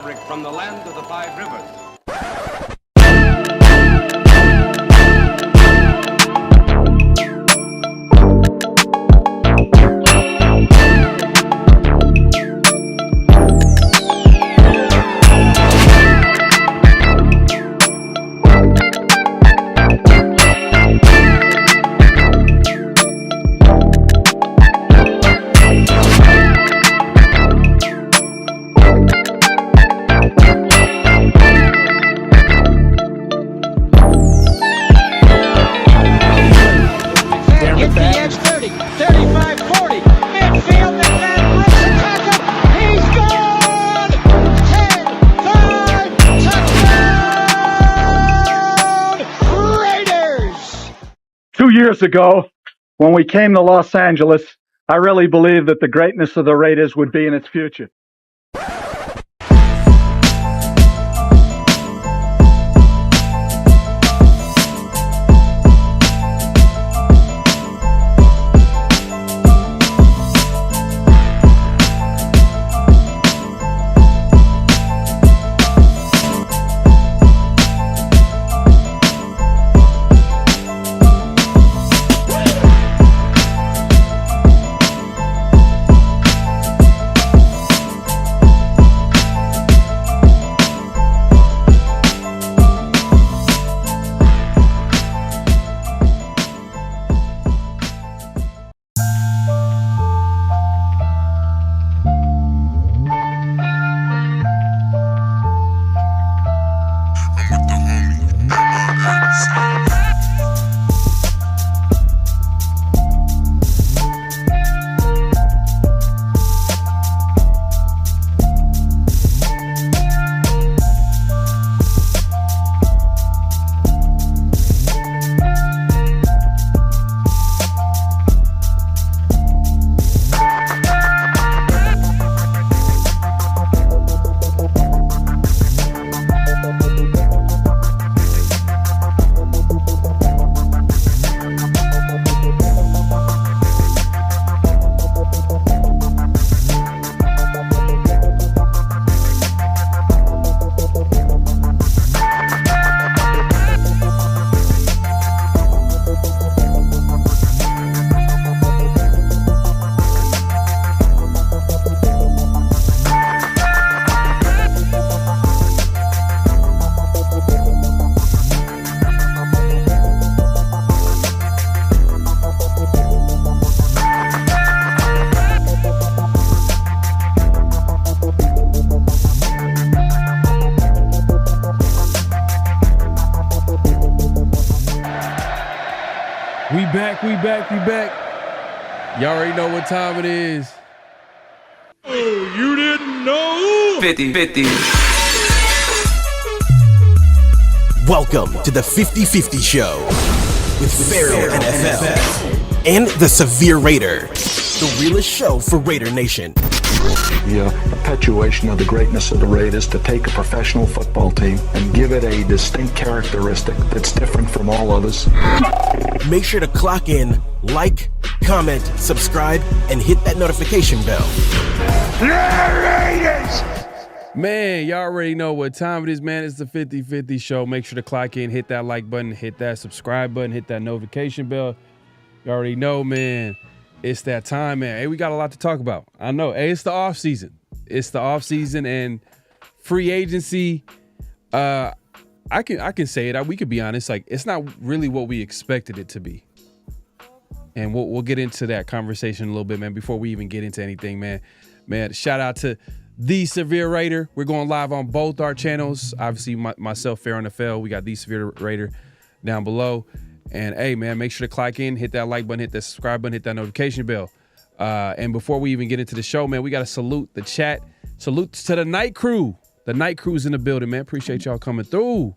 From the land of the five rivers. Years ago, when we came to Los Angeles, I really believed that the greatness of the Raiders would be in its future. We back. Y'all already know what time it is. Oh, you didn't know? 50-50. Welcome to the 50-50 Show with PharoahNFL and the Severe Raider, the realest show for Raider Nation. The perpetuation of the greatness of the Raiders to take a professional football team and give it a distinct characteristic that's different from all others. Make sure to clock in, like, comment, subscribe, and hit that notification bell. Raiders! Man, y'all already know what time it is, man. It's the 50-50 Show. Make sure to clock in, hit that like button, hit that subscribe button, hit that notification bell. You already know, man. It's that time, man. Hey, we got a lot to talk about. I know. Hey, it's the off season. It's the off season and free agency. I can say it. We could be honest. Like, it's not really what we expected it to be. And we'll get into that conversation a little bit, man. Before we even get into anything, man. Man, shout out to the Severe Raider. We're going live on both our channels. Obviously, myself, PharoahNFL. We got the Severe Raider down below. And hey, man, make sure to clock in, hit that like button, hit that subscribe button, hit that notification bell. And before we even get into the show, man, we got to salute the chat. Salute to the night crew. The night crew's in the building, man. Appreciate y'all coming through.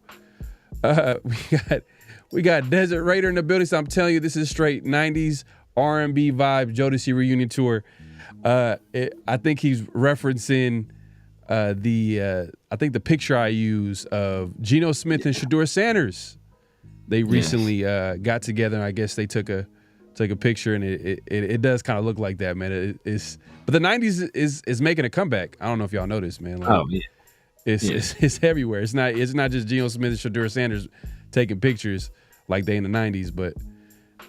We got Desert Raider in the building. So I'm telling you, this is straight 90s R&B vibe Jodeci reunion tour. I think he's referencing the picture I use of Gino Smith and Shadur Sanders. They recently got together, and I guess they took a picture, and it does kind of look like that, man. But the 90s is making a comeback. I don't know if y'all noticed, man. Like, It's everywhere. It's not just Gino Smith and Shadur Sanders taking pictures like they in the 90s, but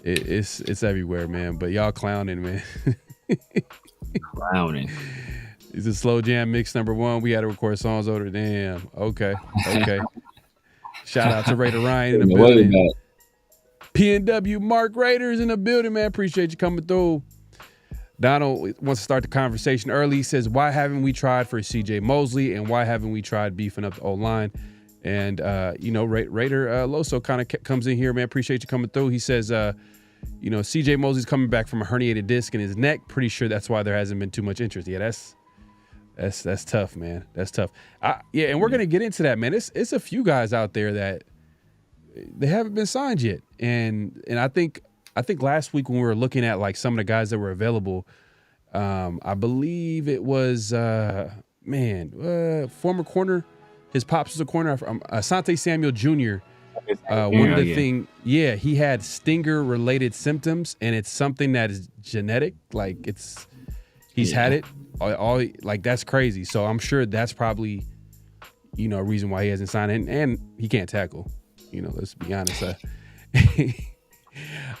it's everywhere, man. But y'all clowning, man. Clowning. It's a slow jam mix #1. We had to record songs over. Damn. Okay. Shout out to Raider Ryan in the building. PNW Mark Raiders in the building, man. Appreciate you coming through. Donald wants to start the conversation early. He says, why haven't we tried for CJ Mosley, and why haven't we tried beefing up the O-line? And, Raider Loso kind of comes in here, man. Appreciate you coming through. He says, CJ Mosley's coming back from a herniated disc in his neck. Pretty sure that's why there hasn't been too much interest. Yeah, that's tough, man. That's tough. And we're going to get into that, man. It's a few guys out there that they haven't been signed yet. And I think last week when we were looking at like some of the guys that were available, I believe it was former corner. His pops was a corner. Asante Samuel Jr. One of the thing, he had stinger-related symptoms, and it's something that is genetic. Like he's had it all. Like that's crazy. So I'm sure that's probably a reason why he hasn't signed, and he can't tackle. Let's be honest.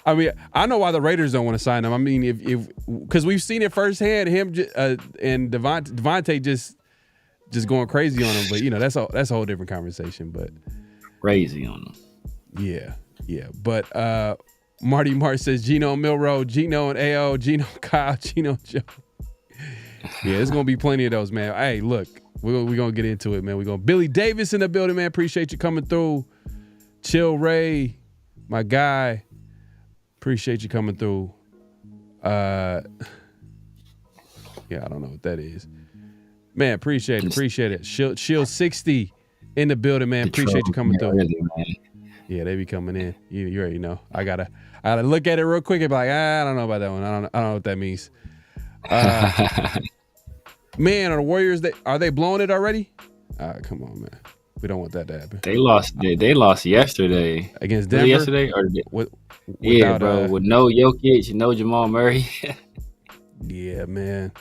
I mean, I know why the Raiders don't want to sign him. I mean, if because we've seen it firsthand, him and Devontae just going crazy on him. But that's a whole different conversation. But crazy on him. Yeah. But Marty Mart says Gino Milroe, Gino and AO, Gino Kyle, Gino Joe. Yeah, there's gonna be plenty of those, man. Hey, look, we're gonna get into it, man. We're gonna Billy Davis in the building, man. Appreciate you coming through. Chill Ray, my guy. Appreciate you coming through. I don't know what that is. Man, appreciate it. Shield 60 in the building, man. Appreciate you coming through. Yeah, they be coming in. You already know. I gotta look at it real quick and be like, I don't know about that one. I don't know what that means. Man, are the Warriors, are they blowing it already? Come on, man. We don't want that to happen. They lost yesterday against Denver. Yesterday, without, bro. With no Jokic, no Jamal Murray. Yeah, man.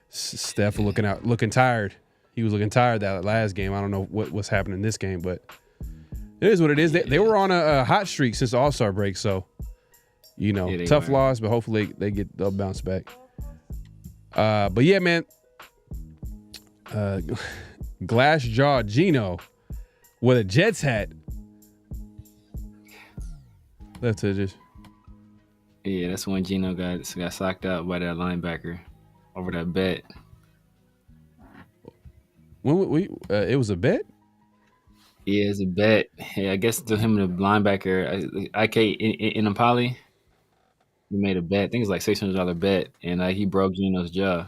Steph looking tired. He was looking tired that last game. I don't know what's happening this game, but it is what it is. They were on a hot streak since the All-Star break, so tough loss, but hopefully they'll bounce back. But yeah, man. Glass jaw Gino with a Jets hat. That's it. Just that's when Gino got socked out by that linebacker over that bet. When it was a bet. Yeah, it's a bet. Yeah, I guess to him and the linebacker, IK Inapali, he made a bet. I think it's like $600 bet, and he broke Gino's jaw.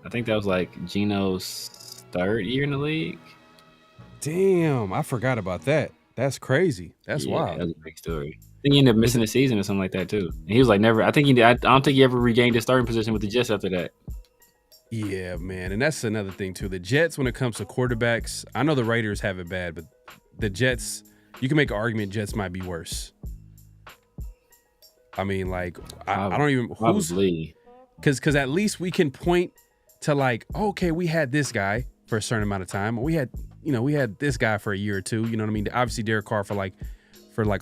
I think that was like Gino's third year in the league. Damn, I forgot about that. That's crazy. That's wild. That's a big story. I think he ended up missing the season or something like that too. And he was like never. I don't think he ever regained his starting position with the Jets after that. Yeah, man, and that's another thing too. The Jets, when it comes to quarterbacks, I know the Raiders have it bad, but the Jets, you can make an argument Jets might be worse. I mean, like I don't even because at least we can point to like, okay, we had this guy for a certain amount of time. We had this guy for a year or two. You know what I mean? Obviously, Derek Carr for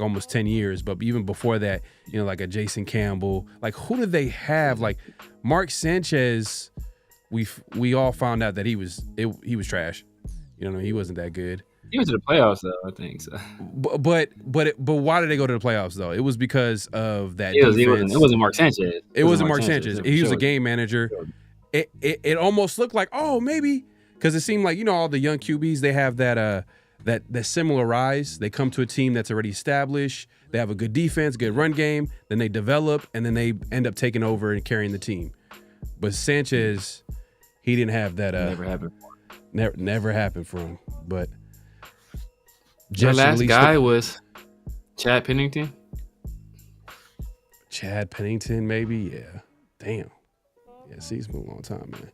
almost 10 years. But even before that, like a Jason Campbell. Like, who did they have? Like Mark Sanchez, we all found out that he was trash. He wasn't that good. He went to the playoffs though, I think so. But why did they go to the playoffs though? It was because of that. It wasn't Mark Sanchez. It wasn't Mark Sanchez. He was a game manager. It almost looked like, oh, maybe, because it seemed like, all the young QBs, they have that similar rise. They come to a team that's already established. They have a good defense, good run game. Then they develop, and then they end up taking over and carrying the team. But Sanchez, he didn't have that. Never happened. Never happened for him. But the last guy was Chad Pennington. Chad Pennington, maybe, yeah. Damn. Yeah, see, it's been a long time, man.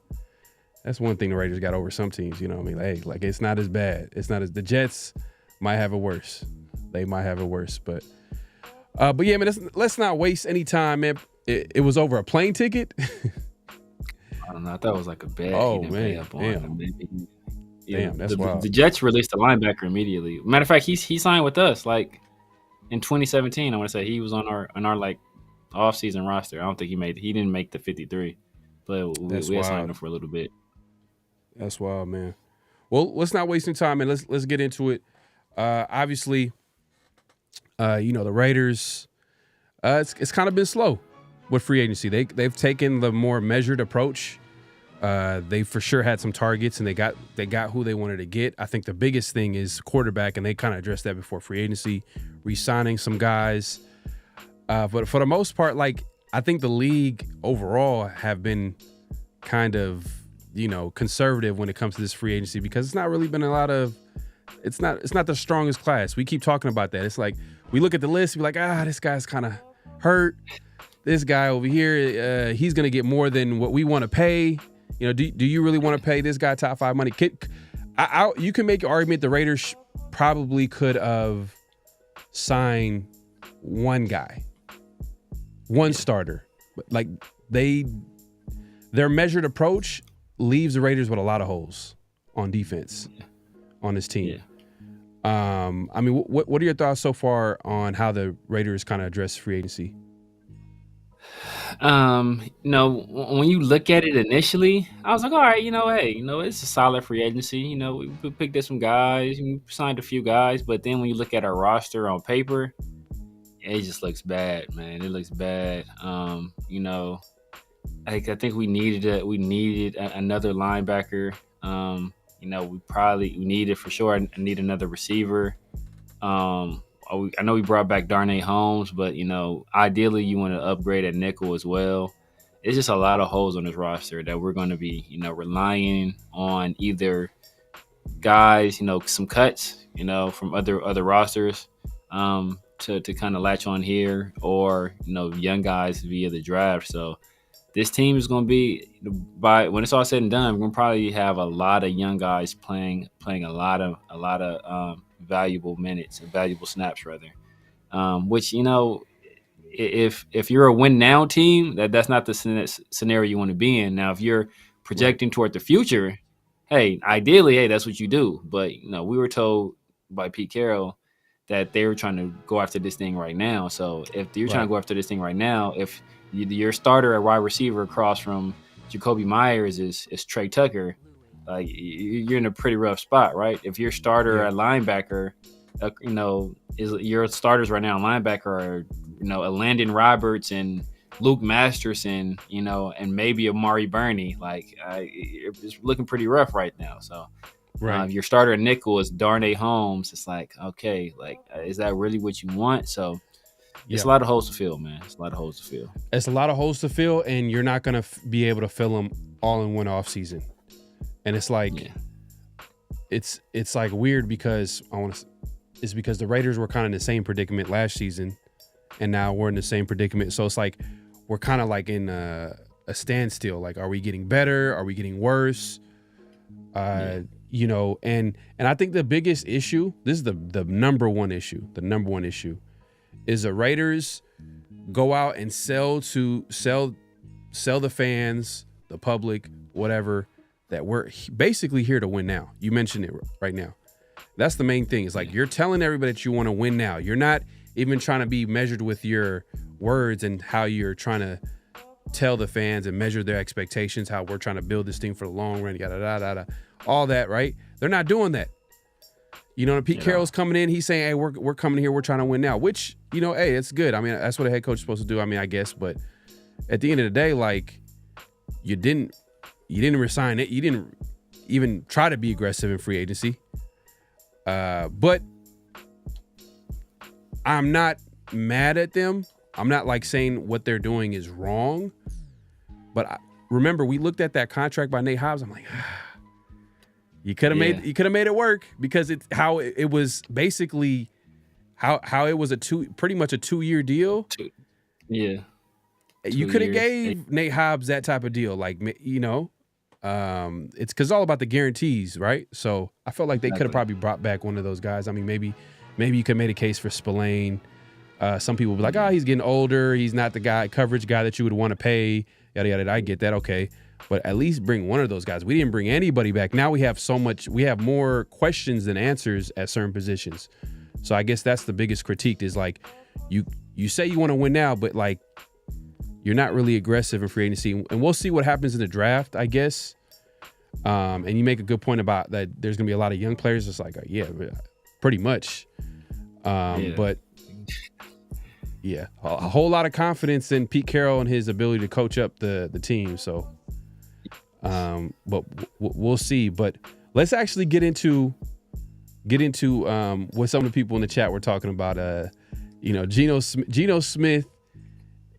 That's one thing the Raiders got over some teams, you know what I mean? Like, hey, like it's not as bad. The Jets might have it worse. They might have it worse, but yeah, man, let's not waste any time, man. It was over a plane ticket. don't know. I thought it was like a bet. Oh, He didn't pay man. up on. Damn. Maybe, Damn, that's wild. The Jets released the linebacker immediately. Matter of fact, he signed with us like in 2017. I want to say he was on our like off-season roster. I don't think he didn't make the 53, but we had signed him for a little bit. That's wild, man. Well, let's not waste any time, and let's get into it. Obviously, the Raiders. It's kind of been slow with free agency. They've taken the more measured approach. They for sure had some targets, and they got who they wanted to get. I think the biggest thing is quarterback, and they kind of addressed that before free agency, re-signing some guys. But for the most part, like, I think the league overall have been kind of, conservative when it comes to this free agency, because it's not really been it's not the strongest class. We keep talking about that. It's like we look at the list, we're like, this guy's kind of hurt. This guy over here, he's going to get more than what we want to pay. Do you really want to pay this guy top 5 money? You can make an argument the Raiders probably could have signed one guy, one starter. But like their measured approach leaves the Raiders with a lot of holes on defense on this team. Yeah. I mean, what are your thoughts so far on how the Raiders kind of address free agency? When you look at it initially, I was like, all right, it's a solid free agency. We picked up some guys, we signed a few guys, but then when you look at our roster on paper, it just looks bad, man. It looks bad. I think we needed another linebacker. We needed for sure. I need another receiver. I know we brought back Darnay Holmes, but ideally you want to upgrade at nickel as well. It's just a lot of holes on this roster that we're going to be, relying on either guys, some cuts, from other rosters, to kind of latch on here, or young guys via the draft. So this team is going to be, when it's all said and done, we're going to probably have a lot of young guys playing a lot of valuable minutes and valuable snaps rather. Which if you're a win now team, that's not the scenario you want to be in. Now, if you're projecting toward the future, ideally, that's what you do. But we were told by Pete Carroll that they were trying to go after this thing right now. So if you're trying to go after this thing right now, if your starter at wide receiver across from Jacoby Myers is Trey Tucker, like you're in a pretty rough spot, right? If your starter at linebacker, is your starters right now linebacker are a Landon Roberts and Luke Masterson, and maybe Amari Burney, like it's looking pretty rough right now. So your starter at nickel is Darnay Holmes. It's like, okay, like is that really what you want? So it's a lot of holes to fill, man. It's a lot of holes to fill. It's a lot of holes to fill, and you're not going to be able to fill them all in one off season. And it's like, it's like weird because it's because the Raiders were kind of in the same predicament last season, and now we're in the same predicament. So it's like we're kind of like in a standstill. Like, are we getting better? Are we getting worse? And I think the biggest issue, this is the number one issue. The number one issue is the Raiders go out and sell the fans, the public, whatever, that we're basically here to win now. You mentioned it right now. That's the main thing. It's like you're telling everybody that you want to win now. You're not even trying to be measured with your words and how you're trying to tell the fans and measure their expectations, how we're trying to build this thing for the long run, yada, all that, right? They're not doing that. Pete Carroll's coming in. He's saying, hey, we're coming here. We're trying to win now, which, hey, it's good. I mean, that's what a head coach is supposed to do. I mean, I guess. But at the end of the day, like, you didn't resign it. You didn't even try to be aggressive in free agency. But I'm not mad at them. I'm not like saying what they're doing is wrong. But remember, we looked at that contract by Nate Hobbs. I'm like, you could have made it work, because it's how it was basically how it was pretty much a 2-year deal. Yeah. You could have gave Nate Hobbs that type of deal. Like, it's because all about the guarantees, right? So I felt like they could have probably brought back one of those guys. I mean, maybe you could have made a case for Spillane. Some people would be like, he's getting older. He's not the coverage guy that you would want to pay. Yada, yada. I get that. Okay. but at least bring one of those guys. We didn't bring anybody back. Now we have more questions than answers at certain positions. So I guess that's the biggest critique is like, you say you want to win now, but like you're not really aggressive in free agency. And we'll see what happens in the draft, I guess. And you make a good point about that. There's going to be a lot of young players. It's like, yeah, pretty much. But yeah, a whole lot of confidence in Pete Carroll and his ability to coach up the team. So, but we'll see. But let's actually get into what some of the people in the chat were talking about. Gino Smith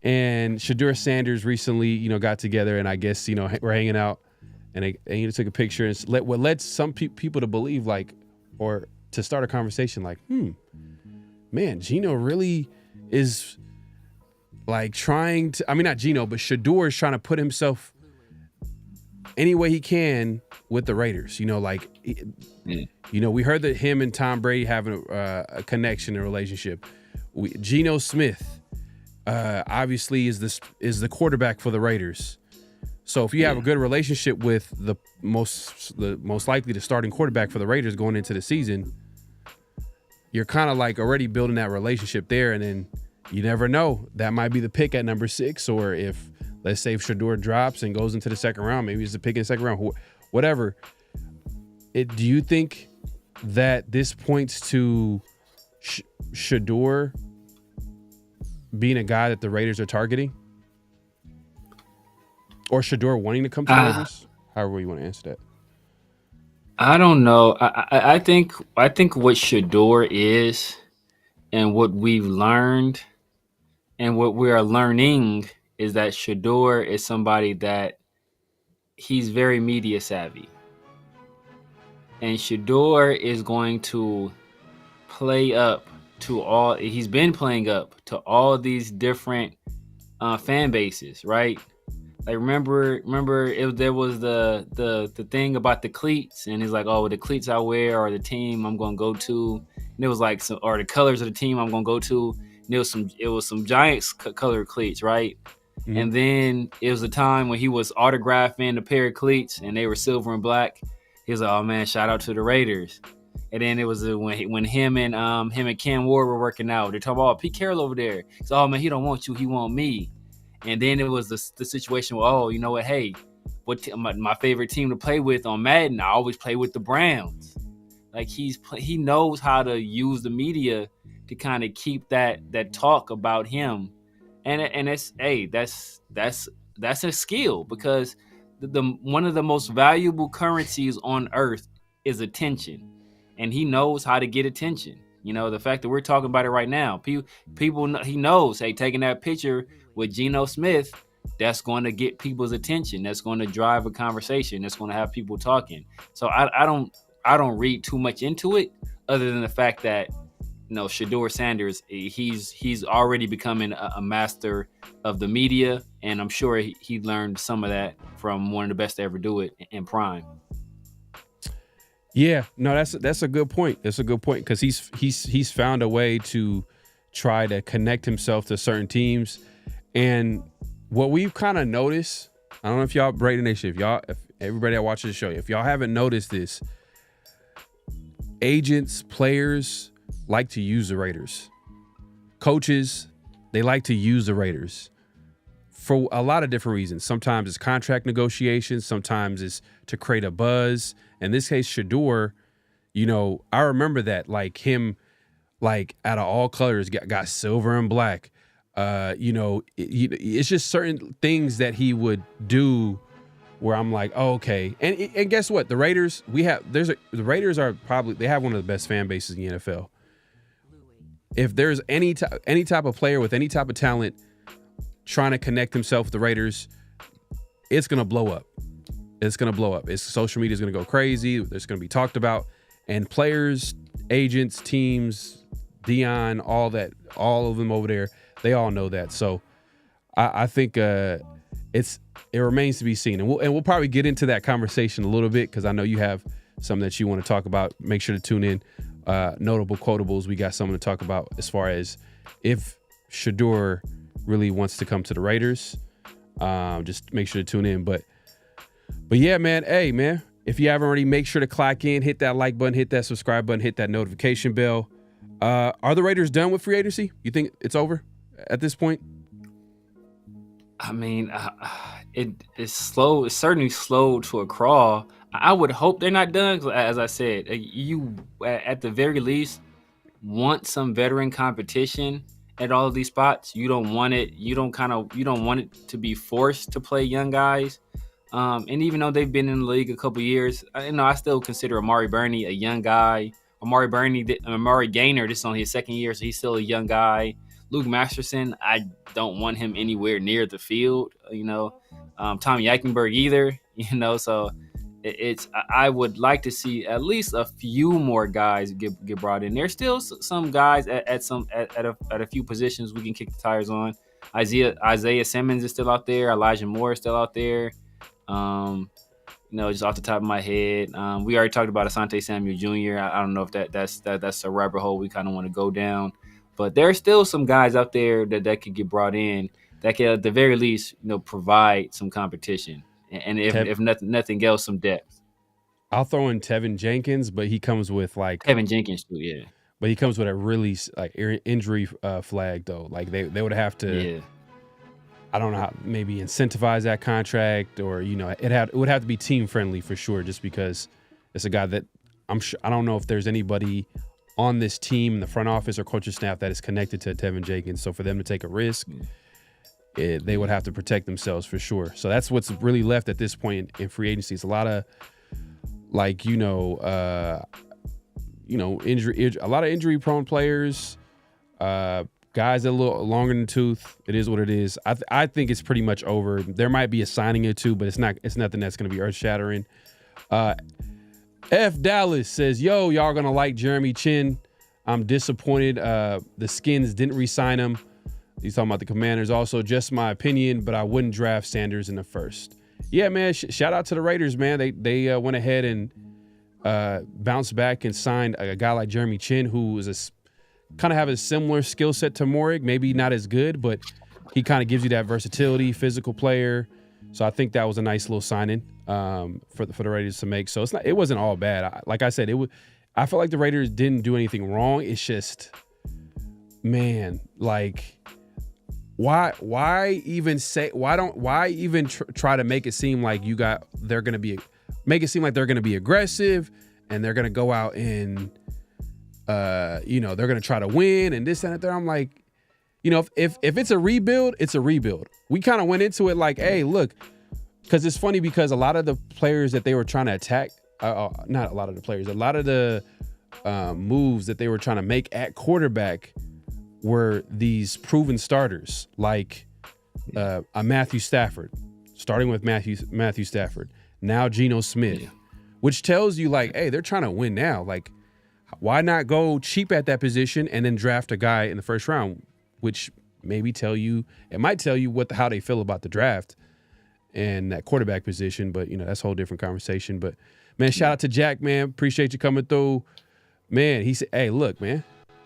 and Shadur Sanders recently, got together, and I guess we're hanging out, and they took a picture, and what led some people to believe or to start a conversation like, man, Gino really is like trying to. I mean, not Gino, but Shadur is trying to put himself any way he can with the Raiders. We heard that him and Tom Brady having a connection, a relationship. Gino Smith obviously is the quarterback for the Raiders. So if you have a good relationship with the most likely the starting quarterback for the Raiders going into the season, you're kind of like already building that relationship there. And then you never know, that might be the pick at number 6, or if let's say if Shadur drops and goes into the second round, maybe it's the pick in the second round, whatever. Do you think that this points to Shadur being a guy that the Raiders are targeting, or Shadur wanting to come to the Raiders? However you want to answer that. I don't know. I think what Shadur is, and what we've learned, and what we are learning, is that Shadur is somebody that he's very media savvy, and Shadur is going to play up to all. He's been playing up to all these different fan bases, right? Like remember there was the thing about the cleats, and he's like, oh, the cleats I wear are the team I'm gonna go to, and it was like or the colors of the team I'm gonna go to, and it was some Giants colored cleats, right? Mm-hmm. And then it was a time when he was autographing a pair of cleats, and they were silver and black. He was like, oh man, shout out to the Raiders. And then it was when him and Cam Ward were working out. They're talking about Pete Carroll over there. He's like, oh man, he don't want you, he want me. And then it was the situation where, oh, you know what? Hey, my favorite team to play with on Madden, I always play with the Browns. Like he knows how to use the media to kind of keep that talk about him, and that's a skill, because the one of the most valuable currencies on earth is attention, and he knows how to get attention. The fact that we're talking about it right now, people he knows, hey, taking that picture with Gino Smith, that's going to get people's attention. That's going to drive a conversation. That's going to have people talking. So I don't read too much into it, other than the fact that Shadur Sanders, he's already becoming a master of the media, and I'm sure he learned some of that from one of the best to ever do it in Prime. Yeah, no, that's a good point. That's a good point, because he's found a way to try to connect himself to certain teams. And what we've kind of noticed, I don't know if y'all, Raider Nation, if everybody that watches the show, if y'all haven't noticed this, agents, players like to use the Raiders. Coaches, they like to use the Raiders for a lot of different reasons. Sometimes it's contract negotiations. Sometimes it's to create a buzz. In this case, Shadur, I remember that, like him, like out of all colors, got silver and black. It's just certain things that he would do where I'm like, oh, okay. And guess what? The Raiders, the Raiders are probably, they have one of the best fan bases in the NFL. If there's any type of player with any type of talent trying to connect himself with the Raiders, it's going to blow up. It's going to blow up. Social media is going to go crazy. It's going to be talked about. And players, agents, teams, Dion, all of them over there, they all know that. So I think it remains to be seen. And we'll probably get into that conversation a little bit, because I know you have something that you want to talk about. Make sure to tune in. Notable quotables. We got something to talk about as far as if Shadur really wants to come to the Raiders. Just make sure to tune in. But But yeah, man. Hey, man. If you haven't already, make sure to clock in, hit that like button, hit that subscribe button, hit that notification bell. Are the Raiders done with free agency? You think it's over at this point? I mean, it's slow. It's certainly slow to a crawl. I would hope they're not done. 'Cause as I said, you at the very least want some veteran competition at all of these spots. You don't want it. You don't want it to be forced to play young guys. And even though they've been in the league a couple years, I still consider Amari Burney a young guy. Amari Gaynor, this is only his second year, so he's still a young guy. Luke Masterson, I don't want him anywhere near the field. Tommy Eichenberg either. So I would like to see at least a few more guys get brought in. There's still some guys at a few positions we can kick the tires on. Isaiah Simmons is still out there. Elijah Moore is still out there. Just off the top of my head, we already talked about Asante Samuel Jr. I don't know if that's a rabbit hole we kind of want to go down, but there are still some guys out there that could get brought in that can, at the very least, provide some competition, and if nothing else, some depth. I'll throw in Tevin Jenkins, but he comes with Tevin Jenkins too, yeah. But he comes with a really injury flag though. Like they would have to. Yeah. I don't know how maybe incentivize that contract, or it would have to be team friendly for sure, just because it's a guy that I'm sure. I don't know if there's anybody on this team in the front office or coaching staff that is connected to Tevin Jenkins. So for them to take a risk, they would have to protect themselves for sure. So that's what's really left at this point in free agency. It's a lot of injury prone players. Guys a little longer in the tooth. It is what it is. I think it's pretty much over. There might be a signing or two, but it's nothing that's going to be earth shattering. F Dallas says, "Yo, y'all gonna like Jeremy Chin? I'm disappointed. The Skins didn't re-sign him. He's talking about the Commanders. Also, just my opinion, but I wouldn't draft Sanders in the first. Yeah, man. Shout out to the Raiders, man. They went ahead and bounced back and signed a guy like Jeremy Chin, who is kind of have a similar skill set to Morig, maybe not as good, but he kind of gives you that versatility, physical player. So I think that was a nice little signing for the Raiders to make. So it wasn't all bad. Like I said, I felt like the Raiders didn't do anything wrong. It's just, man, like why even try to make it seem like they're going to be aggressive and they're going to go out and they're going to try to win and this and that. I'm like, if it's a rebuild, it's a rebuild. We kind of went into it like, hey, look, because it's funny because a lot of the players that they were trying to attack, not a lot of the players, a lot of the moves that they were trying to make at quarterback were these proven starters, like a Matthew Stafford, starting with Matthew Stafford, now Gino Smith, which tells you like, hey, they're trying to win now. Like, why not go cheap at that position and then draft a guy in the first round, which might tell you how they feel about the draft and that quarterback position. But, that's a whole different conversation. But, man, shout out to Jack, man. Appreciate you coming through. Man, he said, hey, look, man,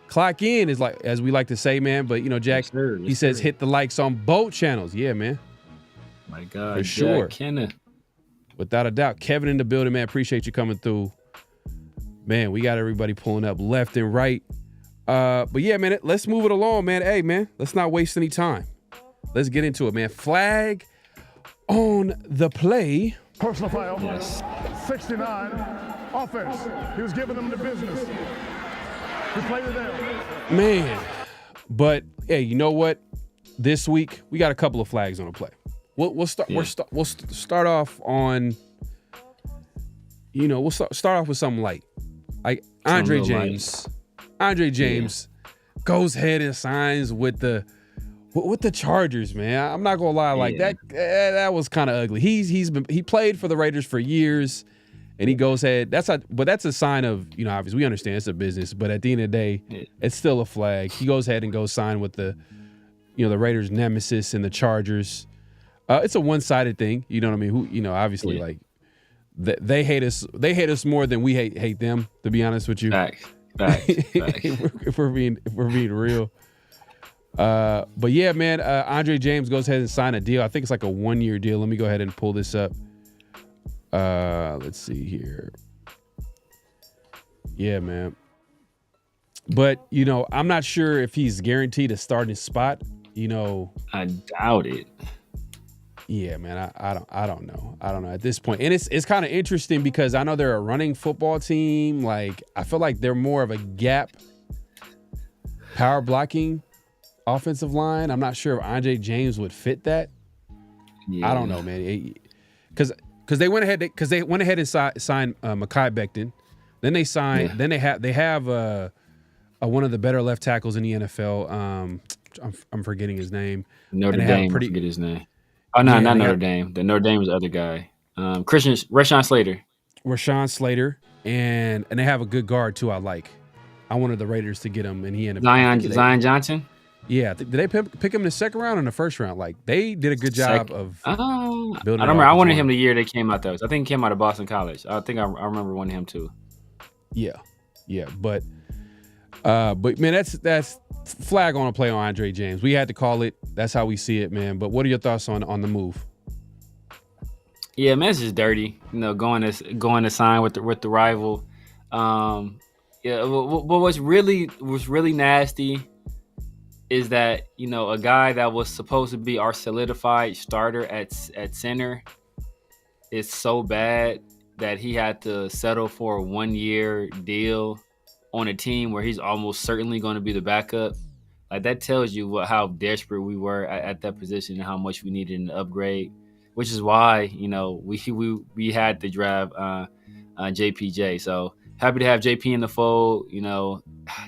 clock in is like, as we like to say, man. But, Jack, he says hit the likes on both channels. Yeah, man. My God. For sure. Jack, without a doubt. Kevin in the building, man. Appreciate you coming through. Man, we got everybody pulling up left and right. But yeah, man, let's move it along, man. Hey, man, let's not waste any time. Let's get into it, man. Flag on the play. Personal foul. Yes. 69. Offense. He was giving them the business. We played it down. Man, but hey, you know what? This week we got a couple of flags on the play. We'll start off on. We'll start off with something light. Like Andre James goes ahead and signs with the Chargers, man. I'm not gonna lie, like that was kind of ugly. He played for the Raiders for years, and he goes ahead. That's a sign of, obviously we understand it's a business, but at the end of the day, it's still a flag. He goes ahead and goes sign with the Raiders nemesis and the Chargers. It's a one-sided thing. You know what I mean? Obviously, like. They hate us. They hate us more than we hate them. To be honest with you, Facts. if we're being real. But yeah, man. Andre James goes ahead and sign a deal. I think it's like a 1-year deal. Let me go ahead and pull this up. Let's see here. Yeah, man. But, I'm not sure if he's guaranteed a starting spot, I doubt it. Yeah, man, I don't know. I don't know at this point. And it's kind of interesting because I know they're a running football team. Like, I feel like they're more of a gap power blocking offensive line. I'm not sure if Andre James would fit that. Yeah. I don't know, man. Because they went ahead and signed Mekhi Becton. Then they signed. Yeah. Then they have one of the better left tackles in the NFL. I'm forgetting his name. Notre Dame. Forget his name. Oh no, not Notre Dame. The Notre Dame was the other guy. Rashawn Slater. Rashawn Slater, and they have a good guard too. I wanted the Raiders to get him, and he ended up Zion Johnson. Yeah, did they pick him in the second round or in the first round? Like, they did a good job of building. I don't remember. I wanted him the year they came out though. I think he came out of Boston College. I think I remember wanting him too. Yeah, but man, that's flag on a play on Andre James. We had to call it. That's how we see it, man. But what are your thoughts on the move? Yeah, man, it's just dirty. Going to sign with the rival. Yeah, but what's really nasty is that a guy that was supposed to be our solidified starter at center is so bad that he had to settle for a 1-year deal on a team where he's almost certainly going to be the backup. Like, that tells you how desperate we were at that position and how much we needed an upgrade, which is why we had to draft JPJ. So happy to have JP in the fold.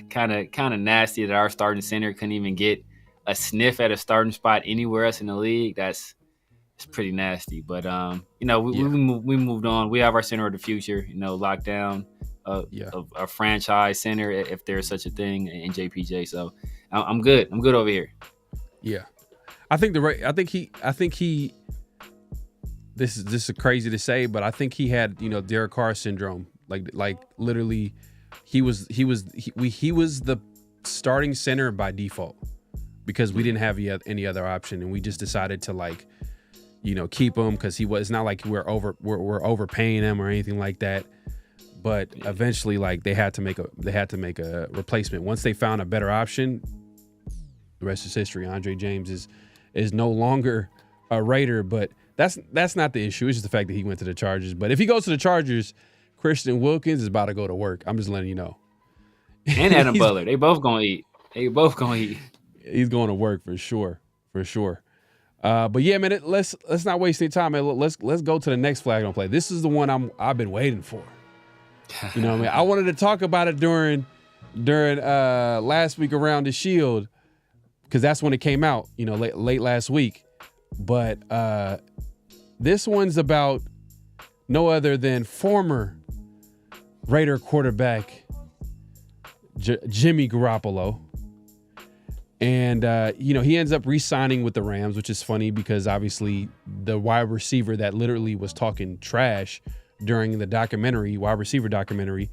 Kind of nasty that our starting center couldn't even get a sniff at a starting spot anywhere else in the league. It's pretty nasty. But we moved on. We have our center of the future. Locked down. A franchise center, if there's such a thing, in JPJ. So I'm good. I'm good over here. Yeah, I think he. This is crazy to say, but I think he had Derek Carr syndrome. Like literally, he was the starting center by default because we didn't have any other option, and we just decided to keep him because it's not like we're overpaying him or anything like that. But eventually, they had to make a replacement. Once they found a better option, the rest is history. Andre James is no longer a Raider, but that's not the issue. It's just the fact that he went to the Chargers. But if he goes to the Chargers, Christian Wilkins is about to go to work. I'm just letting you know. And Adam Butler, they both gonna eat. He's going to work for sure. But yeah, man, let's not waste any time, man. Let's go to the next flag on play. This is the one I've been waiting for. What I mean? I wanted to talk about it during last week around the Shield because that's when it came out, late last week. But this one's about no other than former Raider quarterback Jimmy Garoppolo. And, he ends up re-signing with the Rams, which is funny because obviously the wide receiver that literally was talking trash during the wide receiver documentary,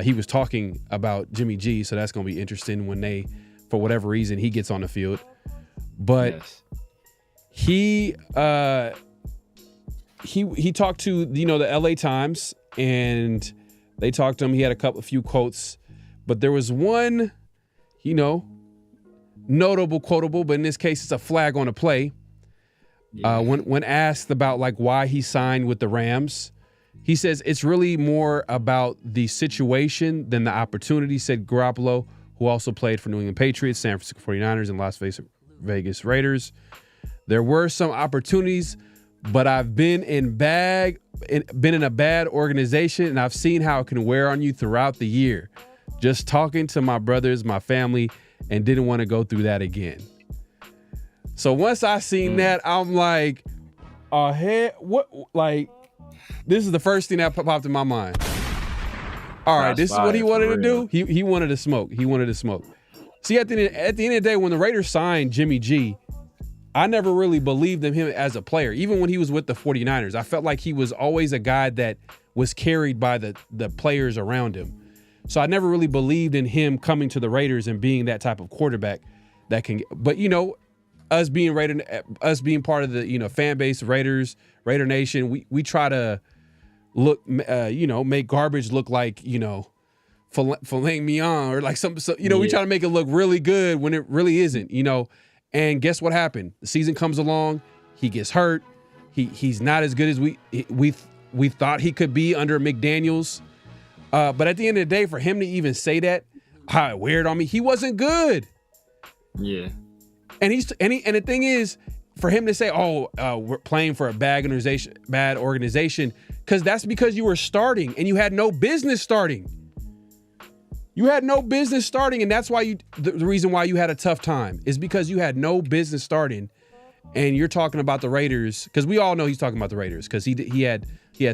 he was talking about Jimmy G. So that's going to be interesting when for whatever reason, he gets on the field. But yes. He talked to, the LA Times, and they talked to him. He had a few quotes, but there was one, notable, quotable, but in this case, it's a flag on a play. Yeah. When asked about why he signed with the Rams, he says it's really more about the situation than the opportunity, said Garoppolo, who also played for New England Patriots, San Francisco 49ers, and Las Vegas Raiders. There were some opportunities, but I've been in a bad organization, and I've seen how it can wear on you throughout the year. Just talking to my brothers, my family, and didn't want to go through that again. So once I seen that, I'm like, what? This is the first thing that popped in my mind. All right, this is what he wanted to do. He wanted to smoke. See, at the end of the day, when the Raiders signed Jimmy G, I never really believed in him as a player. Even when he was with the 49ers, I felt like he was always a guy that was carried by the players around him. So I never really believed in him coming to the Raiders and being that type of quarterback that can. But us being part of the fan base, Raider Nation, we try to make garbage look like, filet mignon or like something. So, we try to make it look really good when it really isn't, And guess what happened? The season comes along, he gets hurt. He's not as good as we thought he could be under McDaniels. But at the end of the day, for him to even say that, how it weird on me, he wasn't good. Yeah. And the thing is, for him to say, we're playing for a bad organization, because that's because you were starting and you had no business starting. You had no business starting, and that's why the reason why you had a tough time is because you had no business starting. And you're talking about the Raiders, because we all know he's talking about the Raiders, because he had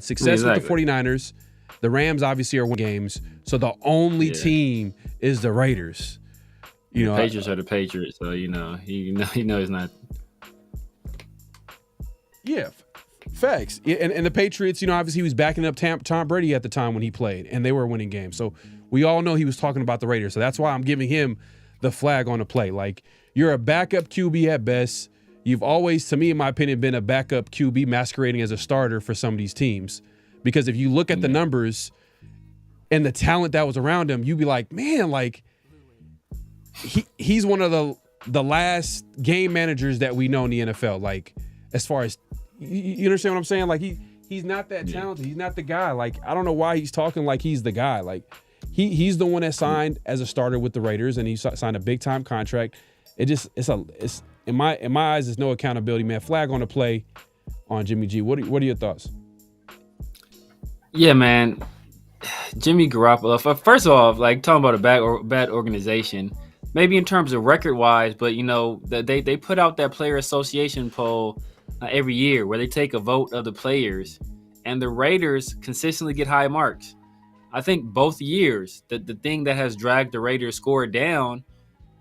success with the 49ers. The Rams obviously are winning games, so the only team is the Raiders. The Patriots are the Patriots, so he knows not. Yeah, facts. And the Patriots, obviously he was backing up Tom Brady at the time when he played, and they were winning games. So we all know he was talking about the Raiders. So that's why I'm giving him the flag on the play. Like, you're a backup QB at best. You've always, to me, in my opinion, been a backup QB masquerading as a starter for some of these teams. Because if you look at the numbers and the talent that was around him, you'd be like, man, like, he's one of the last game managers that we know in the NFL. Like, as far as, you understand what I'm saying? Like, he's not that talented. He's not the guy. Like, I don't know why he's talking like he's the guy. Like, he's the one that signed as a starter with the Raiders, and he signed a big time contract. It's in my eyes, there's no accountability, man. Flag on the play on Jimmy G. What are your thoughts? Yeah, man. Jimmy Garoppolo. First of all, like, talking about a bad organization, maybe in terms of record wise, but they put out that player association poll every year where they take a vote of the players, and the Raiders consistently get high marks. I think both years, the thing that has dragged the Raiders score down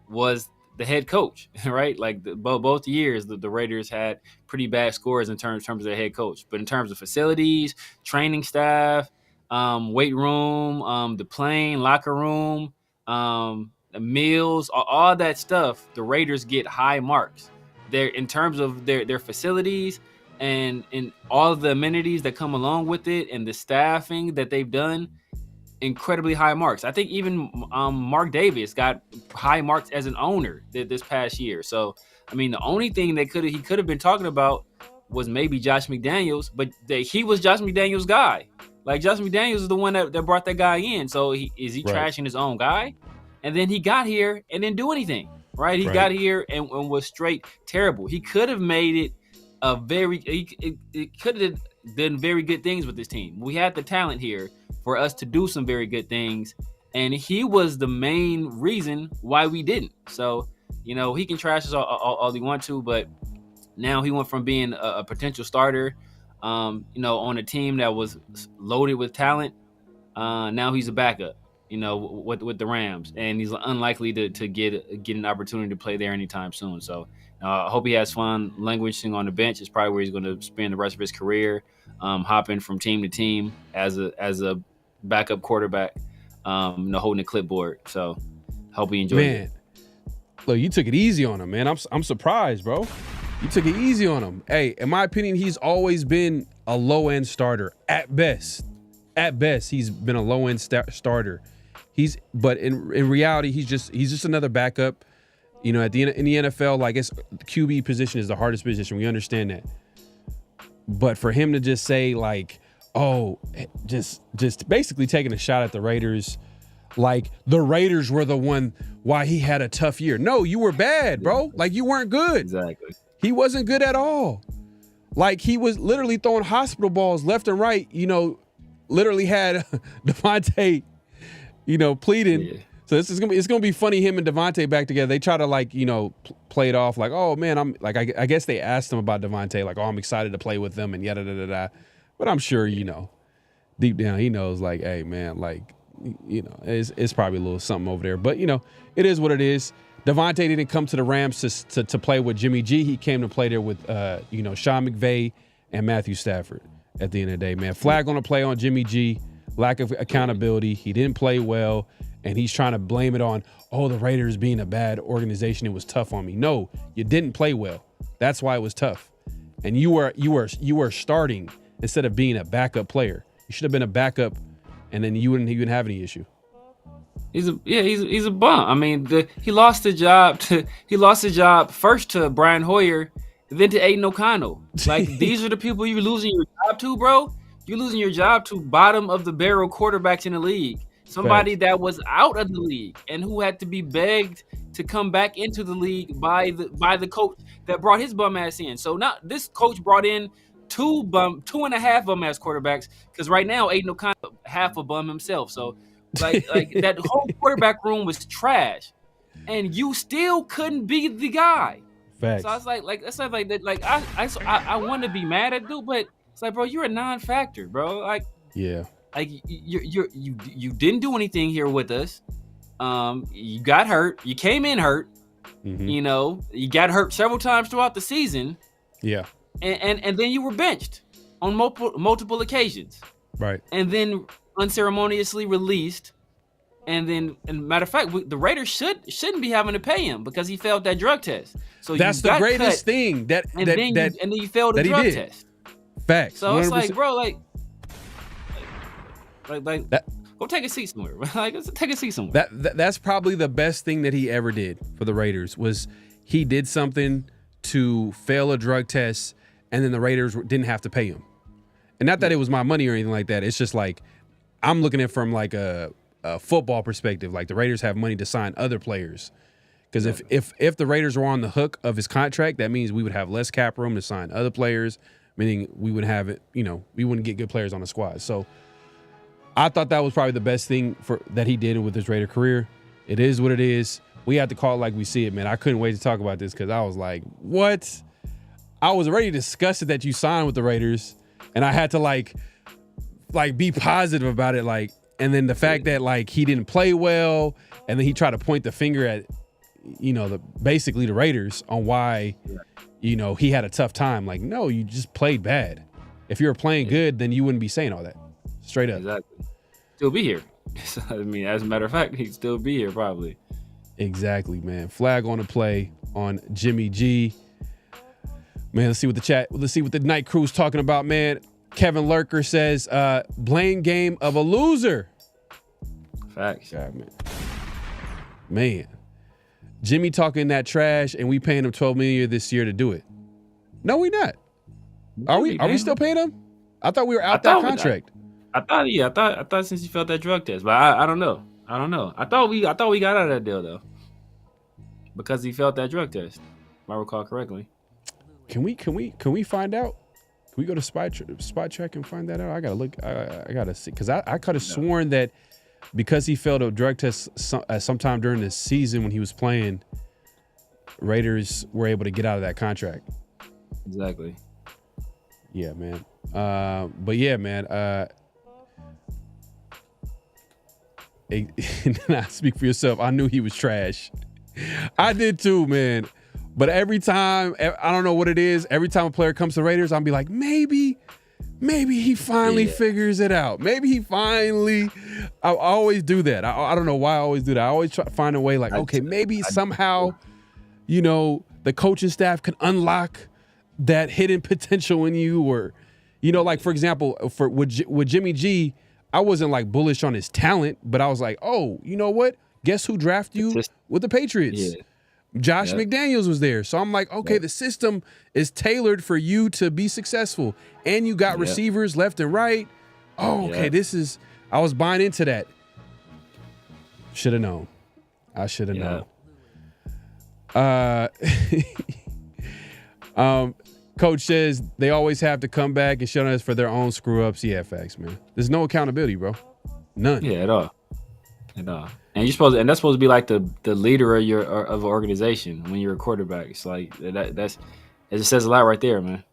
was the head coach, right? Like, both years, the Raiders had pretty bad scores in terms of their head coach. But in terms of facilities, training staff, weight room, the plane, locker room, the meals, all that stuff, the Raiders get high marks. In terms of their facilities and all of the amenities that come along with it and the staffing that they've done, incredibly high marks. I think even Mark Davis got high marks as an owner this past year. So, I mean, the only thing he could have been talking about was maybe Josh McDaniels, but he was Josh McDaniels' guy. Like, Josh McDaniels is the one that brought that guy in. So is he trashing his own guy? And then he got here and didn't do anything, right? He got here and was straight terrible. He could have made it he could have done very good things with this team. We had the talent here for us to do some very good things, and he was the main reason why we didn't. So, he can trash us all he wants to, but now he went from being a potential starter, on a team that was loaded with talent. Now he's a backup, with the Rams, and he's unlikely to get an opportunity to play there anytime soon. So I hope he has fun languishing on the bench. It's probably where he's going to spend the rest of his career, hopping from team to team as a backup quarterback, holding a clipboard. So hope he enjoys it. Look, you took it easy on him, man. I'm surprised, bro. You took it easy on him. Hey, in my opinion, he's always been a low-end starter at best. At best, he's been a low-end starter. But in reality, he's just another backup. In the NFL, like, the QB position is the hardest position. We understand that. But for him to just say, like, just basically taking a shot at the Raiders, like the Raiders were the one why he had a tough year. No, you were bad, bro. Like, you weren't good. Exactly. He wasn't good at all. Like, he was literally throwing hospital balls left and right. Literally had Devontae, pleading. Yeah. So it's gonna be funny, him and Devontae back together. They try to play it off like, oh man, I'm like, I guess they asked him about Devontae, like, oh, I'm excited to play with them and yada da da da. But I'm sure deep down he knows, like, hey man, like, it's probably a little something over there. But it is what it is. Devontae didn't come to the Rams to play with Jimmy G. He came to play there with Sean McVay and Matthew Stafford. At the end of the day, man, flag on the play on Jimmy G. Lack of accountability. He didn't play well. And he's trying to blame it on, the Raiders being a bad organization. It was tough on me. No, you didn't play well. That's why it was tough. And you were starting instead of being a backup player. You should have been a backup, and then you wouldn't even have any issue. He's a bum. I mean, he lost the job first to Brian Hoyer, then to Aiden O'Connell. Like, these are the people you're losing your job to, bro. You're losing your job to bottom of the barrel quarterbacks in the league. Somebody that was out of the league and who had to be begged to come back into the league by the coach that brought his bum ass in. So now this coach brought in two and a half bum ass quarterbacks, because right now Aiden O'Connell half a bum himself. So like that whole quarterback room was trash, and you still couldn't be the guy. Facts. So I was like that's not like that. Like I want to be mad at dude, but it's like, bro, you're a non-factor, bro. Like, yeah. Like you didn't do anything here with us. You got hurt. You came in hurt. Mm-hmm. You know, you got hurt several times throughout the season. Yeah. And then you were benched on multiple occasions. Right. And then unceremoniously released. And matter of fact, the Raiders shouldn't be having to pay him because he failed that drug test. So that's the greatest thing then you failed the drug test. Facts. So 100%. it's like, bro, like that, go take a seat somewhere. Like, let's take a seat somewhere. That's probably the best thing that he ever did for the Raiders, was he did something to fail a drug test, and then the Raiders didn't have to pay him. And not that it was my money or anything like that. It's just like, I'm looking at it from like a football perspective. Like, the Raiders have money to sign other players. Because if the Raiders were on the hook of his contract, that means we would have less cap room to sign other players, meaning we would have it, we wouldn't get good players on the squad. So I thought that was probably the best thing that he did with his Raider career. It is what it is. We have to call it like we see it, man. I couldn't wait to talk about this because I was like, what? I was already disgusted that you signed with the Raiders, and I had to like be positive about it. Like, and then the fact that like he didn't play well, and then he tried to point the finger at, basically the Raiders on why, he had a tough time. Like, no, you just played bad. If you were playing good, then you wouldn't be saying all that. Straight up. Exactly. Still be here. I mean, as a matter of fact, he'd still be here probably. Exactly, man. Flag on the play on Jimmy G. Man, let's see what the night crew's talking about, man. Kevin Lurker says, blame game of a loser. Facts. God, man. Jimmy talking that trash, and we paying him $12 million this year to do it. No, we not. Are we still paying him? I thought we were out that contract. I thought since he felt that drug test, but I don't know. I thought we got out of that deal though, because he felt that drug test, if I recall correctly. Can we find out? Can we go to Spot Check and find that out? I gotta look. I gotta see, because I could have sworn that because he failed a drug test sometime during the season when he was playing, Raiders were able to get out of that contract. Exactly. Yeah, man. But yeah, man. Not speak for yourself. I knew he was trash. I did too, man. But every time, I don't know what it is. Every time a player comes to Raiders, I'll be like, maybe he finally figures it out. Maybe he finally. I always do that. I don't know why I always do that. I always try to find a way. Like, okay, maybe somehow, the coaching staff can unlock that hidden potential in you, or, like for example, with Jimmy G. I wasn't like bullish on his talent, but I was like, oh, you know what? Guess who drafted you with the Patriots? Yeah. Josh McDaniels was there. So I'm like, okay, the system is tailored for you to be successful. And you got receivers left and right. Oh, okay, I was buying into that. Should have known. I should have known. Coach says they always have to come back and shut us for their own screw-ups. Yeah, facts, man. There's no accountability, bro. None. Yeah, at all. And that's supposed to be like the leader of an organization when you're a quarterback. It's like it just says a lot right there, man.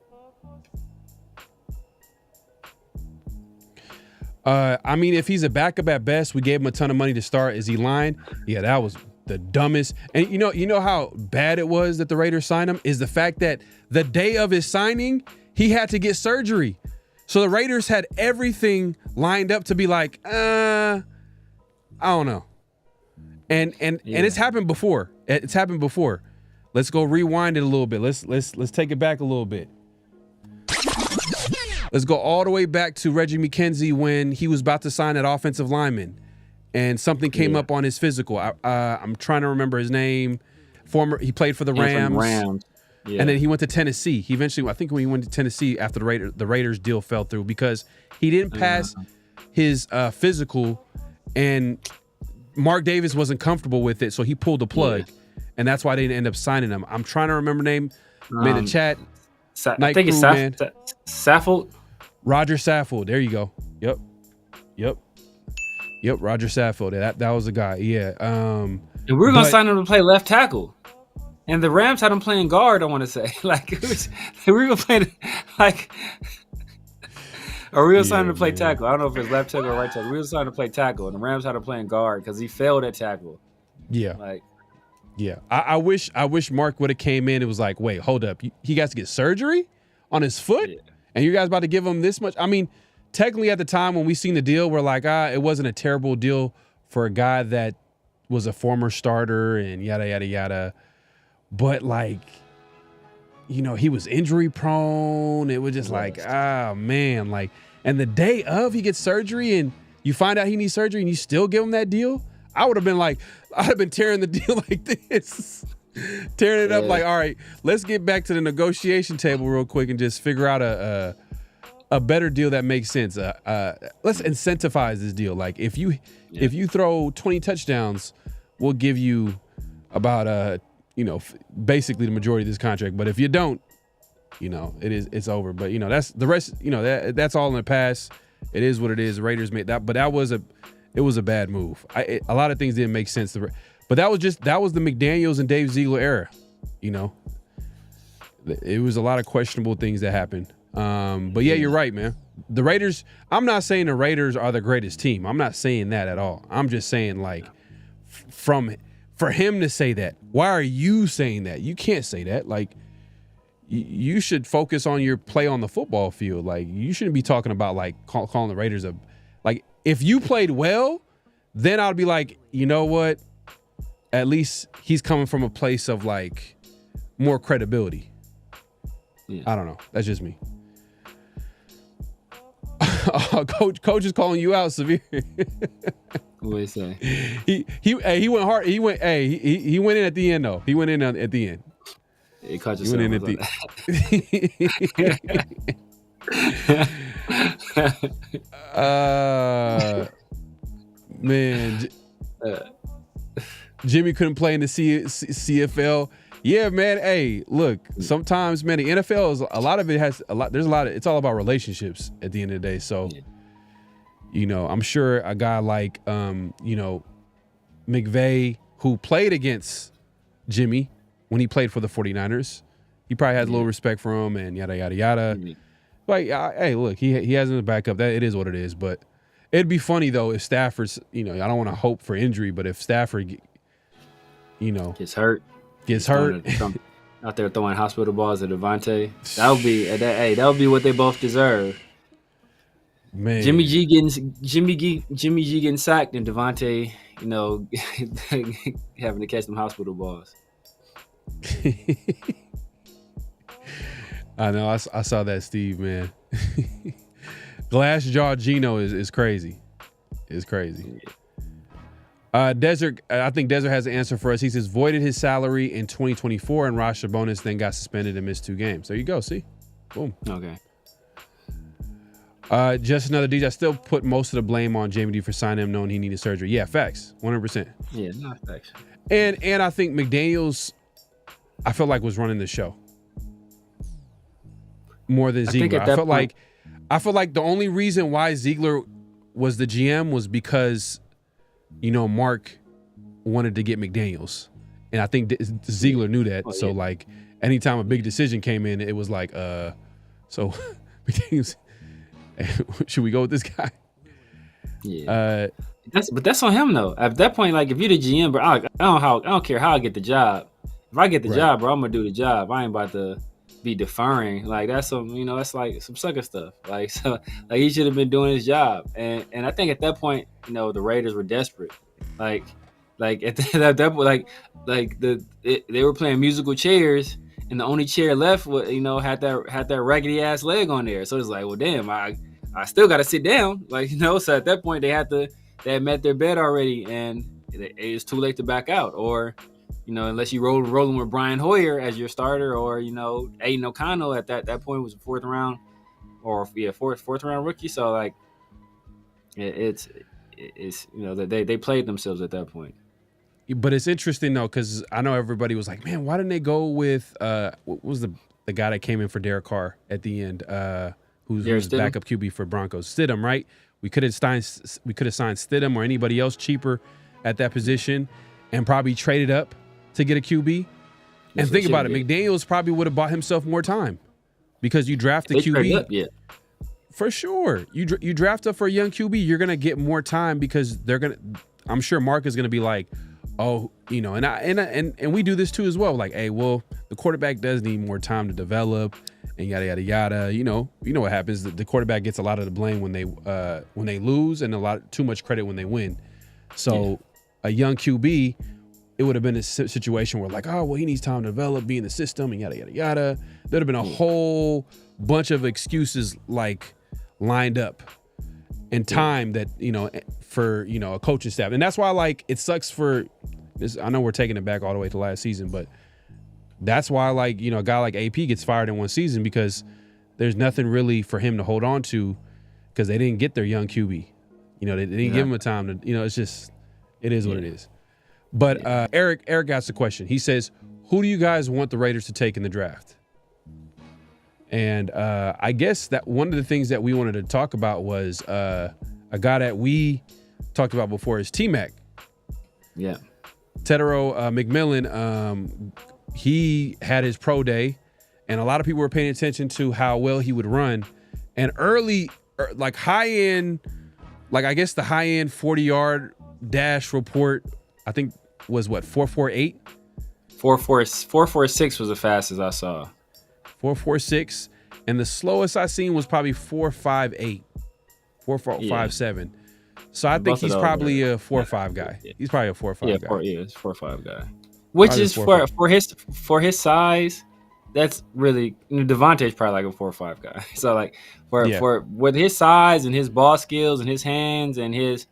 I mean, if he's a backup at best, we gave him a ton of money to start. Is he lying? Yeah, that was the dumbest. And you know how bad it was that the Raiders signed him is the fact that the day of his signing, he had to get surgery. So the Raiders had everything lined up to be like, I don't know. And it's happened before. It's happened before. Let's go rewind it a little bit. Let's take it back a little bit. Let's go all the way back to Reggie McKenzie when he was about to sign that offensive lineman, and something came up on his physical. I'm trying to remember his name. He played for the Rams. Yeah. And then he went to Tennessee. He eventually, I think when he went to Tennessee after the Raiders deal fell through because he didn't pass his physical, and Mark Davis wasn't comfortable with it, so he pulled the plug, and that's why they didn't end up signing him. I'm trying to remember the name. Made a chat. I think it's Saffold. Roger Saffold. There you go. Yep. Roger Saffold. That was the guy. Yeah. And we were gonna sign him to play left tackle, and the Rams had him playing guard. I want to say, we were gonna play or we were signing to play tackle. I don't know if it's left tackle or right tackle. We were signing to play tackle, and the Rams had him playing guard because he failed at tackle. Yeah. I wish Mark would have came in. It was like, wait, hold up. He got to get surgery on his foot, and you guys about to give him this much? I mean, technically at the time when we seen the deal, we're like, it wasn't a terrible deal for a guy that was a former starter and yada, yada, yada. But he was injury prone. It was just man. And the day of he gets surgery and you find out he needs surgery and you still give him that deal, I would have been tearing the deal like this. Tearing it up all right, let's get back to the negotiation table real quick and just figure out a better deal that makes sense. Let's incentivize this deal. Like if you throw 20 touchdowns, we'll give you about basically the majority of this contract. But if you don't, it's over. But that's the rest. That's all in the past. It is what it is. The Raiders made that, but it was a bad move. A lot of things didn't make sense. But that was the McDaniels and Dave Ziegler era. It was a lot of questionable things that happened. But yeah, you're right, man. The Raiders. I'm not saying the Raiders are the greatest team. I'm not saying that at all. I'm just saying for him to say that. Why are you saying that? You can't say that. You should focus on your play on the football field. You shouldn't be talking about calling the Raiders if you played well, then I'd be like, you know what? At least he's coming from a place of more credibility. Yeah. I don't know. That's just me. Coach is calling you out, Severe. What did he say? He went hard. He went in at the end though. He went in at the end. He caught yourself. He went in at the man. Jimmy couldn't play in the CFL. Yeah, man. Hey, look. Sometimes, man, the NFL is a lot of it has a lot. There's a lot of. It's all about relationships at the end of the day. So, I'm sure a guy like McVay, who played against Jimmy when he played for the 49ers, he probably has a little respect for him and yada yada yada. Hey, look, he has him in the backup. That it is what it is. But it'd be funny though if Stafford's. I don't want to hope for injury, but if Stafford, gets hurt. Out there throwing hospital balls at Devontae. That would be what they both deserve. Man. Jimmy G getting sacked and Devontae, having to catch them hospital balls. I know. I saw that, Steve, man. Glass jaw Gino is crazy. It's crazy. Desert, I think Desert has an answer for us. He says voided his salary in 2024 and roster bonus, then got suspended and missed 2 games. There you go. See, boom. Okay. Just another DJ. I still put most of the blame on Jamie D for signing him, knowing he needed surgery. Yeah, facts, 100%. Yeah, not facts. And I think McDaniels, I felt like was running the show more than Ziegler. I felt like the only reason why Ziegler was the GM was because Mark wanted to get McDaniels, and I think Ziegler knew that. Oh, so yeah. Anytime a big decision came in, it was so McDaniels, should we go with this guy? Yeah. That's on him though. At that point, if you're the GM, bro, I don't care how I get the job. If I get the job, bro, I'm gonna do the job. I ain't about to be deferring. That's some, that's some sucker stuff. He should have been doing his job. And I think at that point, the Raiders were desperate. At that point, they were playing musical chairs, and the only chair left, had that raggedy ass leg on there. So it's like, well, damn, I still got to sit down, So at that point, they had met their bed already, and it's too late to back out, or unless you rolling with Brian Hoyer as your starter, or Aiden O'Connell at that point was a fourth round rookie. So like, it's they played themselves at that point. But it's interesting though, because I know everybody was like, man, why didn't they go with what was the guy that came in for Derek Carr at the end, who's backup QB for Broncos, Stidham, right? We could have signed Stidham or anybody else cheaper at that position, and probably traded up to get a QB. And think about it, McDaniels probably would have bought himself more time, because you draft a QB. For sure, you draft up for a young QB, you're gonna get more time, because I'm sure Mark is gonna be like, oh, and we do this too as well. Like, hey, well, the quarterback does need more time to develop, and yada yada yada. You know what happens. The quarterback gets a lot of the blame when they lose, and too much credit when they win. So a young QB, it would have been a situation where like, oh, well, he needs time to develop, be in the system, and yada yada yada. There'd have been a whole bunch of excuses like lined up, and time that for a coaching staff. And that's why like it sucks for this. I know we're taking it back all the way to last season, but that's why like a guy like AP gets fired in one season, because there's nothing really for him to hold on to, because they didn't get their young QB. They didn't give him a time to, it's just, it is what it is. But Eric asked a question. He says, who do you guys want the Raiders to take in the draft? And I guess that one of the things that we wanted to talk about was a guy that we talked about before is T-Mac. Yeah. Tedero McMillan, he had his pro day, and a lot of people were paying attention to how well he would run. And early, like high-end, like I guess the high-end 40-yard dash report, I think was what, 4.48? 4.46 was the fastest I saw. 4.46, and the slowest I seen was probably 4.58, 4.57. So I think he's probably a 4.5 guy. He's probably a 4.5 guy. It's 4.5 guy. Which is for his size, that's really Devontae's probably like a 4.5 guy. So like for with his size and his ball skills and his hands and his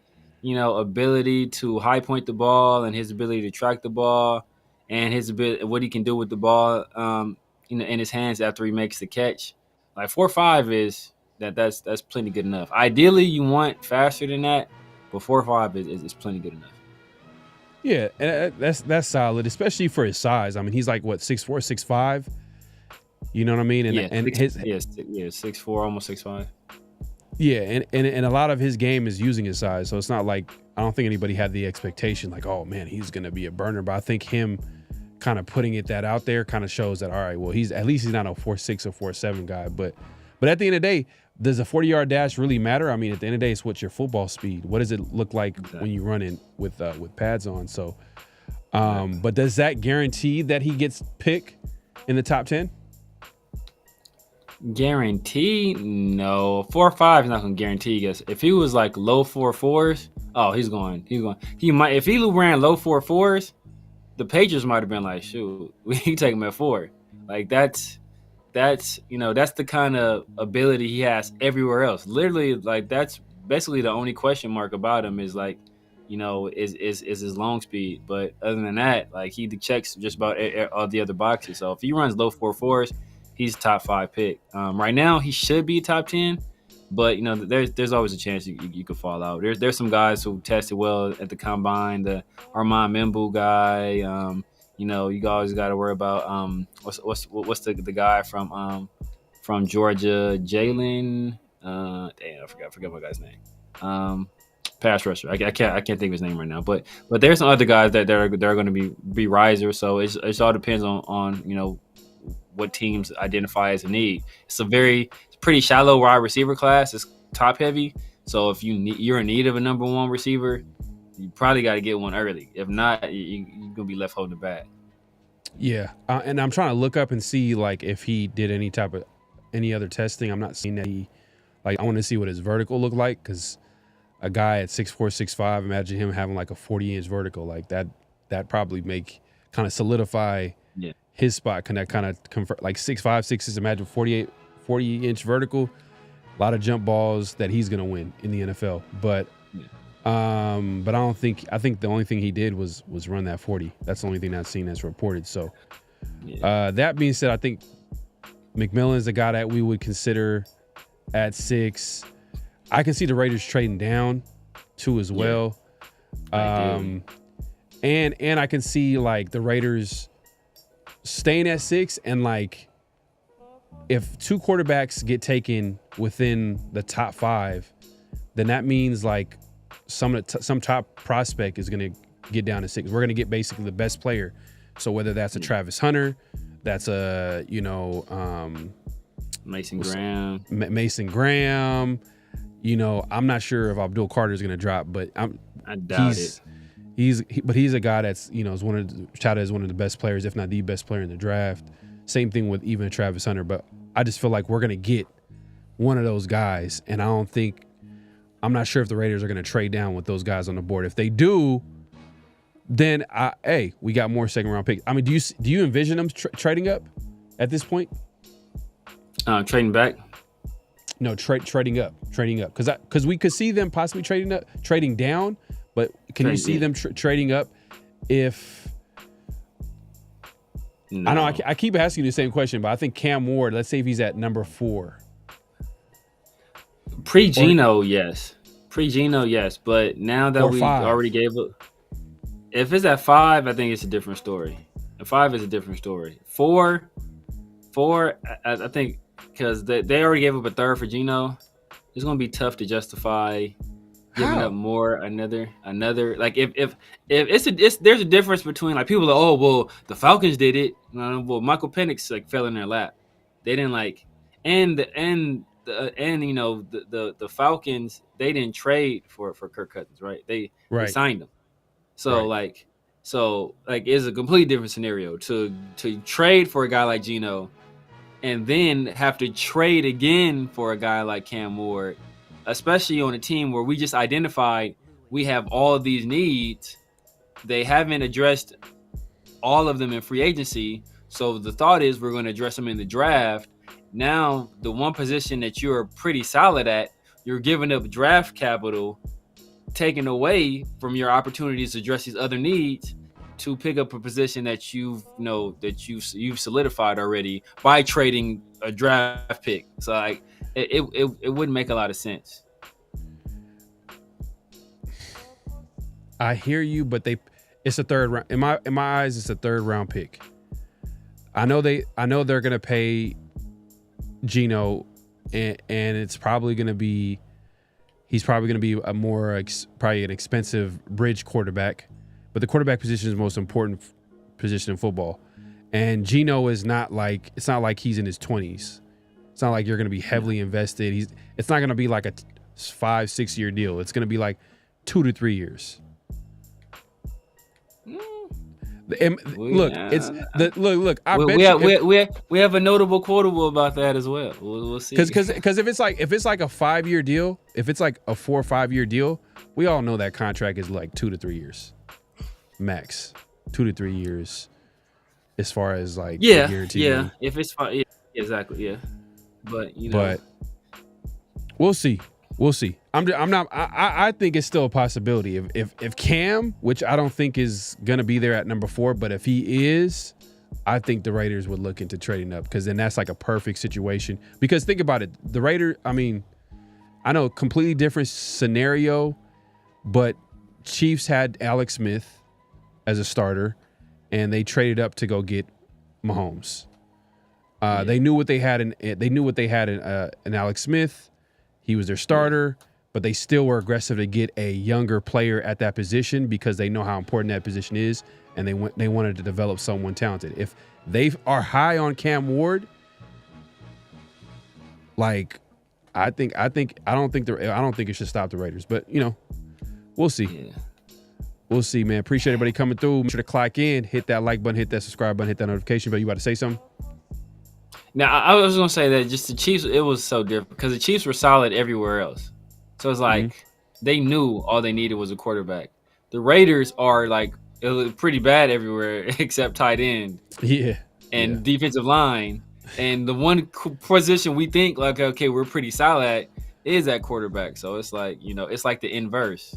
ability to high point the ball and his ability to track the ball and his ability, what he can do with the ball in his hands after he makes the catch, like 4.5 is that's plenty good enough. Ideally, you want faster than that, but 4.5 is plenty good enough. Yeah, and that's solid, especially for his size. I mean, he's like what, 6'4", 6'5". You know what I mean? And 6'4", almost 6'5". Yeah, and a lot of his game is using his size, so it's not like, I don't think anybody had the expectation like, oh man, he's gonna be a burner. But I think him kind of putting that out there kind of shows that, all right, well, he's not a 4.6 or 4.7 guy, but at the end of the day, does a 40-yard dash really matter? I mean, at the end of the day, it's what's your football speed. What does it look like when you run in with pads on? So, but does that guarantee that he gets picked in the top 10? Guarantee? No. 4.5 is not going to guarantee. Guess if he was like low 4.4s, oh, he's going. He might, if he ran low 4.4s, the Patriots might have been like, shoot, we can take him at 4. Like that's the kind of ability he has everywhere else. Literally, like that's basically the only question mark about him is like, is his long speed. But other than that, like he checks just about all the other boxes. So if he runs low 4.4s, he's top 5 pick. Right now, he should be top 10, but there's always a chance you could fall out. There's some guys who tested well at the combine. The Armand Membu guy. You always got to worry about what's the guy from Georgia, Jalen. Damn, I forgot my guy's name. Pass rusher. I can't think of his name right now. But there's some other guys that are going to be risers. So it all depends on what teams identify as a need. It's pretty shallow wide receiver class. It's top heavy. So if you're in need of a number 1 receiver, you probably got to get one early. If not, you're gonna be left holding the bag. Yeah, and I'm trying to look up and see like if he did any other testing. I'm not seeing that I want to see what his vertical looked like, because a guy at 6'4", 6'5", imagine him having like a 40-inch vertical like that. That probably make kind of solidify his spot can that kind of convert like 6'5", 6'6", imagine 40-inch vertical, a lot of jump balls that he's gonna win in the NFL. But I think the only thing he did was run that 40. That's the only thing I've seen that's reported. So that being said, I think McMillan's a guy that we would consider at 6. I can see the Raiders trading down too as well. And I can see like the Raiders staying at 6, and like if 2 quarterbacks get taken within the top 5, then that means like some top prospect is going to get down to 6. We're going to get basically the best player. So whether that's a Travis Hunter, that's a Mason Graham. I'm not sure if Abdul Carter is going to drop, but I doubt it. He's a guy that's is one of the best players, if not the best player in the draft. Same thing with even Travis Hunter, but I just feel like we're going to get one of those guys, and I'm not sure if the Raiders are going to trade down with those guys on the board. If they do, then we got more second round picks. I mean, do you envision them trading up at this point? Trading back? No, trading up, because we could see them possibly trading down, but can you see them trading up if? No. I know I keep asking you the same question, but I think Cam Ward, let's say if he's at number 4. Pre-Gino, yes. But now that we already gave up, if it's at 5, I think it's a different story. At 5 is a different story. 4, I think, because they already gave up a 3rd for Gino. It's going to be tough to justify giving up more. Another. Like if there's a difference between like people are like, oh well, the Falcons did it. Well, Michael Penix like fell in their lap. They didn't like the Falcons, they didn't trade for Kirk Cousins, right? They signed him. So it's a completely different scenario to trade for a guy like Gino and then have to trade again for a guy like Cam Ward, especially on a team where we just identified we have all of these needs. They haven't addressed all of them in free agency. So the thought is we're going to address them in the draft. Now, the one position that you're pretty solid at, you're giving up draft capital, taking away from your opportunities to address these other needs to pick up a position that you've solidified already by trading a draft pick. So like it wouldn't make a lot of sense. I hear you, but it's a 3rd round. In my eyes, it's a 3rd round pick. I know they're gonna pay Gino, and it's probably gonna be he's probably gonna be a more probably an expensive bridge quarterback. But the quarterback position is the most important position in football. And Gino is not like he's in his 20s. It's not like you're going to be heavily invested. It's not going to be like a 5-6 year deal. It's going to be like 2 to 3 years. Look, we have a notable quotable about that as well. We'll see. Because if it's like a 5-year deal, if it's like a 4 or 5 year deal, we all know that contract is like 2 to 3 years. Max 2 to 3 years as far as like guarantee. If it's fine, exactly, but we'll see I think it's still a possibility if Cam, which I don't think is gonna be there at number 4, but if he is, I think the Raiders would look into trading up, because then that's like a perfect situation. Because think about it, the Raiders, I mean, I know completely different scenario, but Chiefs had Alex Smith as a starter, and they traded up to go get Mahomes. They knew what they had in Alex Smith. He was their starter, but they still were aggressive to get a younger player at that position because they know how important that position is, and they wanted to develop someone talented. If they are high on Cam Ward, like I don't think it should stop the Raiders, but we'll see. Yeah. We'll see, man. Appreciate everybody coming through. Make sure to clock in, hit that like button, hit that subscribe button, hit that notification bell. You about to say something? Now, I was going to say that just the Chiefs, it was so different because the Chiefs were solid everywhere else. So it's like they knew all they needed was a quarterback. The Raiders are like pretty bad everywhere except tight end. Yeah. and defensive line. And the one position we think like, okay, we're pretty solid at is at quarterback. So it's like, it's like the inverse.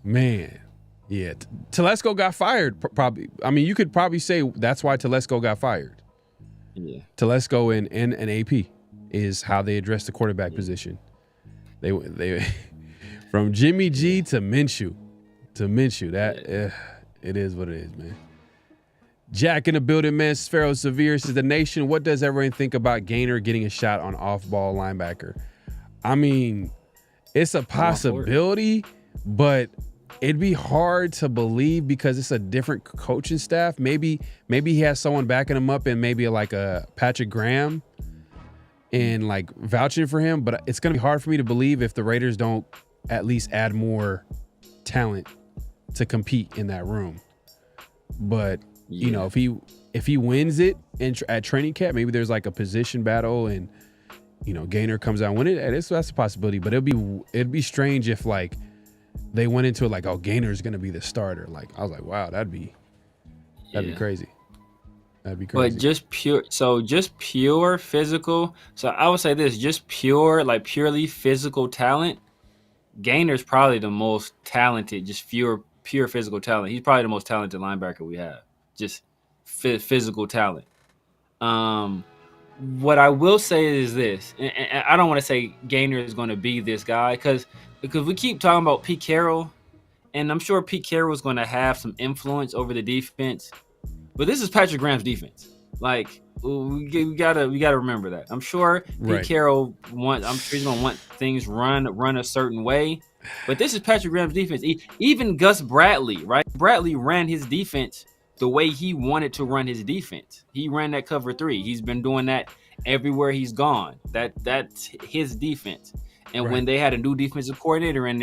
Man. Yeah. Telesco got fired. Probably. I mean, you could probably say that's why Telesco got fired. Yeah. Telesco and an AP is how they address the quarterback position. They from Jimmy G to Minshew. That it is what it is, man. Jack in the building, man. Pharaoh Severe says, the nation, what does everyone think about Gainer getting a shot on off-ball linebacker? I mean, it's a possibility, but it'd be hard to believe because it's a different coaching staff. Maybe he has someone backing him up and maybe like a Patrick Graham and like vouching for him. But it's going to be hard for me to believe if the Raiders don't at least add more talent to compete in that room. But if he wins it at training camp, maybe there's like a position battle and Gainer comes out and win it. That's a possibility. But it'd be strange if like they went into it like, oh, Gainer's gonna be the starter. Like I was like, wow, that'd be crazy. That'd be crazy. But just pure physical. So I would say this, just purely physical talent. Gainer's probably the most talented, just pure physical talent. He's probably the most talented linebacker we have. Just physical talent. What I will say is this, and I don't want to say Gainer is going to be this guy because we keep talking about Pete Carroll, and I'm sure Pete Carroll is going to have some influence over the defense. But this is Patrick Graham's defense. Like we gotta remember that. I'm sure Pete Carroll he's gonna want things run a certain way. But this is Patrick Graham's defense. Even Gus Bradley, right? Bradley ran his defense the way he wanted to run his defense. He ran that cover 3. He's been doing that everywhere he's gone. That's his defense. And when they had a new defensive coordinator in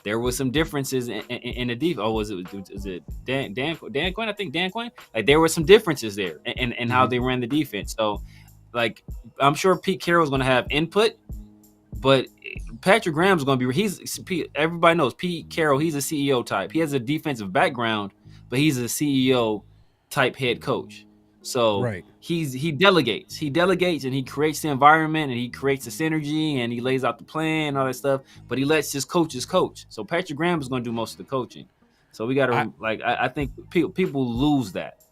there was some differences in the defense. Oh, was it Dan Quinn? I think Dan Quinn. Like there were some differences there in how they ran the defense. So, like I'm sure Pete Carroll's going to have input, but Patrick Graham's going to be. Everybody knows Pete Carroll. He's a CEO type. He has a defensive background, but he's a CEO type head coach. So he delegates, and he creates the environment, and he creates the synergy, and he lays out the plan and all that stuff. But he lets his coaches coach. So Patrick Graham is going to do most of the coaching. So we got to I think people lose that.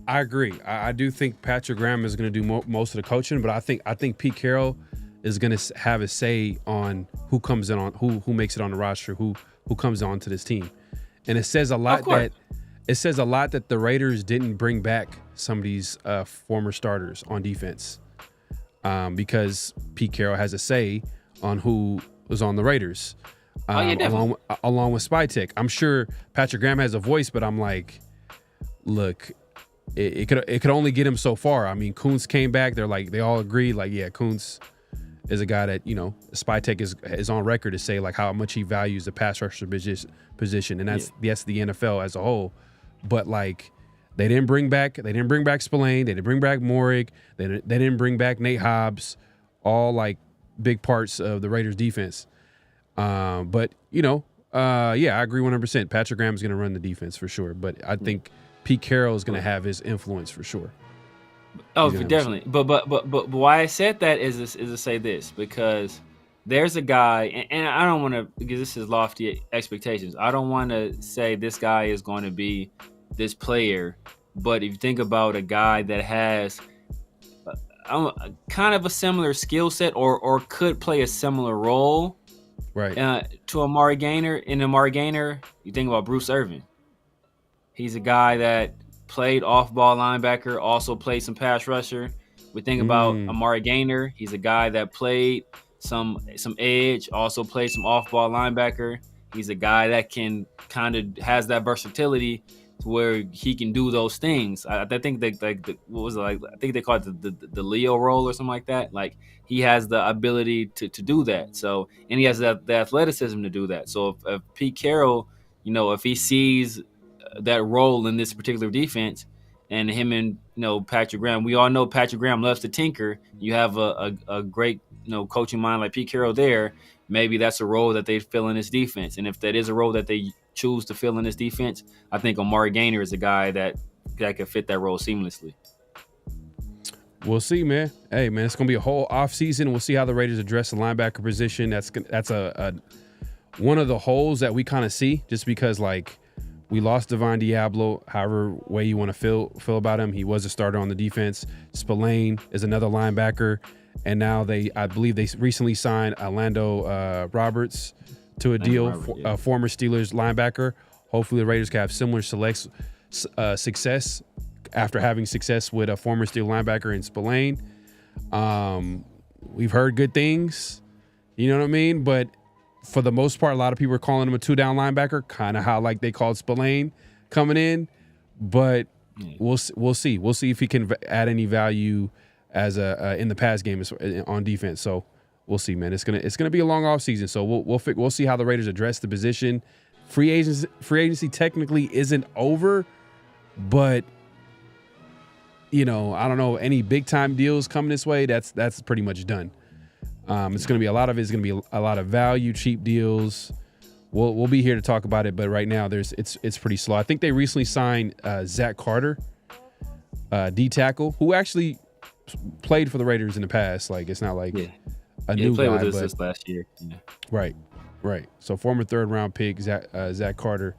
I agree. I do think Patrick Graham is going to do most of the coaching, but I think Pete Carroll is going to have a say on who comes in on who makes it on the roster, who comes on to this team, and it says a lot that the Raiders didn't bring back some of these former starters on defense because Pete Carroll has a say on who was on the Raiders, along with Spytek. I'm sure Patrick Graham has a voice, but I'm like, look, it could only get him so far. I mean, Kuntz came back. They all agreed, like, yeah, Kuntz is a guy that, Spytek is on record to say like how much he values the pass rusher position, and that's the NFL as a whole. But like they didn't bring back Spillane, they didn't bring back Morig, they didn't bring back Nate Hobbs, all like big parts of the Raiders defense. But I agree 100%. Patrick Graham is going to run the defense for sure, but I think Pete Carroll is going to have his influence for sure. Oh, definitely. But why I said that is to say this, because there's a guy, and I don't want to, because this is lofty expectations. I don't want to say this guy is going to be this player, but if you think about a guy that has kind of a similar skill set or could play a similar role, right, to Amari Gainer. In Amari Gainer, you think about Bruce Irvin. He's a guy that played off-ball linebacker, also played some pass rusher. We think about Amari Gainer. He's a guy that played some edge, also played some off-ball linebacker. He's a guy that can kind of has that versatility to where he can do those things. I think that I think they call it the Leo role or something like that. Like he has the ability to do that. So, and he has the athleticism to do that. So if Pete Carroll, if he sees that role in this particular defense, and him and Patrick Graham, we all know Patrick Graham loves to tinker. You have a great coaching mind like Pete Carroll there. maybe that's a role that they fill in this defense. And if that is a role that they choose to fill in this defense, I think Amari Gainer is a guy that could fit that role seamlessly. We'll see, man. Hey, man, it's gonna be a whole offseason. We'll see how the Raiders address the linebacker position. That's a one of the holes that we kind of see, just because like we lost Devon Diablo. However way you want to feel about him, he was a starter on the defense. Spillane is another linebacker, and now I believe they recently signed Orlando Roberts to a deal, a former Steelers linebacker. Hopefully, the Raiders can have similar success after having success with a former Steelers linebacker in Spillane. We've heard good things, you know what I mean? But for the most part, a lot of people are calling him a 2-down linebacker, kind of how like they called Spillane coming in. But we'll see. We'll see if he can add any value as in the pass game on defense. So we'll see, man. It's gonna be a long offseason. So we'll see how the Raiders address the position. Free agency technically isn't over, but you know, I don't know, any big time deals coming this way, that's pretty much done. It's going to be a lot of value, cheap deals. We'll be here to talk about it, but right now it's pretty slow. I think they recently signed Zach Carter, D tackle, who actually played for the Raiders in the past. Like it's not like a new guy, with us this last year. Yeah. Right. So former 3rd round pick Zach Carter.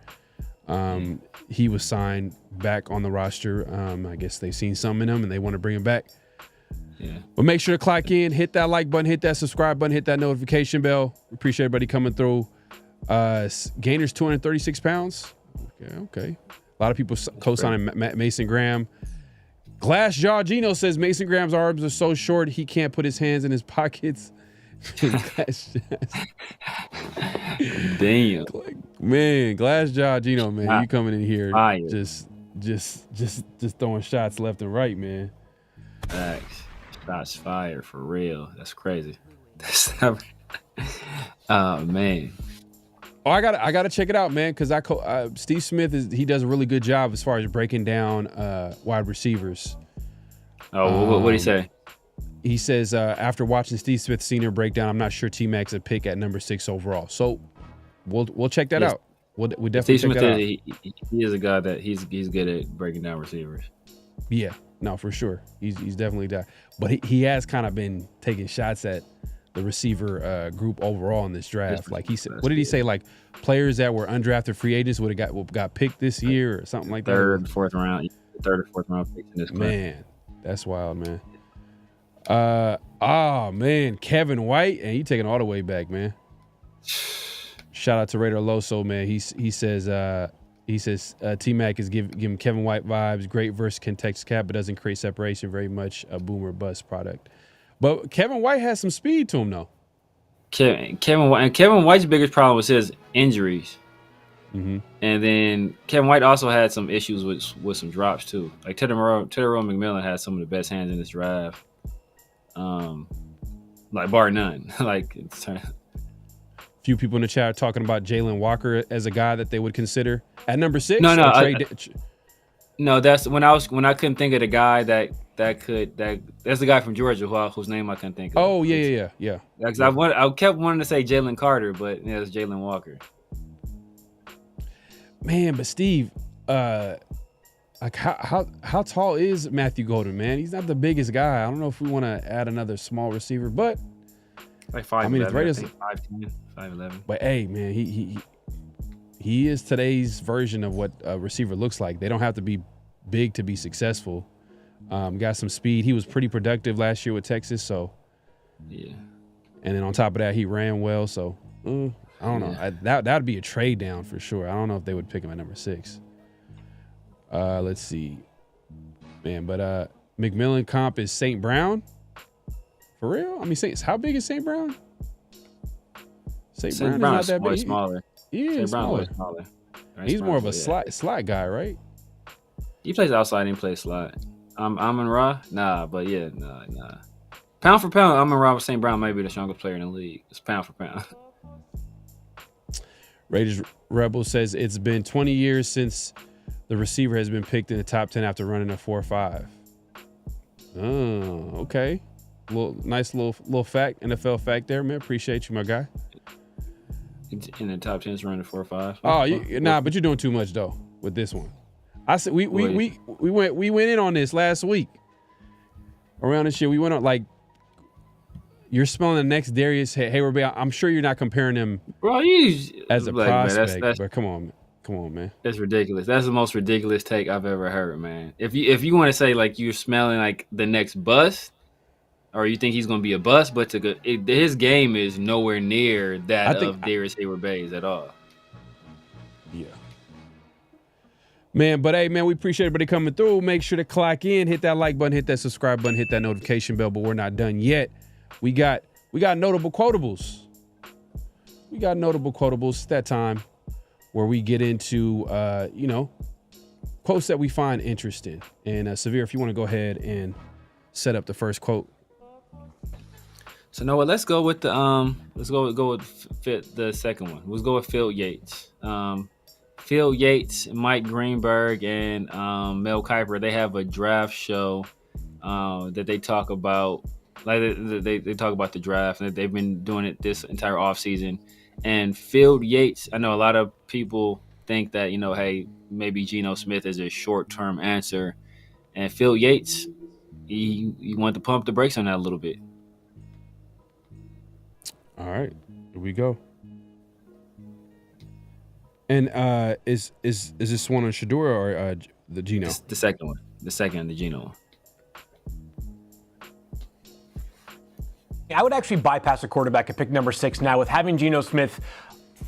He was signed back on the roster. I guess they've seen something in him and they want to bring him back. Yeah. But make sure to clock in, hit that like button, hit that subscribe button, hit that notification bell. Appreciate everybody coming through. Gainer's 236 pounds. Okay. A lot of people co-signing Mason Graham. Glass Jaw Gino says Mason Graham's arms are so short he can't put his hands in his pockets. Damn. Man, Glass Jaw Gino, man, you coming in here fire. just throwing shots left and right, man. Facts. Shots fired for real. That's crazy. Oh man. Oh, I gotta check it out, man, because Steve Smith he does a really good job as far as breaking down wide receivers. Oh, what did he say? He says after watching Steve Smith Sr. breakdown, I'm not sure T-Mac's a pick at number 6 overall. So we'll check that out. We'll definitely check that out. He is a guy that he's good at breaking down receivers. Yeah, no, for sure. He's definitely that. But he has kind of been taking shots at the receiver group overall in this draft. Like he said, what did he say? Like players that were undrafted free agents would have got picked this year or something like that. Third or fourth round picks in this class. Man, that's wild, man. Man, Kevin White, and you taking all the way back, man. Shout out to Raider Loso, man. He says T-Mac is giving Kevin White vibes. Great versus Kentucky Cap, but doesn't create separation. Very much a boomer bust product. But Kevin White has some speed to him, though. Kevin White's biggest problem was his injuries. Mm-hmm. And then Kevin White also had some issues with some drops too. Like Tedderell McMillan had some of the best hands in this draft. Like bar none. Like few people in the chat are talking about Jalen Walker as a guy that they would consider at number 6. No, that's when I couldn't think of the guy that's the guy from Georgia whose name I couldn't think of. Oh yeah. Because I kept wanting to say Jalen Carter, but it's Jalen Walker. Man, but Steve, like how tall is Matthew Golden, man? He's not the biggest guy. I don't know if we want to add another small receiver, but like 5'11", I mean, 5'10", 5'11". But hey, man, he is today's version of what a receiver looks like. They don't have to be big to be successful. Got some speed. He was pretty productive last year with Texas, so yeah. And then on top of that, he ran well. So I don't know. That'd be a trade down for sure. I don't know if they would pick him at number 6. Let's see, man. But McMillan comp is St. Brown. For real? I mean, how big is St. Brown? St. Brown is not that big. Smaller. Yeah, St. smaller. He's more of a slot guy, right? He plays outside and plays slot. Amon Ra? Nah. Pound for pound, Amon Ra with St. Brown may be the strongest player in the league. It's pound for pound. Raiders Rebel says it's been 20 years since the receiver has been picked in the top 10 after running a 4.5. Oh, okay. Nice little fact, NFL fact there, man. Appreciate you, my guy. In the top 10, running 4 or 5. Oh, but you're doing too much though with this one. I said we went in on this last week. Around this shit, we went on like you're spelling the next Darius Hayward. I'm sure you're not comparing him, bro. As a prospect, but come on, man. That's ridiculous. That's the most ridiculous take I've ever heard, man. If you want to say like you're smelling like the next bust, or you think he's going to be a bust, but his game is nowhere near that of Darius Hayward-Bays at all. Yeah. Man, but hey, man, we appreciate everybody coming through. Make sure to clock in, hit that like button, hit that subscribe button, hit that notification bell, but we're not done yet. We got notable quotables. It's that time where we get into, quotes that we find interesting. And Severe, if you want to go ahead and set up the first quote. So Noah, let's go with the the second one. Let's go with Phil Yates. Phil Yates, Mike Greenberg, and Mel Kiper, they have a draft show that they talk about. Like they talk about the draft, and they've been doing it this entire offseason. And Phil Yates, I know a lot of people think that, hey, maybe Gino Smith is a short-term answer. And Phil Yates, he wanted to pump the brakes on that a little bit. All right, here we go. And is this one on Shadur or the Gino? The second one. The Gino one. I would actually bypass a quarterback at pick number 6 now with having Gino Smith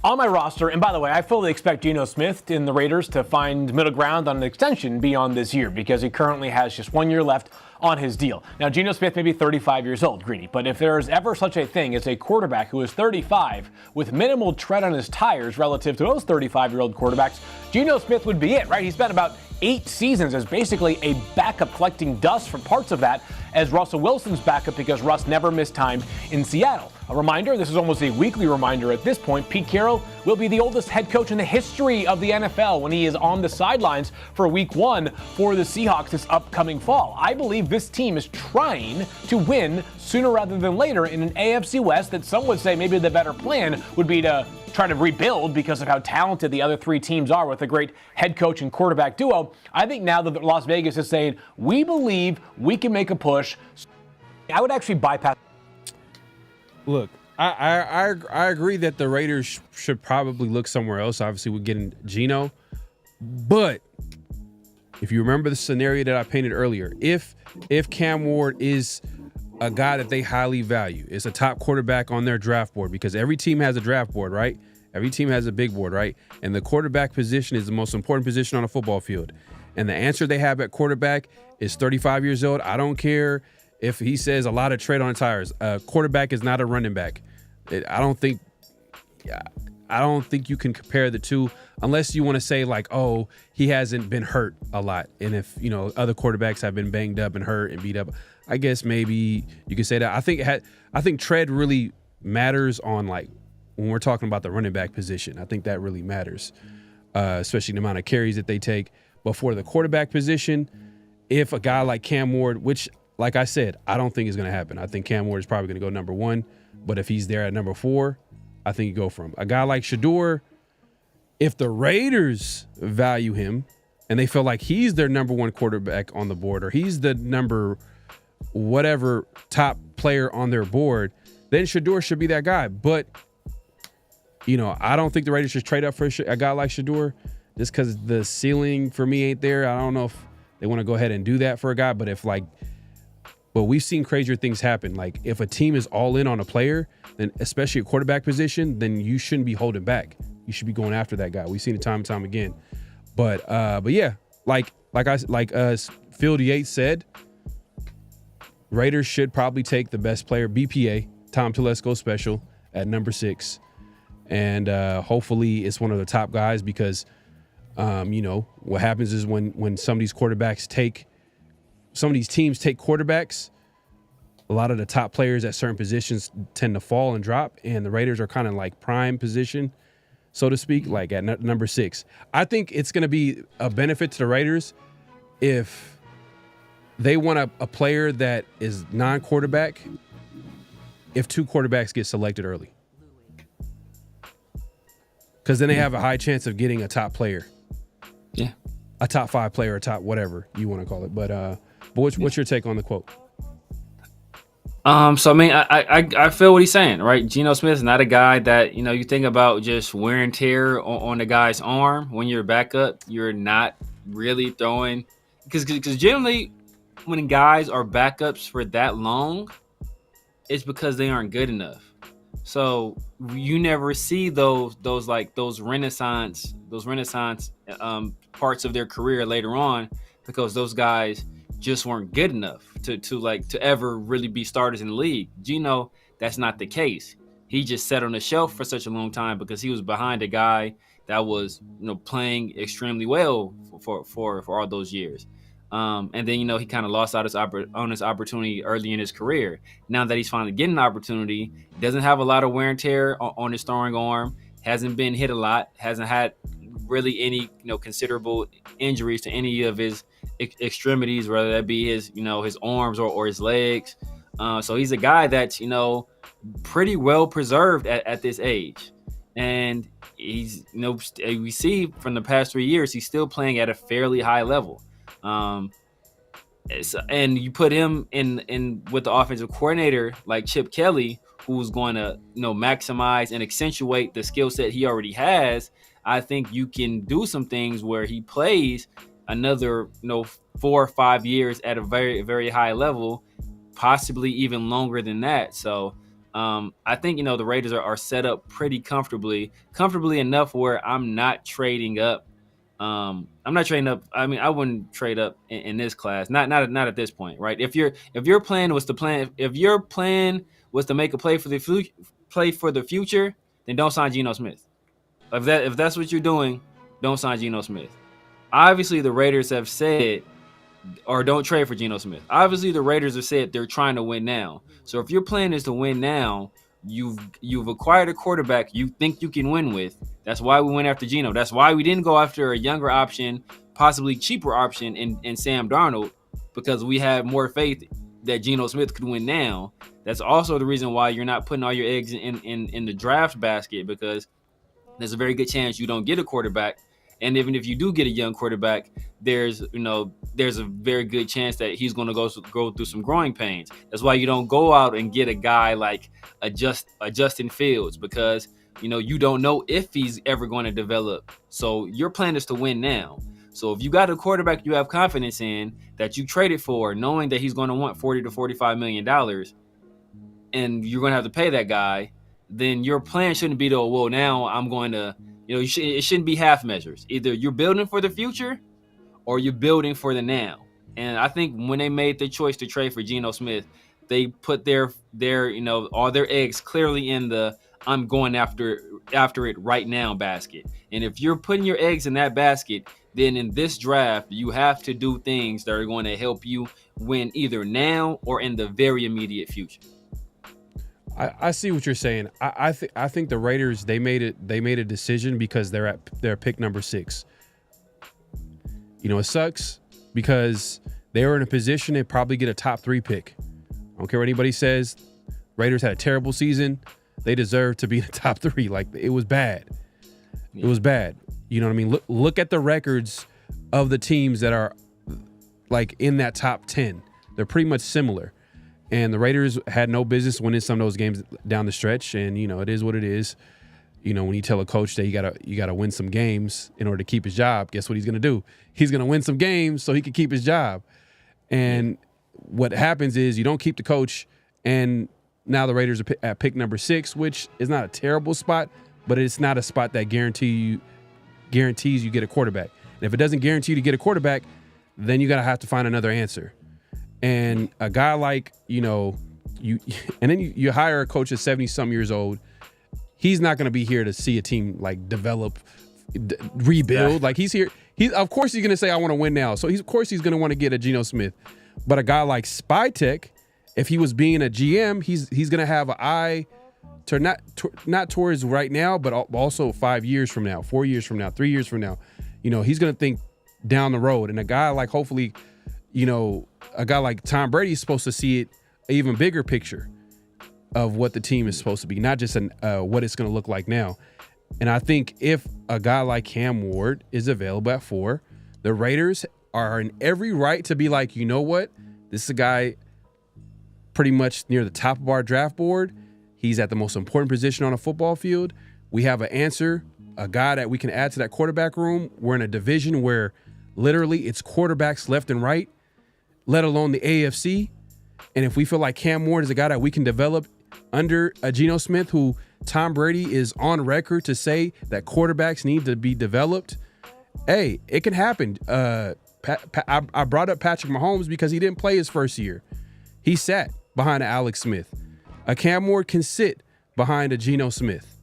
on my roster. And by the way, I fully expect Gino Smith in the Raiders to find middle ground on an extension beyond this year because he currently has just 1 year left on his deal. Now, Gino Smith may be 35 years old, Greedy, but if there is ever such a thing as a quarterback who is 35 with minimal tread on his tires relative to those 35-year-old quarterbacks, Gino Smith would be it, right? He spent about 8 seasons as basically a backup collecting dust for parts of that as Russell Wilson's backup because Russ never missed time in Seattle. A reminder, this is almost a weekly reminder at this point, Pete Carroll will be the oldest head coach in the history of the NFL when he is on the sidelines for week 1 for the Seahawks this upcoming fall. I believe this team is trying to win sooner rather than later in an AFC West that some would say maybe the better plan would be to try to rebuild because of how talented the other 3 teams are with a great head coach and quarterback duo. I think now that Las Vegas is saying, we believe we can make a push, I would actually bypass. Look, I agree that the Raiders should probably look somewhere else. Obviously, we're getting Gino. But if you remember the scenario that I painted earlier, if Cam Ward is a guy that they highly value, is a top quarterback on their draft board, because every team has a draft board, right? Every team has a big board, right? And the quarterback position is the most important position on a football field. And the answer they have at quarterback is 35 years old. I don't care if he says a lot of tread on tires. Quarterback is not a running back. I don't think you can compare the two unless you want to say like, oh, he hasn't been hurt a lot. And if, other quarterbacks have been banged up and hurt and beat up, I guess maybe you could say that. I think tread really matters on like when we're talking about the running back position. I think that really matters, especially the amount of carries that they take. But for the quarterback position, if a guy like Cam Ward, which like I said, I don't think is going to happen. I think Cam Ward is probably going to go number 1. But if he's there at number 4, I think you go for him. A guy like Shadur, if the Raiders value him and they feel like he's their number 1 quarterback on the board, or he's the number whatever top player on their board, then Shadur should be that guy. But, I don't think the Raiders should trade up for a guy like Shadur just because the ceiling for me ain't there. I don't know if they want to go ahead and do that for a guy, but but we've seen crazier things happen. Like if a team is all in on a player, then especially a quarterback position, then you shouldn't be holding back. You should be going after that guy. We've seen it time and time again. But yeah, like Phil Yates said, Raiders should probably take the best player, BPA, Tom Telesco special at number 6. And hopefully it's one of the top guys because, what happens is when some of these teams take quarterbacks, a lot of the top players at certain positions tend to fall and drop, and the Raiders are kind of like prime position, so to speak, like at number 6. I think it's going to be a benefit to the Raiders if they want a player that is non-quarterback, if 2 quarterbacks get selected early. because then they have a high chance of getting a top player. Yeah. A top 5 player, a top whatever you want to call it. But what's your take on the quote? So I mean, I feel what he's saying, right? Geno Smith is not a guy that, you know, you think about just wear and tear on the guy's arm. When you're a backup, you're not really throwing, because generally when guys are backups for that long, it's because they aren't good enough. So you never see those renaissance parts of their career later on, because those guys just weren't good enough to ever really be starters in the league. Gino, that's not the case. He just sat on the shelf for such a long time because he was behind a guy that was, you know, playing extremely well for all those years. And then, you know, he kind of lost out on his opportunity early in his career. Now that he's finally getting an opportunity, doesn't have a lot of wear and tear on his throwing arm, hasn't been hit a lot, hasn't had really any, you know, considerable injuries to any of his extremities, whether that be his, you know, his arms or his legs. So he's a guy that's, you know, pretty well preserved at this age. And he's, you know, we see from the past 3 years, he's still playing at a fairly high level. And you put him in with the offensive coordinator like Chip Kelly, who's going to, you know, maximize and accentuate the skill set he already has. I think you can do some things where he plays another, you know, 4 or 5 years at a very, very high level, possibly even longer than that. So I think, you know, the Raiders are set up pretty comfortably enough where I'm not trading up. I'm not trading up. I mean, I wouldn't trade up in this class. Not at this point, right? If your plan was to make a play for the future, then don't sign Geno Smith. If that's what you're doing, don't sign Geno Smith. Obviously, the Raiders have said, or don't trade for Geno Smith. Obviously, the Raiders have said they're trying to win now. So if your plan is to win now, you've acquired a quarterback you think you can win with. That's why we went after Geno. That's why we didn't go after a younger option, possibly cheaper option in Sam Darnold, because we have more faith that Geno Smith could win now. That's also the reason why you're not putting all your eggs in the draft basket, because there's a very good chance you don't get a quarterback. And even if you do get a young quarterback, there's a very good chance that he's going to go through some growing pains. That's why you don't go out and get a guy like a Justin Fields, because, you know, you don't know if he's ever going to develop. So your plan is to win now. So if you got a quarterback you have confidence in that you traded for, knowing that he's going to want $40 to $45 million, and you're going to have to pay that guy, then your plan shouldn't be to, well, now I'm going to, you know, it shouldn't be half measures. Either you're building for the future or you're building for the now. And I think when they made the choice to trade for Geno Smith, they put their you know, all their eggs clearly in the I'm going after it right now basket. And if you're putting your eggs in that basket, then in this draft, you have to do things that are going to help you win either now or in the very immediate future. I see what you're saying. I think the Raiders, they made a decision because they're pick number 6. You know, it sucks because they were in a position to probably get a top 3 pick. I don't care what anybody says. Raiders had a terrible season. They deserve to be in the top 3. Like, it was bad. It was bad. You know what I mean? Look at the records of the teams that are like in that top 10. They're pretty much similar. And the Raiders had no business winning some of those games down the stretch. And, you know, it is what it is. You know, when you tell a coach that you gotta win some games in order to keep his job, guess what he's going to do? He's going to win some games so he can keep his job. And what happens is you don't keep the coach, and now the Raiders are at pick number 6, which is not a terrible spot, but it's not a spot that guarantees you get a quarterback. And if it doesn't guarantee you to get a quarterback, then you got to have to find another answer. And a guy like, you know, you hire a coach at 70-some years old. He's not going to be here to see a team like develop, rebuild. Yeah. Like, he's here. Of course he's going to say, I want to win now. So of course he's going to want to get a Geno Smith. But a guy like Spytek, if he was being a GM, he's going to have an eye to not towards right now, but also 5 years from now, 4 years from now, 3 years from now. You know, he's going to think down the road. And a guy like, hopefully, you know, a guy like Tom Brady is supposed to see it, an even bigger picture of what the team is supposed to be, not just what it's going to look like now. And I think if a guy like Cam Ward is available at 4, the Raiders are in every right to be like, you know what? This is a guy pretty much near the top of our draft board. He's at the most important position on a football field. We have an answer, a guy that we can add to that quarterback room. We're in a division where literally it's quarterbacks left and right, let alone the AFC. And if we feel like Cam Ward is a guy that we can develop under a Gino Smith, who Tom Brady is on record to say that quarterbacks need to be developed, hey, it can happen. I brought up Patrick Mahomes because he didn't play his first year. He sat behind Alex Smith. A Cam Ward can sit behind a Gino Smith.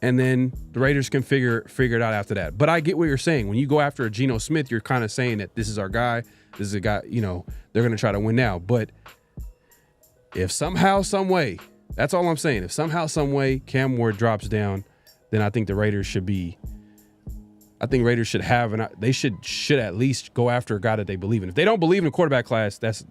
And then the Raiders can figure it out after that. But I get what you're saying. When you go after a Gino Smith, you're kind of saying that this is our guy. This is a guy, they're going to try to win now. But if somehow, some way, that's all I'm saying. If somehow, some way Cam Ward drops down, then I think the Raiders should have, and they should at least go after a guy that they believe in. If they don't believe in a quarterback class, that's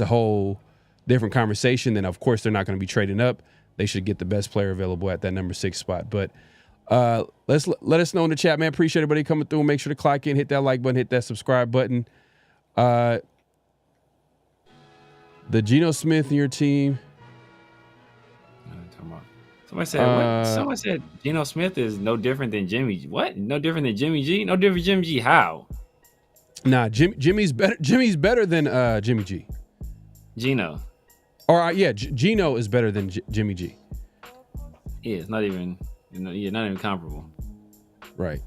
a whole different conversation. Then of course they're not going to be trading up. They should get the best player available at that number 6 spot. But let us know in the chat, man. Appreciate everybody coming through. Make sure to clock in, hit that like button, hit that subscribe button. The Geno Smith in your team. Someone said Geno Smith is no different than Jimmy. What? No different than Jimmy G? No different than Jimmy G? How? Nah, Jimmy's better. Jimmy's better than Jimmy G. Geno. Or yeah, Geno is better than Jimmy G. Yeah, it's not even. Not even comparable. Right.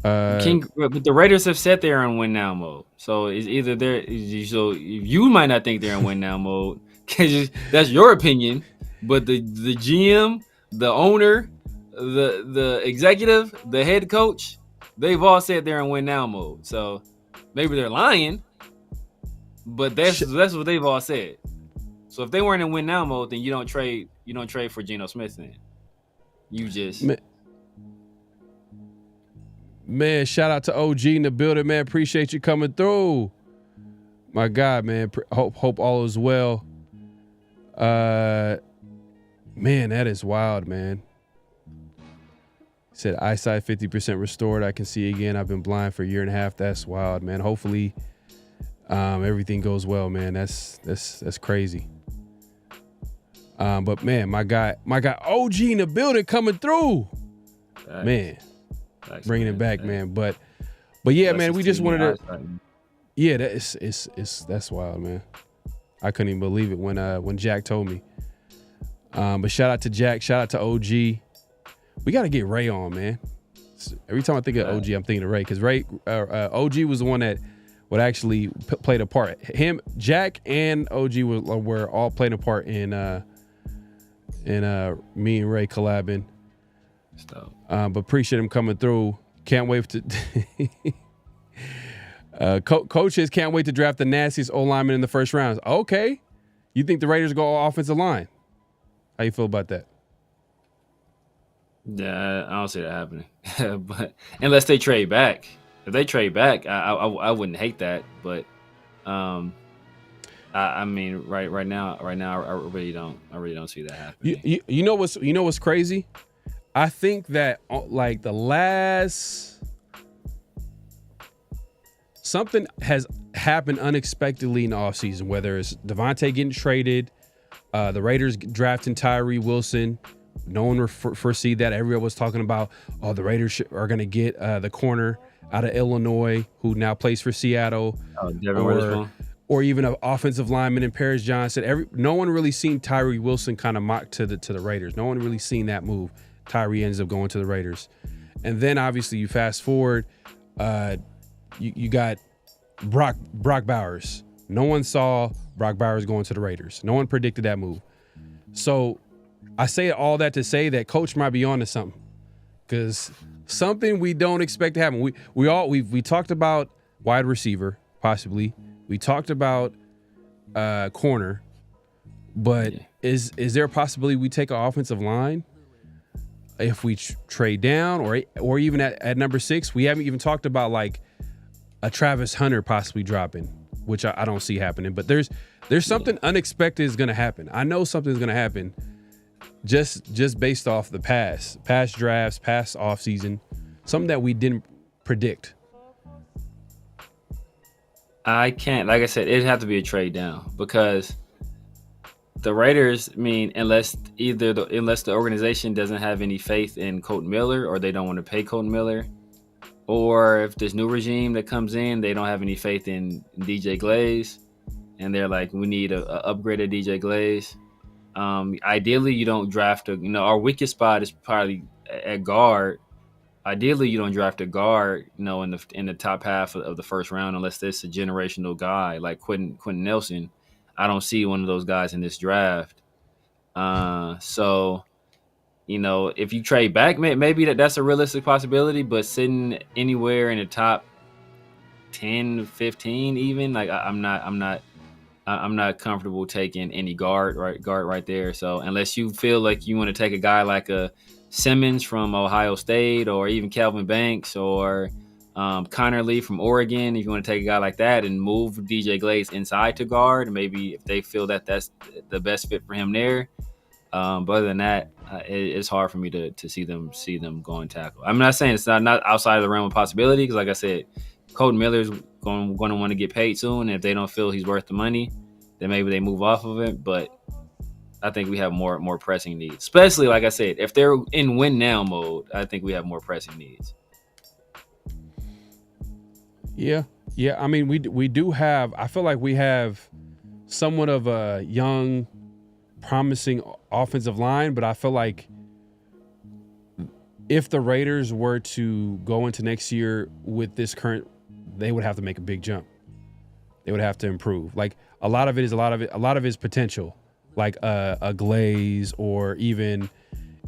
But the Raiders have sat there in win now mode. So it's either so you might not think they're in win now mode. That's your opinion, but the GM, the owner, the executive, the head coach, they've all said they're in win now mode. So maybe they're lying, but that's what they've all said. So if they weren't in win now mode, then you don't trade for Geno Smith. Then you just man. Shout out to OG in the building, man. Appreciate you coming through, my God, man. Hope all is well. Man, that is wild, man. Said eyesight 50% restored. I can see again. I've been blind for a year and a half. That's wild, man. Hopefully, everything goes well, man. That's crazy. But man, my guy OG in the building coming through. Thanks. Man, thanks, bringing it back, man. But yeah, man, we just wanted to. Yeah, that's wild, man. I couldn't even believe it when Jack told me. But shout out to Jack, shout out to OG. We got to get Ray on, man. Every time I think of OG, I'm thinking of Ray, because OG was the one that would actually played a part. Him, Jack, and OG were all playing a part in me and Ray collabing. But appreciate him coming through. Can't wait to. Coaches can't wait to draft the nastiest O-lineman in the first round. Okay. You think the Raiders go offensive line? How you feel about that? Yeah, I don't see that happening. But unless they trade back. If they trade back, I wouldn't hate that. But I mean, right now, I really don't see that happening. You know what's crazy? I think that like the last. Something has happened unexpectedly in the offseason, whether it's Devontae getting traded, the Raiders drafting Tyree Wilson. No one foresee that. Everyone was talking about, the Raiders are going to get the corner out of Illinois who now plays for Seattle. Or even an offensive lineman in Paris Johnson. No one really seen Tyree Wilson kind of mock to the Raiders. No one really seen that move. Tyree ends up going to the Raiders. And then obviously you fast forward, you got Brock Bowers. No one saw Brock Bowers going to the Raiders. No one predicted that move. So I say all that to say that coach might be on to something, because something we don't expect to happen. We talked about wide receiver possibly. We talked about corner, but is there a possibility we take an offensive line if we trade down, or even at number 6? We haven't even talked about like a Travis Hunter possibly dropping, which I don't see happening. But there's something unexpected is going to happen. I know something's going to happen. just based off the past drafts, past offseason, something that we didn't predict? I can't. Like I said, it'd have to be a trade down because the Raiders, I mean, unless the organization doesn't have any faith in Colton Miller or they don't want to pay Colton Miller, or if this new regime that comes in, they don't have any faith in DJ Glaze, and they're like, we need a upgraded DJ Glaze. Ideally, you don't draft our weakest spot is probably at guard. Ideally, you don't draft a guard, in the top half of the first round unless there's a generational guy like Quentin Nelson. I don't see one of those guys in this draft. So, if you trade back, maybe that's a realistic possibility. But sitting anywhere in the top 10, 15, even I'm not comfortable taking any guard right there. So unless you feel like you want to take a guy like a Simmons from Ohio State, or even Calvin Banks, or Connerly from Oregon, if you want to take a guy like that and move DJ Glaze inside to guard, maybe if they feel that that's the best fit for him there. But other than that, it's hard for me to see them going tackle. I'm not saying it's not outside of the realm of possibility, because like I said, Colton Miller's going to want to get paid soon, and if they don't feel he's worth the money, then maybe they move off of it. But I think we have more pressing needs, especially like I said, if they're in win now mode. I think we have more pressing needs. Yeah. I mean, we do have. I feel like we have somewhat of a young, promising offensive line, but I feel like if the Raiders were to go into next year with this current, they would have to make a big jump. They would have to improve. Like a lot of it is potential, like a Glaze, or even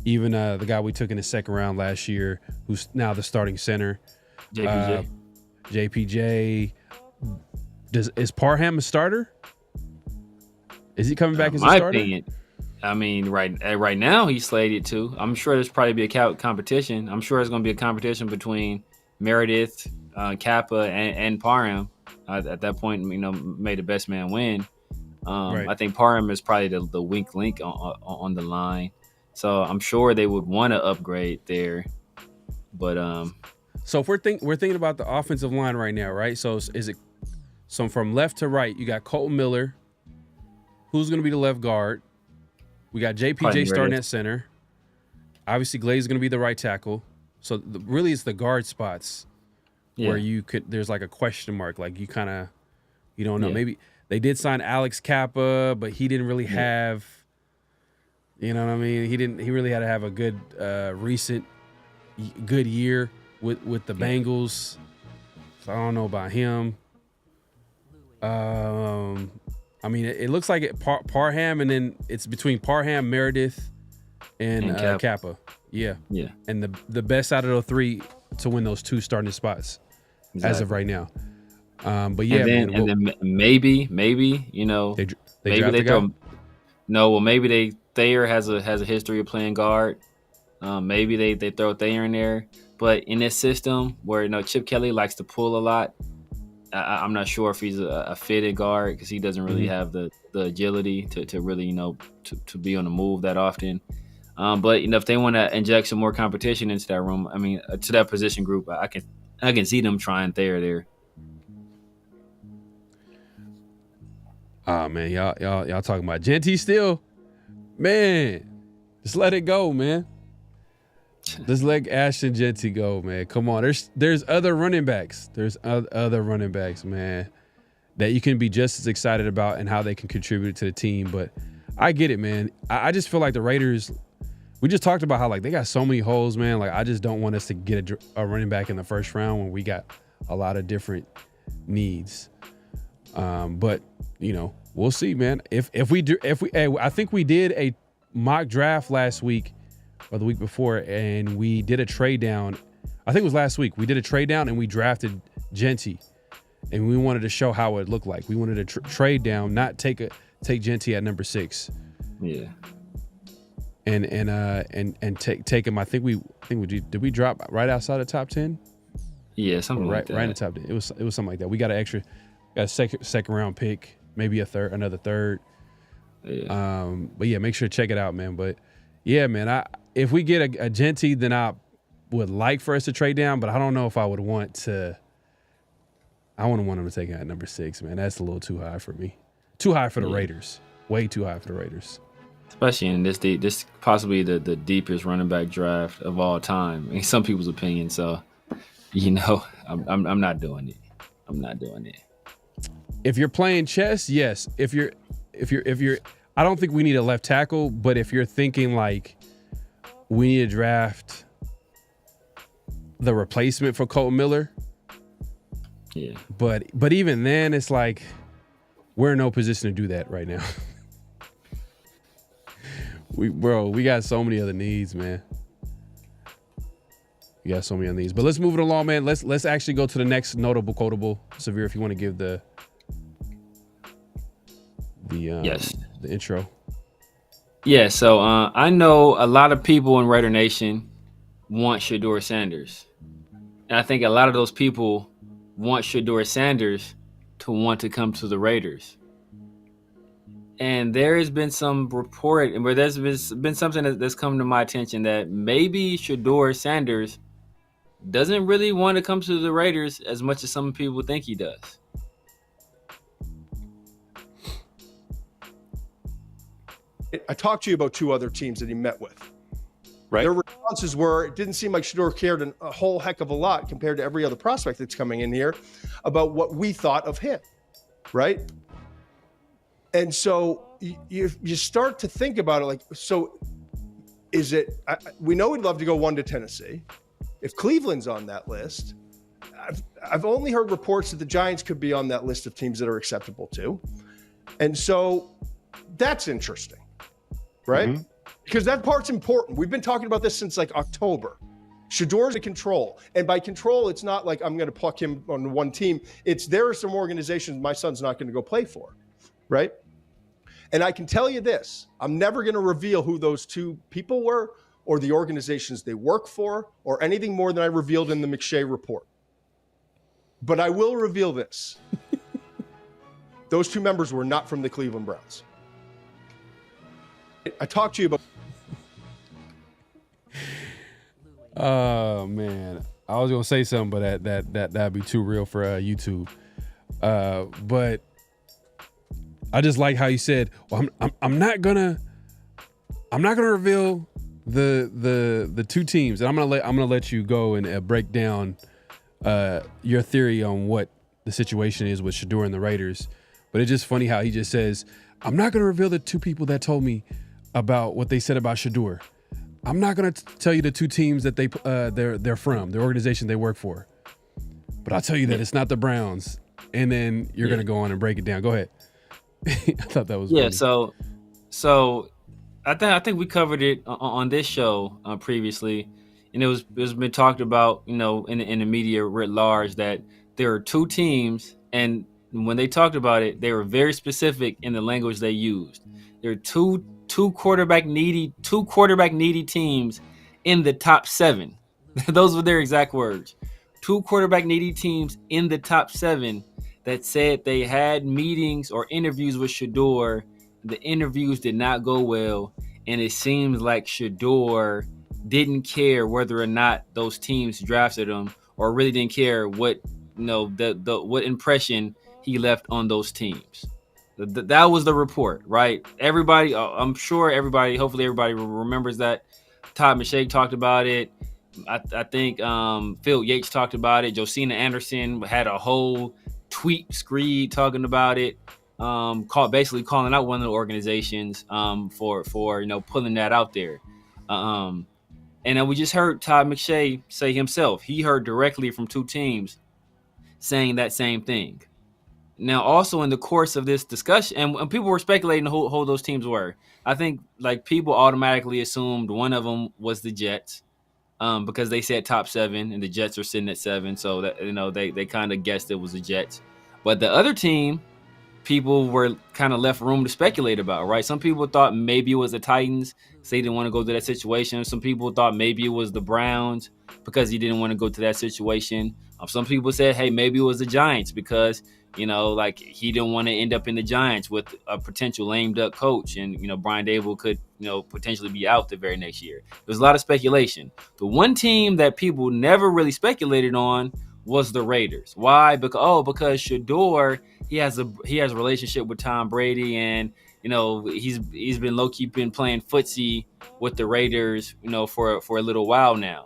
the guy we took in the second round last year, who's now the starting center, JPJ. Is Parham a starter? Is he coming back as a starter? My opinion, I mean, right now he's slated to. I'm sure there's probably be a competition. I'm sure it's going to be a competition between Meredith, Kappa, and Parham. At that point, may the best man win. Right. I think Parham is probably the weak link on the line. So I'm sure they would want to upgrade there. But so if we're thinking about the offensive line right now, right? So so from left to right, you got Colton Miller, who's going to be the left guard. We got JPJ starting at center. Obviously, Glaze is going to be the right tackle. So really, it's the guard spots where there's like a question mark. Like you don't know. Yeah. Maybe they did sign Alex Kappa, but he didn't really have, you know what I mean? He really had to have a good recent good year with the Bengals. So I don't know about him. I mean, it looks like Parham, and then it's between Parham, Meredith, and Kappa. Yeah. And the best out of those three to win those two starting spots as of right now. But yeah, and then maybe maybe they throw. No, well, maybe Thayer has a history of playing guard. Maybe they throw Thayer in there, but in this system where Chip Kelly likes to pull a lot, I'm not sure if he's a fitted guard, because he doesn't really have the agility to really to be on the move that often. But if they want to inject some more competition into that room, I mean, to that position group, I can see them trying Thayer there. Oh man, y'all talking about Genty still? Man, just let it go, man. Just let Ashton Genty go, man. Come on, there's other running backs. There's other running backs, man, that you can be just as excited about and how they can contribute to the team. But I get it, man. I just feel like the Raiders. We just talked about how like they got so many holes, man. Like I just don't want us to get a running back in the first round when we got a lot of different needs. But we'll see, man. I think we did a mock draft last week or the week before, and we did a trade down. I think it was last week. We did a trade down and we drafted Genty, and we wanted to show how it looked like. We wanted to trade down, not take Genty at number 6. Yeah. And take him. I think did we drop right outside the top 10? Yeah, something like that. Right in the top 10. It was something like that. We got a second round pick, maybe another third. Yeah. But yeah, make sure to check it out, man. But Yeah, man. If we get a Genty, then I would like for us to trade down, but I don't know if I would want to. I wouldn't want him to take it at number 6, man. That's a little too high for me. Too high for the Raiders. Way too high for the Raiders. Especially in this possibly the deepest running back draft of all time, in some people's opinion. So, I'm not doing it. I'm not doing it. If you're playing chess, yes. If you're, I don't think we need a left tackle, but if you're thinking like we need to draft the replacement for Colton Miller, yeah. But even then, it's like we're in no position to do that right now. We got so many other needs, man. We got so many other needs. But let's move it along, man. Let's actually go to the next notable quotable. Severe, if you want to give the intro. Yeah, so I know a lot of people in Raider Nation want Shadur Sanders. And I think a lot of those people want Shadur Sanders to want to come to the Raiders. And there has been some report, where there's been something that's come to my attention that maybe Shadur Sanders doesn't really want to come to the Raiders as much as some people think he does. I talked to you about 2 other teams that he met with. Right. Their responses were, it didn't seem like Shadur cared a whole heck of a lot compared to every other prospect that's coming in here about what we thought of him. Right. And so you start to think about it like, so is it, we know we'd love to go 1 to Tennessee. If Cleveland's on that list, I've only heard reports that the Giants could be on that list of teams that are acceptable too. And so that's interesting, right? Mm-hmm. Because that part's important. We've been talking about this since like October. Shadur's in control. And by control, it's not like I'm going to pluck him on one team. It's there are some organizations my son's not going to go play for, right? And I can tell you this, I'm never going to reveal who those 2 people were or the organizations they work for or anything more than I revealed in the McShay report. But I will reveal this. Those 2 members were not from the Cleveland Browns. I talked to you about... Oh, man. I was going to say something, but that'd be too real for YouTube. But I just like how you said, well, I'm not gonna reveal the 2 teams, and I'm gonna let you go and break down your theory on what the situation is with Shadur and the Raiders. But it's just funny how he just says, I'm not gonna reveal the 2 people that told me about what they said about Shadur. I'm not gonna tell you the 2 teams that they're from, the organization they work for. But I'll tell you that it's not the Browns, and then you're gonna go on and break it down. Go ahead. I thought that was funny. So I think we covered it on this show previously, and it was been talked about, in the media writ large, that there are 2 teams, and when they talked about it, they were very specific in the language they used. There are two quarterback needy teams in the top 7. Those were their exact words. 2 quarterback needy teams in the top 7 that said they had meetings or interviews with Shadur. The interviews did not go well, and it seems like Shadur didn't care whether or not those teams drafted him, or really didn't care what what impression he left on those teams. That was the report, right? Everybody, I'm sure hopefully everybody remembers that. Todd McShay talked about it. I think Phil Yates talked about it. Josina Anderson had a whole tweet screed talking about it, basically calling out one of the organizations for pulling that out there. And then we just heard Todd McShay say himself, he heard directly from 2 teams saying that same thing. Now, also in the course of this discussion, and people were speculating who those teams were. I think like people automatically assumed one of them was the Jets, because they said top 7 and the Jets are sitting at 7. So that, they kind of guessed it was the Jets. But the other team people were kind of left room to speculate about, right? Some people thought maybe it was the Titans, so they didn't want to go to that situation. Some people thought maybe it was the Browns because he didn't want to go to that situation. Some people said, hey, maybe it was the Giants because, like he didn't want to end up in the Giants with a potential lame duck coach, and Brian Dable could potentially be out the very next year. There's a lot of speculation. The one team that people never really speculated on was the Raiders. Why? Because Shadur, he has a relationship with Tom Brady, and he's been low-key been playing footsie with the Raiders for a little while now.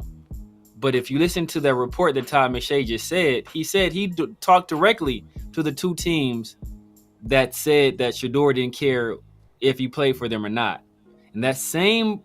But if you listen to the report that Todd McShay just said, he said he talked directly to the two teams that said that Shadur didn't care if he played for them or not. And on that same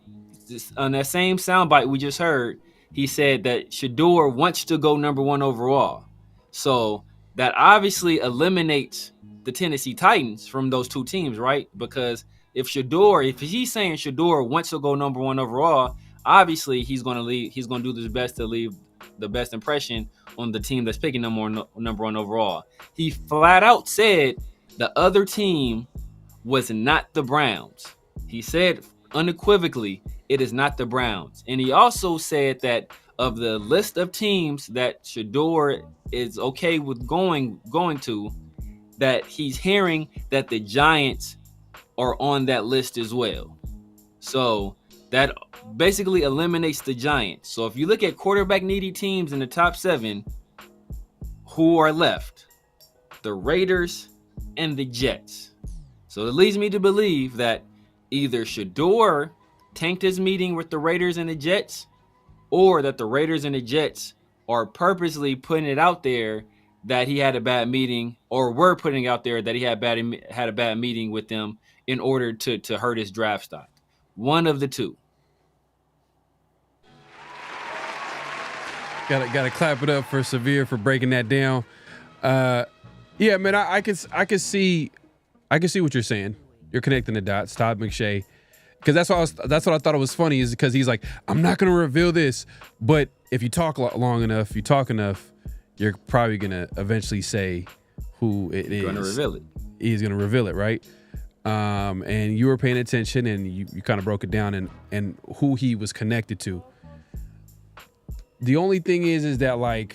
soundbite we just heard, he said that Shadur wants to go number 1 overall. So that obviously eliminates the Tennessee Titans from those two teams, right? Because if he's saying Shadur wants to go number 1 overall, obviously he's going to leave. He's going to do his best to leave the best impression on the team that's picking number 1 overall. He flat out said the other team was not the Browns. He said unequivocally, it is not the Browns. And he also said that of the list of teams that Shadur is okay with going to, that he's hearing that the Giants are on that list as well. So that basically eliminates the Giants. So if you look at quarterback needy teams in the top 7, who are left? The Raiders and the Jets. So it leads me to believe that either Shadur tanked his meeting with the Raiders and the Jets, or that the Raiders and the Jets are purposely putting it out there that he had a bad meeting, or were putting out there that he had a bad meeting with them in order to hurt his draft stock. One of the two. Gotta clap it up for Severe for breaking that down. Yeah, man, I can see what you're saying. You're connecting the dots, Todd McShay, because that's what I thought it was funny, is because he's like, I'm not gonna reveal this, but if you talk long enough, you talk enough, you're probably gonna eventually say who it is. He's gonna reveal it. He's gonna reveal it, right? And you were paying attention, and you kind of broke it down and who he was connected to. The only thing is that, like,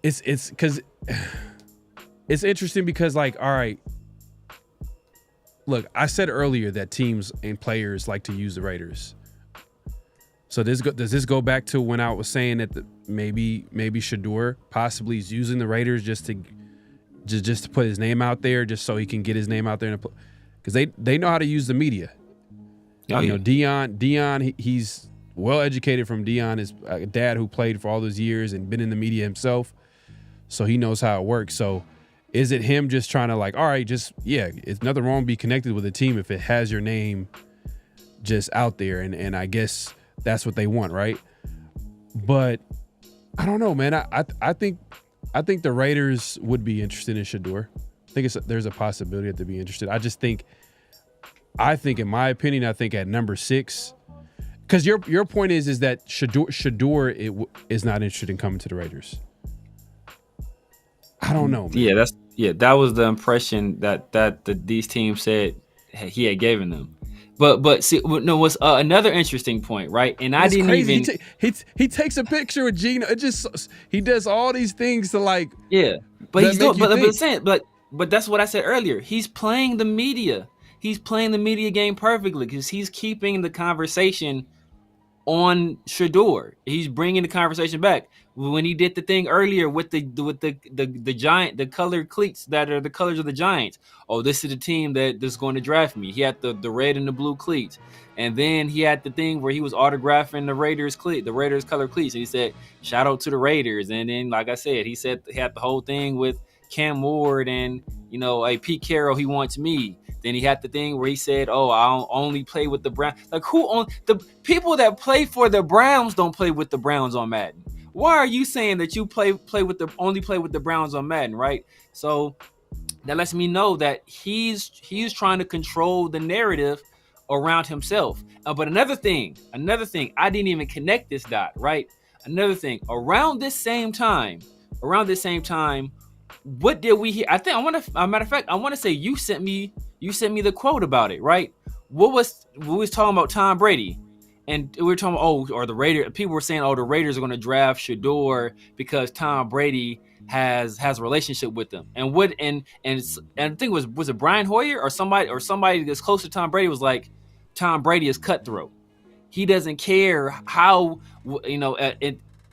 it's because it's interesting because, like, all right, look, I said earlier that teams and players like to use the Raiders. So does this go back to when I was saying that maybe Shadur possibly is using the Raiders just to put his name out there, just so he can get his name out there, because they know how to use the media. Oh, yeah. Deion, he's well educated from Deion, his dad who played for all those years and been in the media himself, so he knows how it works. So is it him just trying to, like, all right, it's nothing wrong to be connected with a team if it has your name just out there, and I guess that's what they want, right? But I don't know, man. I think the Raiders would be interested in Shadur. I think there's a possibility that they'd be interested. I think, in my opinion, at number 6, because your point is that Shadur is not interested in coming to the Raiders. I don't know, man. That was the impression that these teams said he had given them. But see, no, what's another interesting point, right? And I didn't crazy. even. He takes a picture of Gino. He does all these things to, like. Yeah, but he's doing. But that's what I said earlier. He's playing the media. He's playing the media game perfectly because he's keeping the conversation on Shadur. He's bringing the conversation back. When he did the thing earlier with the giant, the colored cleats that are the colors of the Giants. Oh, this is the team that's going to draft me. He had the red and the blue cleats. And then he had the thing where he was autographing the Raiders color cleats. And he said, shout out to the Raiders. And then, like I said, he had the whole thing with Cam Ward and, hey, Pete Carroll, he wants me. Then he had the thing where he said, oh, I'll only play with the Browns. Like, the people that play for the Browns don't play with the Browns on Madden. Why are you saying that you only play with the Browns on Madden, right? So that lets me know that he's trying to control the narrative around himself. But another thing, I didn't even connect this dot, right? Another thing, around this same time, what did we hear? I think I want to. Matter of fact, I want to say you sent me the quote about it, right? We was talking about Tom Brady, and we were talking about, or the Raiders. People were saying, the Raiders are going to draft Shadur because Tom Brady has a relationship with them. And I think it was it Brian Hoyer or somebody that's close to Tom Brady was like, Tom Brady is cutthroat. He doesn't care how,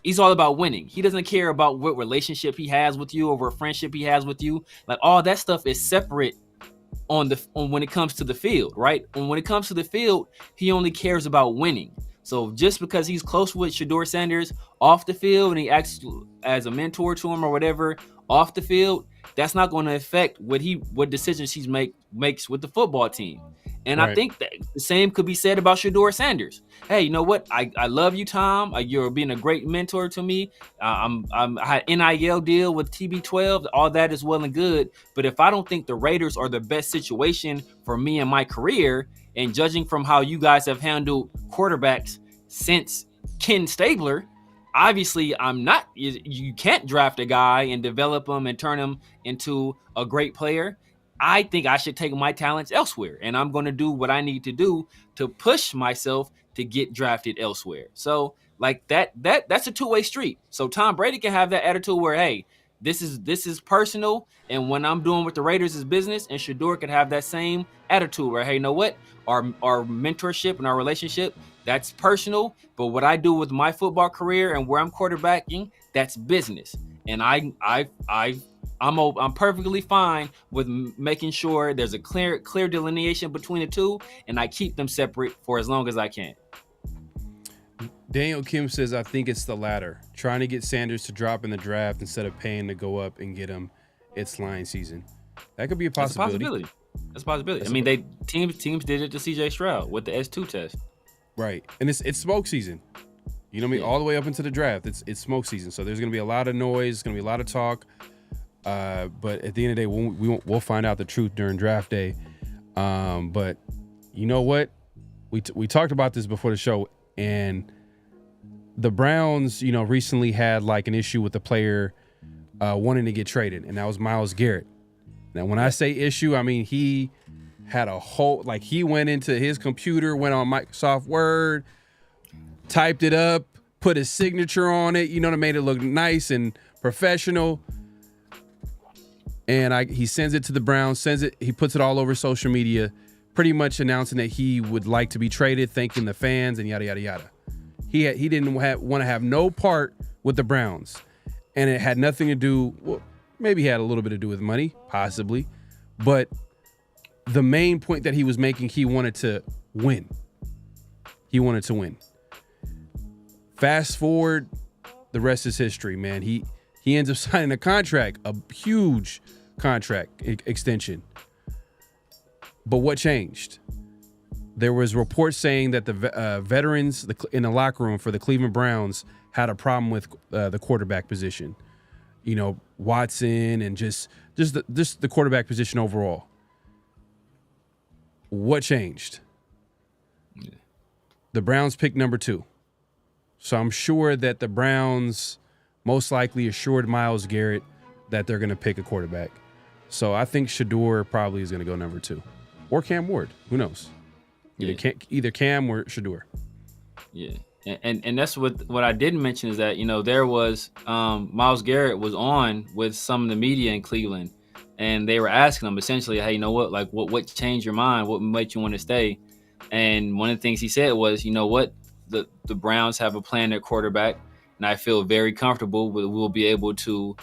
he's all about winning. He doesn't care about what relationship he has with you or what friendship he has with you. Like, all that stuff is separate on when it comes to the field, right? And when it comes to the field, he only cares about winning. So just because he's close with Shadur Sanders off the field and he acts as a mentor to him or whatever off the field, that's not going to affect what decisions he makes with the football team. And right. I think that the same could be said about Shadur Sanders. Hey, you know what? I love you, Tom. You're being a great mentor to me. I had an NIL deal with TB12. All that is well and good. But if I don't think the Raiders are the best situation for me and my career, and judging from how you guys have handled quarterbacks since Ken Stabler, obviously I'm not. You can't draft a guy and develop him and turn him into a great player. I think I should take my talents elsewhere, and I'm going to do what I need to do to push myself to get drafted elsewhere. So like that's a two-way street. So Tom Brady can have that attitude where, hey, this is personal, and when I'm doing with the Raiders is business, and Shadur could have that same attitude where, hey, you know what? Our mentorship and our relationship, that's personal, but what I do with my football career and where I'm quarterbacking, that's business. And I'm perfectly fine with making sure there's a clear delineation between the two, and I keep them separate for as long as I can. Daniel Kim says, I think it's the latter. Trying to get Sanders to drop in the draft instead of paying to go up and get him. It's line season. That could be a possibility. That's a possibility. I mean, teams did it to CJ Stroud with the S2 test. Right. And it's smoke season. You know what I mean? All the way up into the draft. It's smoke season. So there's going to be a lot of noise. It's going to be a lot of talk. But at the end of the day, we'll find out the truth during draft day. But you know what? We talked about this before the show, and the Browns, recently had like an issue with the player wanting to get traded, and that was Myles Garrett. Now, when I say issue, I mean he had a whole, like, he went into his computer, went on Microsoft Word, typed it up, put his signature on it, to made it look nice and professional. And he sends it to the Browns, he puts it all over social media, pretty much announcing that he would like to be traded, thanking the fans, and yada, yada, yada. He didn't want to have no part with the Browns. And it had nothing to do, well, maybe had a little bit to do with money, possibly. But the main point that he was making, he wanted to win. He wanted to win. Fast forward, the rest is history, man. He ends up signing a contract, a huge contract extension. But what changed? There was reports saying that the veterans in the locker room for the Cleveland Browns had a problem with the quarterback position. Watson and just the quarterback position overall. What changed? Yeah. The Browns picked number 2. So I'm sure that the Browns most likely assured Myles Garrett that they're going to pick a quarterback. So I think Shadur probably is going to go number 2. Or Cam Ward. Who knows? Either Cam or Shadur. Yeah. And that's what I didn't mention is that, there was Myles Garrett was on with some of the media in Cleveland, and they were asking him essentially, hey, what changed your mind? What made you want to stay? And one of the things he said was, the Browns have a plan at quarterback, and I feel very comfortable we'll be able to,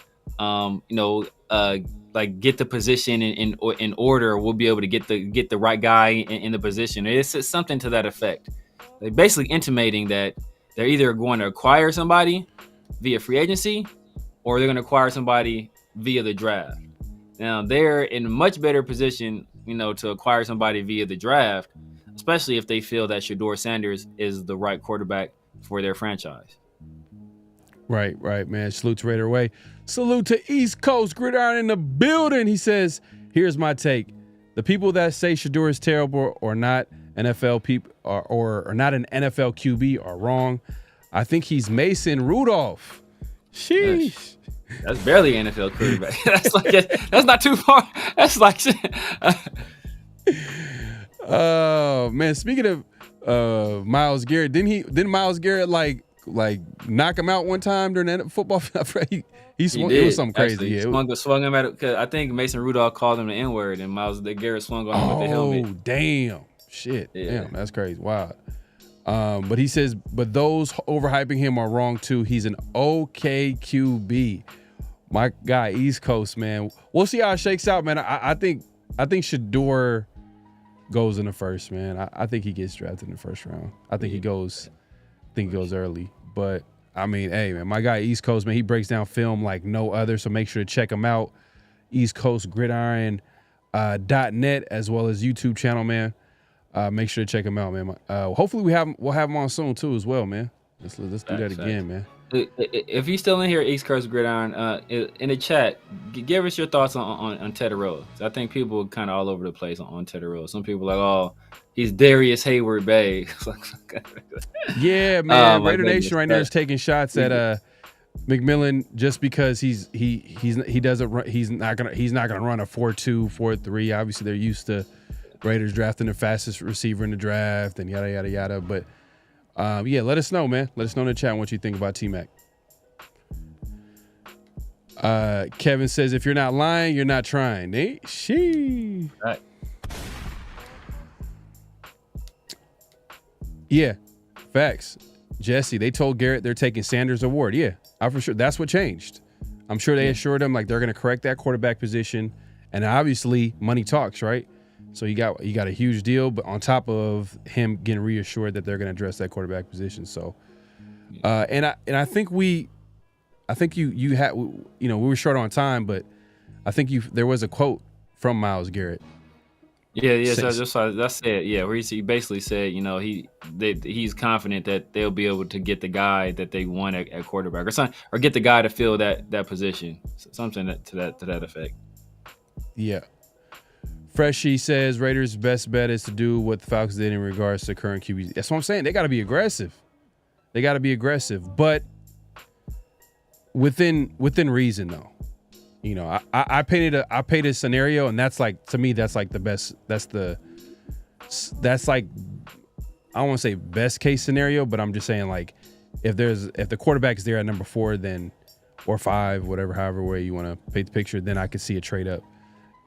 get the position in order. We'll be able to get the right guy in the position. It's something to that effect. They're basically intimating that they're either going to acquire somebody via free agency or they're going to acquire somebody via the draft. Now, they're in a much better position, to acquire somebody via the draft, especially if they feel that Shadur Sanders is the right quarterback for their franchise. Right, man. Salute to Raider Way. Salute to East Coast Gridiron in the building. He says, here's my take. The people that say Shadur is terrible or not NFL people or not an NFL QB are wrong. I think he's Mason Rudolph. Sheesh. That's barely an NFL quarterback. That's not too far. That's like Oh man, speaking of Myles Garrett, didn't Myles Garrett like knock him out one time during that football? he swung. It was something crazy. Actually, Yeah, swung him at it because I think Mason Rudolph called him the N-word, and Myles Garrett swung on him with the helmet. Oh damn! Shit! Yeah. Damn, that's crazy. Wow. But he says, but those overhyping him are wrong too. He's an okay QB. My guy, East Coast, man. We'll see how it shakes out, man. I think Shadur goes in the first, man. I think he gets drafted in the first round. I think he goes early. But I mean, hey, man, my guy East Coast, man, he breaks down film like no other. So make sure to check him out. East Coast Gridiron .net as well as YouTube channel, man. Make sure to check him out, man. Hopefully we'll have him on soon too as well, man. Let's do that again, man. If you're still in here, East Coast Gridiron, in the chat, give us your thoughts on Tedderell. I think people are kind of all over the place on Tedderell. Some people are like, oh, he's Darius Hayward Bay. Yeah, man. Raider Nation right now is taking shots at McMillan just because he's not gonna run a 4.2, 4.3. Obviously, they're used to Raiders drafting the fastest receiver in the draft and yada yada yada. But yeah, let us know, man. Let us know in the chat what you think about T-Mac. Kevin says, if you're not lying, you're not trying. Nate, Right. Yeah, facts. Jesse, they told Garrett they're taking Sanders' award. Yeah, for sure. That's what changed. I'm sure they assured him like they're going to correct that quarterback position, and obviously money talks, right? So he got a huge deal, but on top of him getting reassured that they're going to address that quarterback position. So, and I think you had, we were short on time, but I think there was a quote from Myles Garrett. Yeah. So that's it. Yeah, where he basically said, he's confident that they'll be able to get the guy that they want at quarterback, or get the guy to fill that position. Something to that effect. Yeah. Freshie says Raiders' best bet is to do what the Falcons did in regards to current QBs. That's what I'm saying. They got to be aggressive. But within reason, though. I painted a scenario, and that's like, to me, that's like the best. That's like, I don't want to say best case scenario, but I'm just saying, like, if the quarterback is there at number 4, then, or 5, however way you want to paint the picture, then I could see a trade up.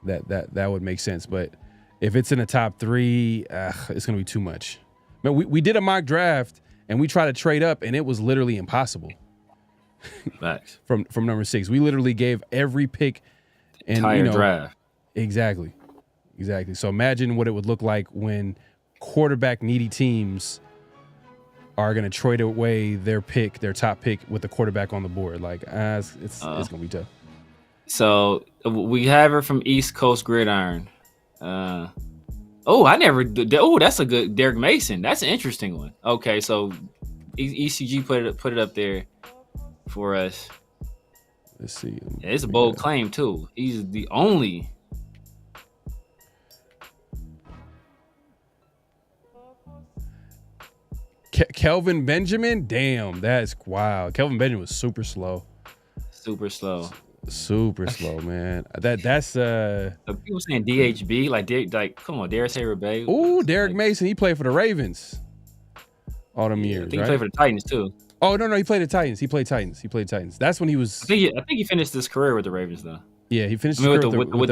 That would make sense. But if it's in the top 3, it's gonna be too much. But we did a mock draft and we tried to trade up, and it was literally impossible. Facts. from number 6, we literally gave every pick and entire draft. Exactly. So imagine what it would look like when quarterback needy teams are gonna trade away their top pick with the quarterback on the board. Like it's gonna be tough. So we have her from East Coast Gridiron. That's a good Derek Mason. That's an interesting one. Okay, so ECG put it up there for us. Let's see. Yeah, it's a bold claim too. He's the only. Kelvin Benjamin? Damn, that's wild. Kelvin Benjamin was super slow. Super slow, man. That's people saying DHB, like come on, Darius Hayward Bay. Ooh, Derek Mason, he played for the Ravens all them years. I think right? He played for the Titans too. Oh no, he played the Titans. He played Titans. That's when he was. I think he finished his career with the Ravens though. Yeah, he finished with the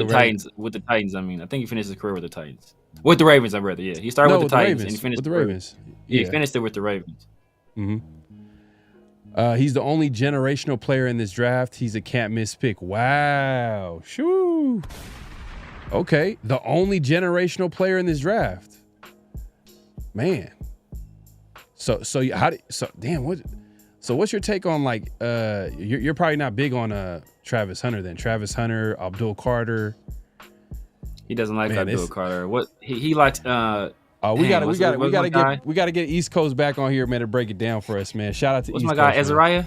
Titans. With the Titans, I think he finished his career with the Titans. With the Ravens, I'd rather. Yeah, he started with the Titans and he finished with the Ravens. Yeah, he finished it with the Ravens. Mm-hmm. He's the only generational player in this draft. He's a can't miss pick. Wow. Shoo. Okay, the only generational player in this draft. Man. So what's your take on like you're probably not big on Travis Hunter then. Travis Hunter, Abdul Carter. He doesn't like Abdul Carter. What he likes we gotta get East Coast back on here, man, to break it down for us, man. Shout out to What's East my Coast. guy, Azariah?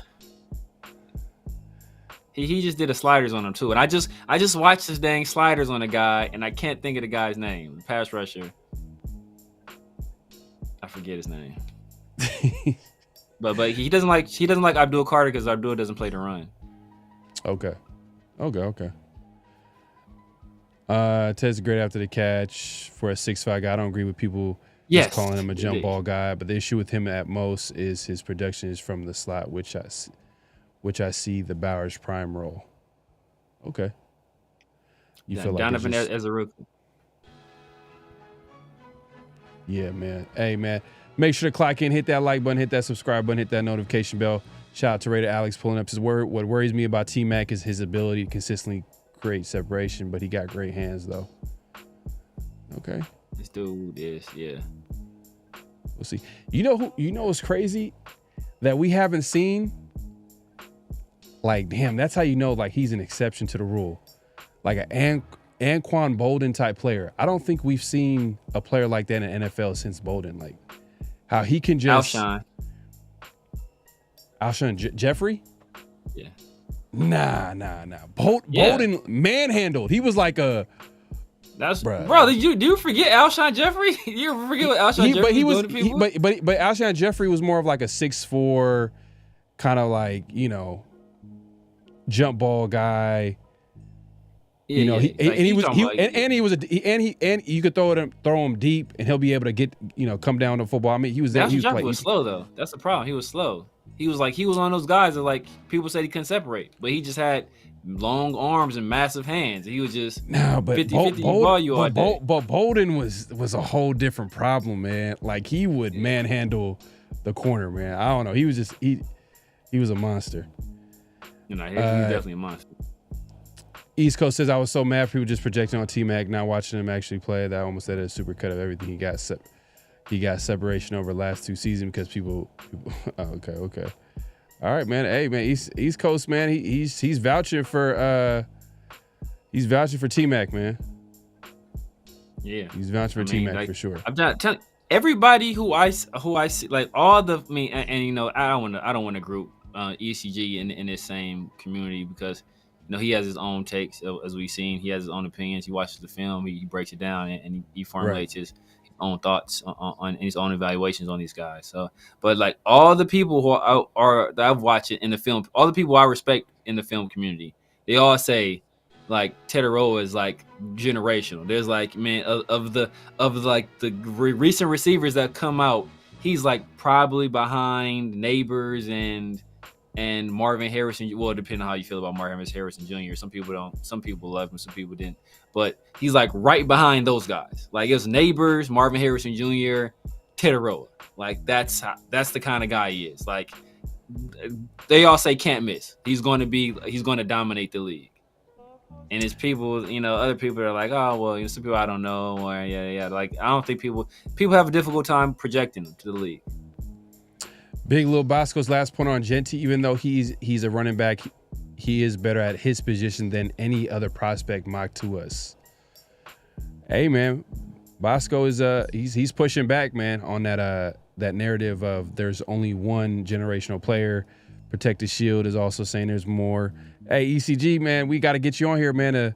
He just did a sliders on him too. And I just watched this dang sliders on a guy, and I can't think of the guy's name. The pass rusher. I forget his name. But he doesn't like Abdul Carter because Abdul doesn't play the run. Okay. Ted's great after the catch for a 6'5" guy. I don't agree with people just calling him a jump ball guy, but the issue with him at most is his production is from the slot, which I see the Bowers prime role. Okay. You feel like Donovan as a rookie. Yeah, man. Hey, man. Make sure to clock in, hit that like button, hit that subscribe button, hit that notification bell. Shout out to Raider Alex pulling up his word. What worries me about T-Mac is his ability to consistently create separation, but he got great hands, though. Okay. This dude is, yeah. We'll see. You know what's crazy? That we haven't seen? Like, damn, that's how you know, like, he's an exception to the rule. Like an Anquan Bolden type player. I don't think we've seen a player like that in the NFL since Bolden. Like, how he can just... Alshon Jeffrey? Yeah. Nah. Bolden manhandled. He was like a... Bro, do you forget Alshon Jeffrey? You forget what Alshon Jeffrey was doing to people? But Alshon Jeffrey was more of like a 6'4", kind of like, jump ball guy. Yeah, you could throw him deep and he'll be able to get, come down to football. I mean, he was there. Jeffrey was slow though. That's the problem. He was slow. He was one of those guys that like people said he couldn't separate, but he just had long arms and massive hands. He was just 50-50 ball you all day. But Bolden was a whole different problem, man. Like he would manhandle the corner, man. I don't know. He was just he was a monster. He's definitely a monster. East Coast says I was so mad for people just projecting on T-Mac, not watching him actually play. That almost said a super cut of everything he got. He got separation over the last 2 seasons because people okay. All right, man. Hey, man, East Coast, man. He's vouching for T-Mac, man. Yeah, he's vouching for T-Mac for sure. I'm not telling everybody who I see, like all the and I don't want to group ECG in this same community because he has his own takes as we've seen. He has his own opinions. He watches the film. He breaks it down and he formulates his own thoughts on his own evaluations on these guys. So, but like all the people who are that I've watched it in the film, all the people I respect in the film community, they all say like Teteroa is like generational. There's like, man, of the recent receivers that come out, he's like probably behind Neighbors and Marvin Harrison. Well, depending on how you feel about Marvin Harrison Jr. Some people don't. Some people love him. Some people didn't. But he's like right behind those guys. Like it's Neighbors, Marvin Harrison Jr., Teteroa. Like that's the kind of guy he is. Like they all say can't miss. He's going to dominate the league. And it's people, other people are like, oh well, some people I don't know, or yeah. Like I don't think people have a difficult time projecting him to the league. Big Lil Bosco's last point on Genty, even though he's a running back, he is better at his position than any other prospect mocked to us. Hey man, Bosco is he's pushing back, man, on that narrative of there's only one generational player. Protect the Shield is also saying there's more. Hey ECG, man, we got to get you on here, man,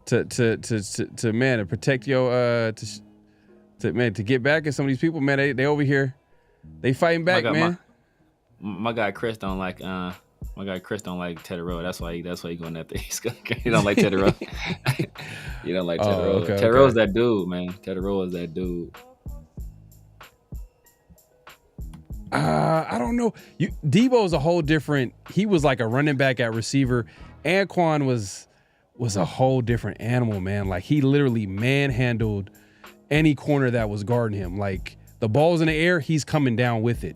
to protect your to get back at some of these people, man. They over here. They fighting back, man. My guy Chris don't like Teteroa. That's why he going at the East Coast. He don't like Teteroa. He don't like Teteroa. Okay, Teteroa's that dude, man. Teteroa is that dude. I don't know. Debo's a whole different. He was like a running back at receiver. Anquan was a whole different animal, man. Like he literally manhandled any corner that was guarding him. Like the ball's in the air, he's coming down with it.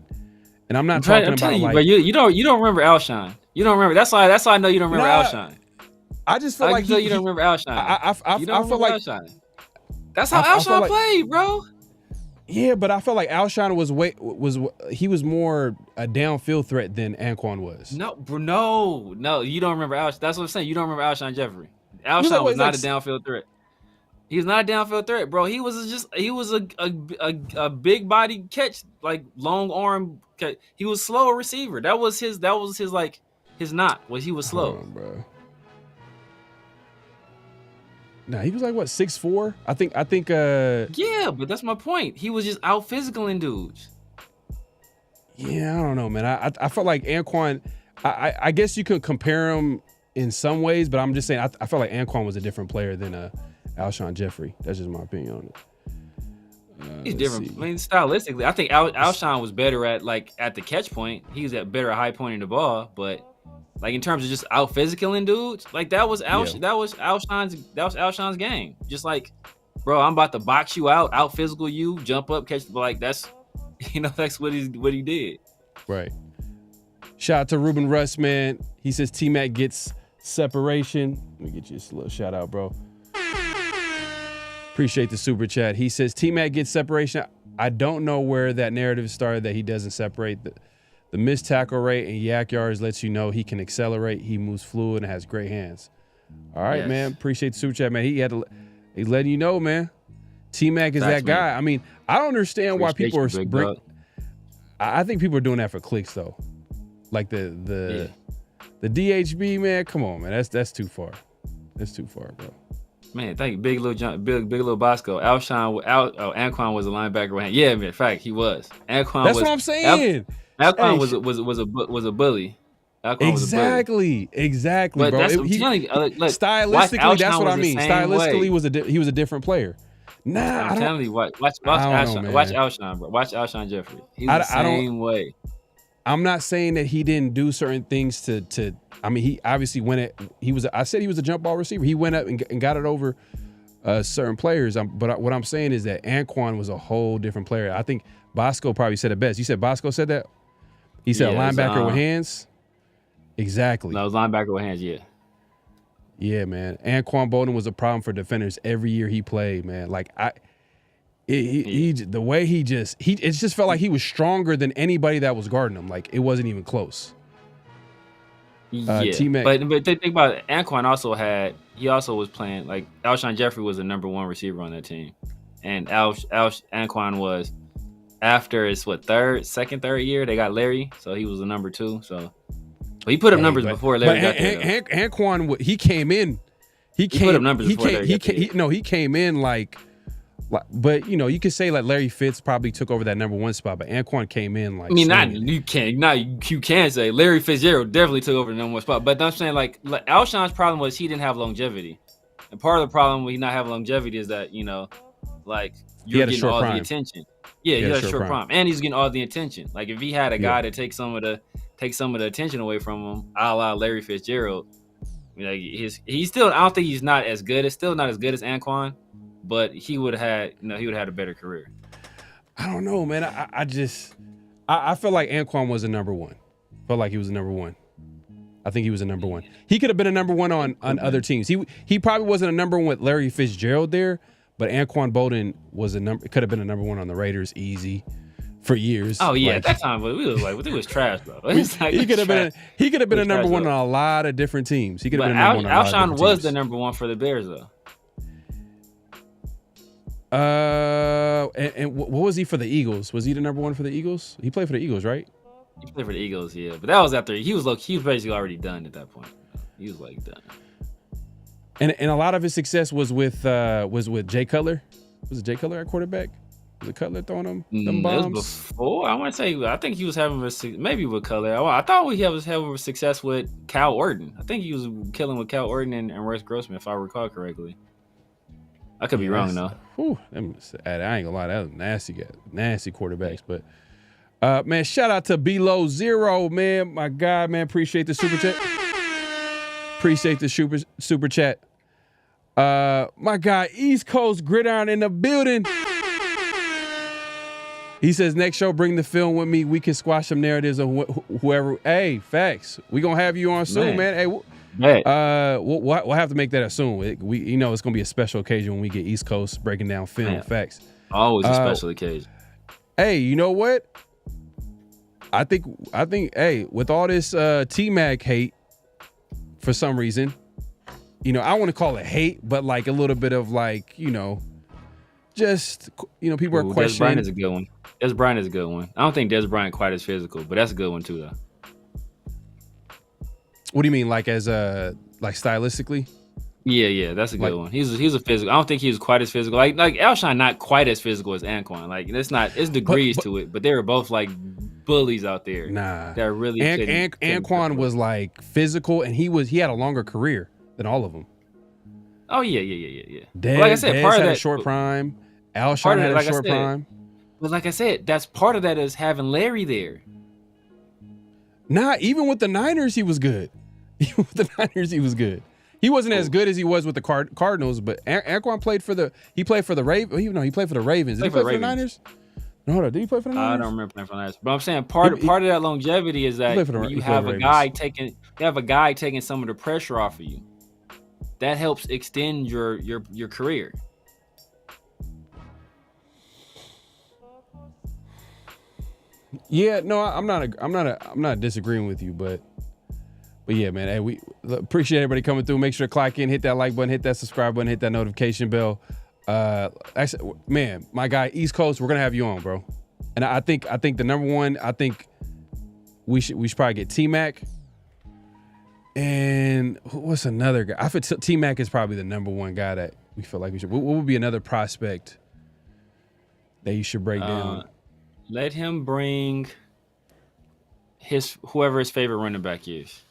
And I'm not talking about like. But you don't remember Alshon. You don't remember. That's why I know you don't remember Alshon. I just feel like you don't remember Alshon. I feel like Alshon. That's how Alshon played, bro. Yeah, but I felt like Alshon was more a downfield threat than Anquan was. No, bro, no, you don't remember Alshon. That's what I'm saying. You don't remember Alshon Jeffrey. Alshon was not a downfield threat. He was not a downfield threat, bro. He was a big body catch, like long arm catch. He was slow receiver. That was his like his knot. Was he was slow, bro. Nah, he was like what 6'4". I think. Yeah, but that's my point. He was just out physicaling dudes. Yeah, I don't know, man. I felt like Anquan. I guess you could compare him in some ways, but I'm just saying I felt like Anquan was a different player than Alshon Jeffrey. That's just my opinion on it. He's different. I mean, stylistically, I think Alshon was better at the catch point. He was better at high pointing the ball, but like in terms of just out physicaling dudes, like that was Alshon's game. Just like, bro, I'm about to box you out physical you, jump up, catch the ball. Like that's what he did. Right. Shout out to Ruben Russ, man. He says T-Mac gets separation. Let me get you a little shout out, bro. Appreciate the super chat. He says T-Mac gets separation. I don't know where that narrative started that he doesn't separate. The missed tackle rate and yak yards lets you know he can accelerate. He moves fluid and has great hands. All right, man. Appreciate the super chat, man. He's letting you know, man. T-Mac is that guy. Man. I mean, I don't understand why people are I think people are doing that for clicks though. Like the DHB, man. Come on, man. That's too far. That's too far, bro. Man, thank you. Big little Bosco. Anquan was a linebacker. Yeah, man. In fact, he was. Anquan. That's what I'm saying. Anquan was a bully. Exactly, but bro. Stylistically, that's what I mean. Stylistically, he was a different player. Nah, I'm telling you, watch Alshon, bro. Watch Alshon Jeffrey. He's the same way. I'm not saying that he didn't do certain things to. I mean, he obviously I said he was a jump ball receiver. He went up and got it over certain players. But what I'm saying is that Anquan was a whole different player. I think Bosco probably said it best. You said Bosco said that? He said linebacker with hands? Exactly. No, it was linebacker with hands, yeah. Yeah, man. Anquan Boldin was a problem for defenders every year he played, man. Like, the way it just felt like he was stronger than anybody that was guarding him. Like, it wasn't even close. T-Mac. But think about it. Anquan also was playing, like, Alshon Jeffrey was the number one receiver on that team. And Anquan was, after his, second, third year, they got Larry. So he was the number two. So he put up numbers before Larry got there. Anquan, he came in. He put up numbers before Larry got there. He came in like, but you could say like Larry Fitz probably took over that number one spot, but Anquan came in like. I mean, you can say Larry Fitzgerald definitely took over the number one spot, but I'm saying like Alshon's problem was he didn't have longevity, and part of the problem with not having longevity is that like you're getting all the attention. Yeah, he had a short prime, and he's getting all the attention. Like if he had a guy to take some of the attention away from him, a la Larry Fitzgerald, like he's still. I don't think he's not as good. It's still not as good as Anquan, but he would have had a better career. I don't know, man. I feel like Anquan was a number one. Felt like he was a number one. I think he was a number one. He could have been a number one on other teams. He probably wasn't a number one with Larry Fitzgerald there. But Anquan Boldin could have been a number one on the Raiders easy for years. Oh yeah, at that time we was like, it was trash, bro. He could have been a number one on a lot of different teams. He could have been a number one on a lot of different teams. Alshon was the number one for the Bears though. And what was he for the Eagles? Was he the number one for the Eagles? He played for the Eagles, right? He played for the Eagles, yeah. But that was after he was basically already done at that point. He was like done. And a lot of his success was with Jay Cutler. Was it Jay Cutler at quarterback? Was it Cutler throwing them bombs? It was before. I think he was having maybe with Cutler. I thought he was having success with Cal Orton. I think he was killing with Cal Orton and Royce Grossman, if I recall correctly. I could be wrong though. I ain't gonna lie, that was nasty quarterbacks. But man, shout out to Below Zero, man, my guy, man. Appreciate the super chat. Appreciate the super chat. My guy, East Coast Gridiron in the building. He says, next show, bring the film with me. We can squash some narratives of whoever. Hey, facts. We gonna have you on soon, man. Hey, we'll have to make that soon. It's gonna be a special occasion when we get East Coast breaking down film. Facts. Always a special occasion. Hey, you know what? I think. Hey, with all this T-Mac hate, for some reason, I want to call it hate, but like a little bit of like, just people are questioning. Des Bryant is a good one. Des Bryant is a good one. I don't think Des Bryant quite as physical, but that's a good one too, though. What do you mean, like as like stylistically? Yeah, that's a good one. He's a physical. I don't think he was quite as physical. Like Alshon, not quite as physical as Anquan. Like it's degrees to it, but they were both like bullies out there. Nah, that really. Anquan was like physical, and he had a longer career than all of them. Oh yeah. Dez, Like I said, Dez part of had that a short prime. Alshon had a short prime. But like I said, that's part of that is having Larry there. Nah, even with the Niners, he was good. Even with the Niners, he was good. He wasn't as good as he was with the Cardinals, but Anquan played for the Ravens. He played for the Ravens. Did he play for the Niners? No, hold on. Did he play for the Niners? I don't remember playing for the Niners. But I'm saying part of that longevity is that you have a guy taking some of the pressure off of you. That helps extend your career. Yeah, no, I'm not disagreeing with you, but yeah, man. Hey, we appreciate everybody coming through. Make sure to clock in, hit that like button, hit that subscribe button, hit that notification bell. Actually, man, my guy, East Coast, we're gonna have you on, bro. And I think the number one, I think we should probably get T-Mac. And what's another guy? I feel T-Mac is probably the number one guy that we feel like we should. What would be another prospect that you should break down? Let him bring whoever his favorite running back is.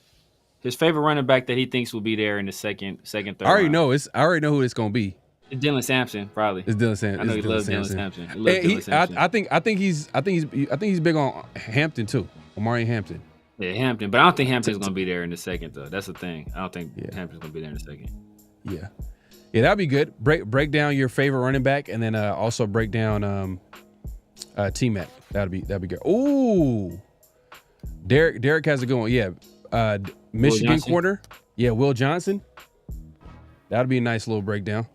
His favorite running back that he thinks will be there in the second, third. I already know who it's gonna be. It's Dylan Sampson, probably. It's Dylan Sampson. I know he loves Dylan Sampson. I think he's big on Hampton too. Omari Hampton. Yeah, Hampton, but I don't think Hampton's gonna be there in the second though. That's the thing. I don't think Hampton's gonna be there in the second. Yeah, that'd be good. Break down your favorite running back, and then also break down T-Mac. That'd be good. Ooh, Derek has a good one. Yeah, Michigan corner. Yeah, Will Johnson. That'd be a nice little breakdown.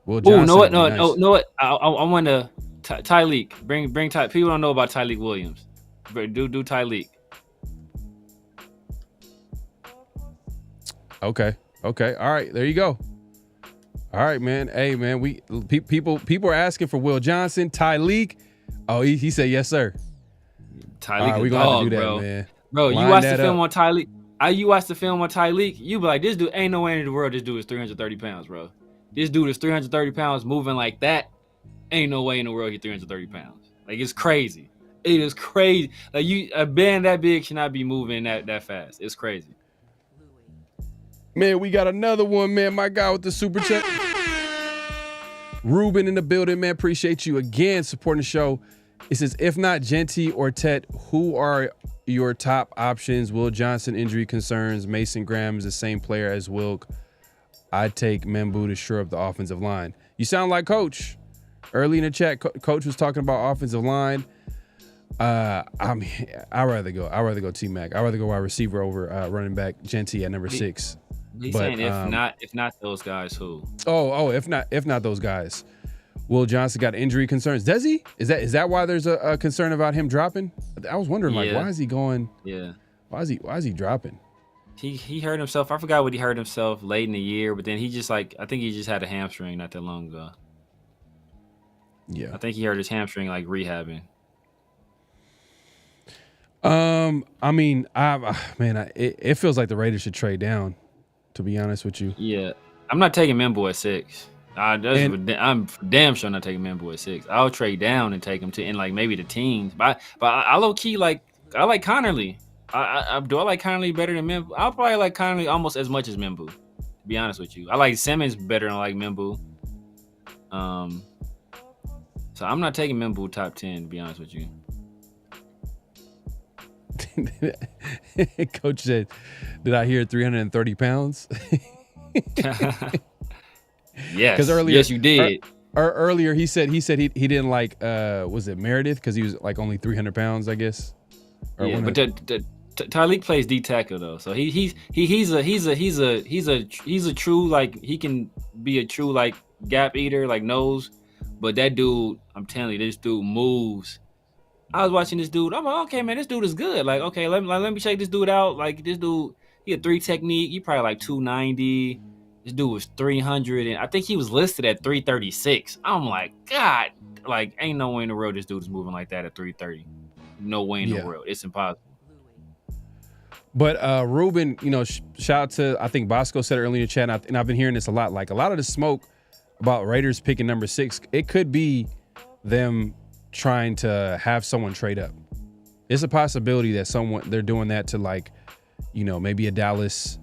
Will Johnson. Oh, know what? I want to Tyleek. Bring Ty. People don't know about Tyleek Williams. Do Tyleek. Okay. All right. There you go. All right, man. Hey, man. People are asking for Will Johnson, Tyleek. Oh, he said yes, sir. Tyleek, we gonna have to do that, bro. man. Bro, you watch the film on Tyleek. You watch the film on Tyleek. You be like, this dude ain't no way in the world. This dude is 330 pounds, bro. This dude is 330 pounds, moving like that. Ain't no way in the world he's 330 pounds. Like, it's crazy. It is crazy. Like, a band that big should not be moving that fast. It's crazy. Man, we got another one, man. My guy with the super chat. Ruben in the building, man. Appreciate you again supporting the show. It says, if not Genty or Tet, who are your top options? Will Johnson injury concerns. Mason Graham is the same player as Wilk. I'd take Membu to shore up the offensive line. You sound like Coach. Early in the chat, Coach was talking about offensive line. I'd rather go T-Mac. I'd rather go wide receiver over running back Genty at number 6. He's saying if not those guys, who? Oh, if not those guys. Will Johnson got injury concerns. Does he? Is that why there's a concern about him dropping? I was wondering, why is he going? Yeah. Why is he dropping? He hurt himself. I forgot what he hurt himself late in the year, but then he just I think he just had a hamstring not that long ago. Yeah. I think he hurt his hamstring rehabbing. I mean, it feels like the Raiders should trade down, to be honest with you. Yeah. I'm not taking Membu at 6. I'm damn sure not taking Membu at 6. I'll trade down and take him to maybe the teens. But I low key I like Connerly. Do I like Connerly better than Membu? I'll probably like Connerly almost as much as Membu, to be honest with you. I like Simmons better than I like Membu. So I'm not taking Membu top 10, to be honest with you. Coach said, did I hear 330 pounds? Yes. Because earlier, yes, you did. Earlier, he said he didn't like was it Meredith because he was only 300 pounds, I guess. Yeah, but Tyleek plays D tackle though, so he's a true he can be a true gap eater nose, but that dude, I'm telling you, this dude moves. I was watching this dude. I'm like, okay, man, this dude is good. Okay, let me check this dude out. This dude, he had 3 technique. He probably 290. This dude was 300, and I think he was listed at 336. I'm like, God, ain't no way in the world this dude is moving like that at 330. No way in the world. It's impossible. But Ruben, shout out to, I think Bosco said it earlier in the chat, and I've been hearing this a lot. A lot of the smoke about Raiders picking number 6, it could be them trying to have someone trade up. It's a possibility that they're doing that to, like, maybe a Dallas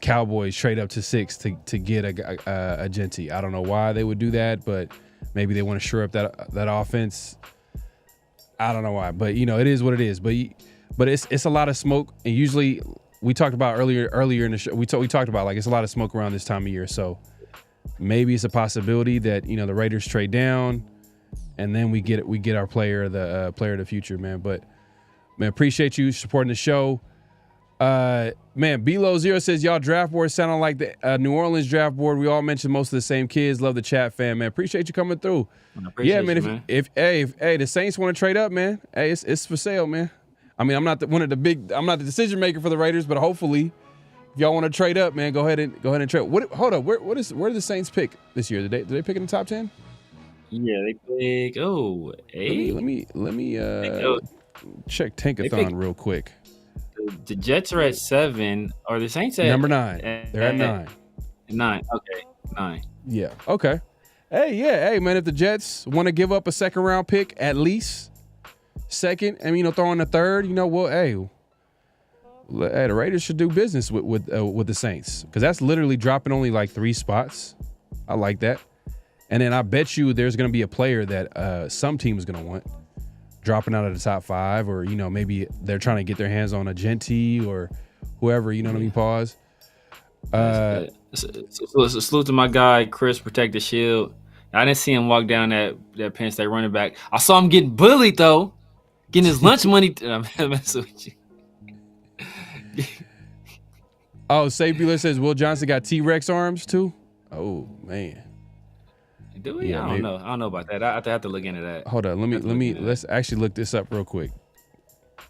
Cowboys trade up to 6 to get a Genti. I don't know why they would do that, but maybe they want to shore up that offense. I don't know why, but it is what it is. But it's a lot of smoke, and usually we talked about earlier in the show. We talked about, like, it's a lot of smoke around this time of year. So maybe it's a possibility that the Raiders trade down, and then we get our player of the future, man. But man, appreciate you supporting the show. Man, Below Zero says y'all draft board sounding like the New Orleans draft board. We all mentioned most of the same kids. Love the chat, fam, man. Appreciate you coming through. Yeah, man. You, if the Saints want to trade up, man, hey, it's for sale, man. I mean, I'm not the decision maker for the Raiders, but hopefully, if y'all want to trade up, man, go ahead and trade. Hold up, where did the Saints pick this year? Did they pick in the top 10? Yeah, they pick. Oh, 8. Let me check Tankathon real quick. The Jets are at 7. Or the Saints at number 9? They're at 9. 9. Okay, 9. Yeah. Okay. Hey, man. If the Jets want to give up a second round pick, at least second, and throw in a third, the Raiders should do business with the Saints, because that's literally dropping only like 3 spots. I like that. And then I bet you there's going to be a player that some team is going to want, dropping out of the top 5, or maybe they're trying to get their hands on a Genti or whoever. You know what I mean? Pause. Salute to my guy Chris, Protect the Shield. I didn't see him walk down that Penn State running back. I saw him getting bullied though, getting his lunch money. I'm messing with you. Oh, Sabular says Will Johnson got T-Rex arms too. Oh man. Do we? Yeah, I don't know. I don't know about that. I have to look into that. Hold on. Let's actually look this up real quick.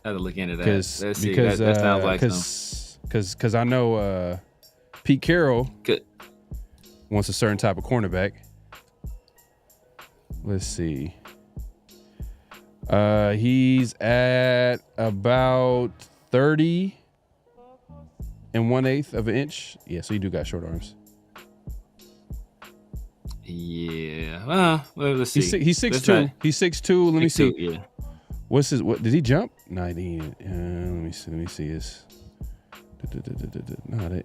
I have to look into that. Let's see. That sounds like because I know Pete Carroll wants a certain type of cornerback. Let's see. He's at about 30 1/8 of an inch. Yeah, so you do got short arms. Yeah. Well, let's see. He's 6'2". He's 6'2". Let me see. Yeah. What's his? What did he jump? No, he didn't. Let me see his. No,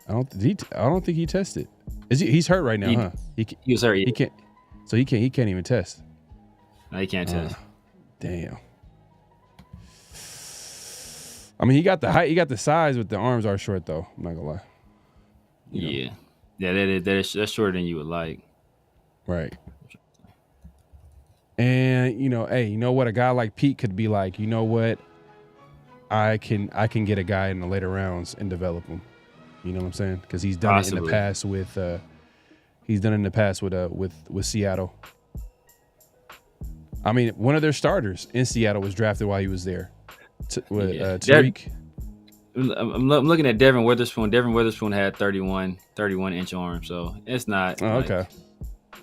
I don't think he tested. He's hurt right now, huh? He was hurt. He can't. So he can't even test. No, he can't test. Damn. I mean, he got the height, he got the size, but the arms are short though. I'm not gonna lie. Yeah. That's shorter than you would like. Right. And hey, you know what? A guy like Pete could be like, you know what? I can get a guy in the later rounds and develop him. You know what I'm saying? Because he's done it in the past with Seattle. I mean, one of their starters in Seattle was drafted while he was there. Tariq. I'm looking at Devin Witherspoon. Devin Witherspoon had 31 inch arm, so it's not. Oh, okay.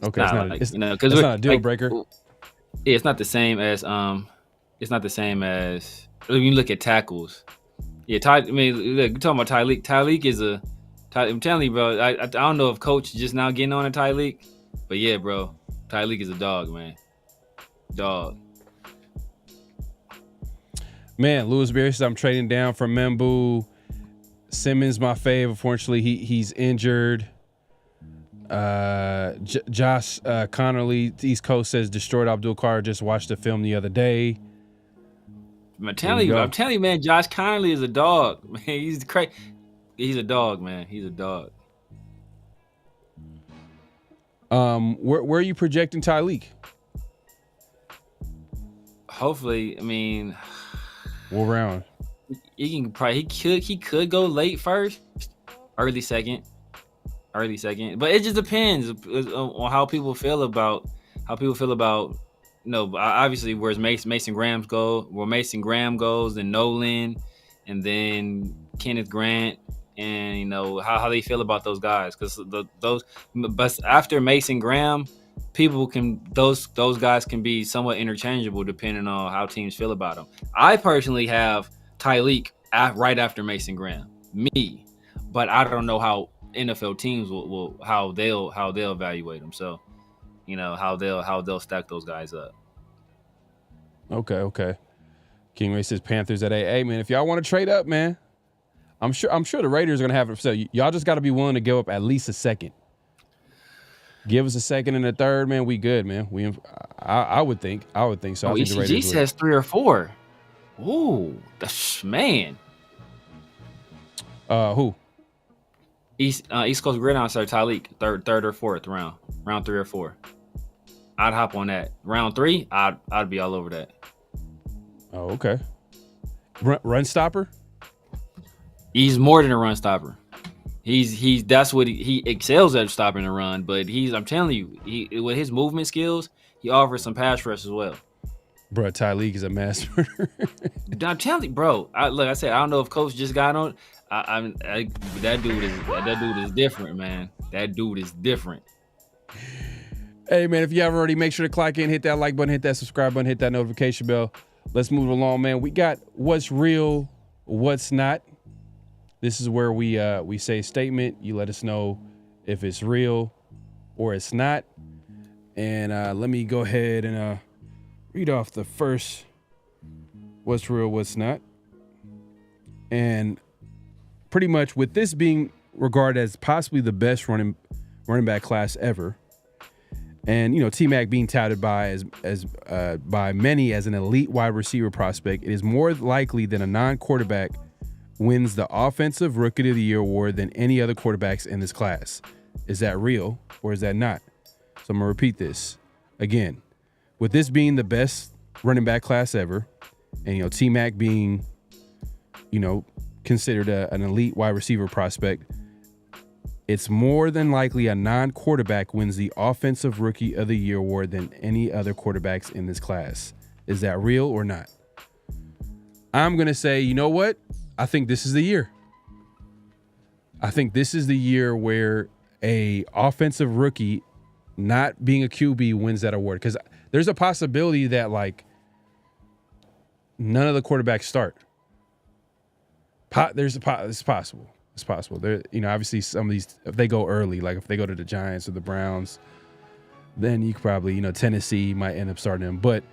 Okay, it's not a deal breaker. Yeah, it's not the same as when you look at tackles. Yeah, look, you're talking about Tyreek. Tyreek is I'm telling you, bro. I don't know if Coach just now getting on a Tyreek, but yeah, bro, Tyreek is a dog, man. Dog. Man, Louis Beer says I'm trading down from Membu. Simmons, my fave. Unfortunately, he's injured. Josh Connerly, East Coast says destroyed Abdul Carr. Just watched the film the other day. I'm telling you, man. Josh Connerly is a dog, man. He's crazy. He's a dog, man. He's a dog. Where are you projecting Tyreek? Hopefully, I mean, what round? He could go late first, early second, but it just depends on how people feel about obviously where Mason Graham goes, and Nolan, and then Kenneth Grant, and how they feel about those guys, because but after Mason Graham, those guys can be somewhat interchangeable depending on how teams feel about them. I personally have Tyreek right after Mason Graham, but I don't know how NFL teams will how they'll evaluate them. So, how they'll stack those guys up. Okay. King Ray says Panthers at 8. Hey, man, if y'all want to trade up, man, I'm sure the Raiders are going to have it. So y'all just got to be willing to give up at least a second. Give us a second and a third, man. We good, man. I would think so. I think the Raiders ECG says 3 or 4. Ooh, man. Who? East Coast Gridiron said Tyleek, third or fourth round 3 or 4. I'd hop on that. Round 3, I'd be all over that. Oh, okay. Run stopper? He's more than a run stopper. That's what he excels at, stopping the run. But I'm telling you, with his movement skills, he offers some pass rush as well. Bro, Tyleek is a master. I'm telling you, bro. Like I said, I don't know if Coach just got on. That dude is different, man. That dude is different. Hey, man, if you haven't already, make sure to clock in, hit that like button, hit that subscribe button, hit that notification bell. Let's move along, man. We got what's real, what's not. This is where we say a statement. You let us know if it's real or it's not. And let me go ahead and read off the first what's real, what's not. And pretty much with this being regarded as possibly the best running back class ever, and T-Mac being touted by by many as an elite wide receiver prospect, it is more likely than a non-quarterback wins the Offensive Rookie of the Year award than any other quarterbacks in this class. Is that real or is that not? So I'm gonna repeat this again. With this being the best running back class ever, and T-Mac being considered an elite wide receiver prospect, it's more than likely a non-quarterback wins the Offensive Rookie of the Year award than any other quarterbacks in this class. Is that real or not? I'm going to say, you know what? I think this is the year. I think this is the year where a offensive rookie not being a QB wins that award. Because there's a possibility that, none of the quarterbacks start. It's possible. It's possible. There, obviously some of these, if they go early, like if they go to the Giants or the Browns, then you could probably, Tennessee might end up starting them. But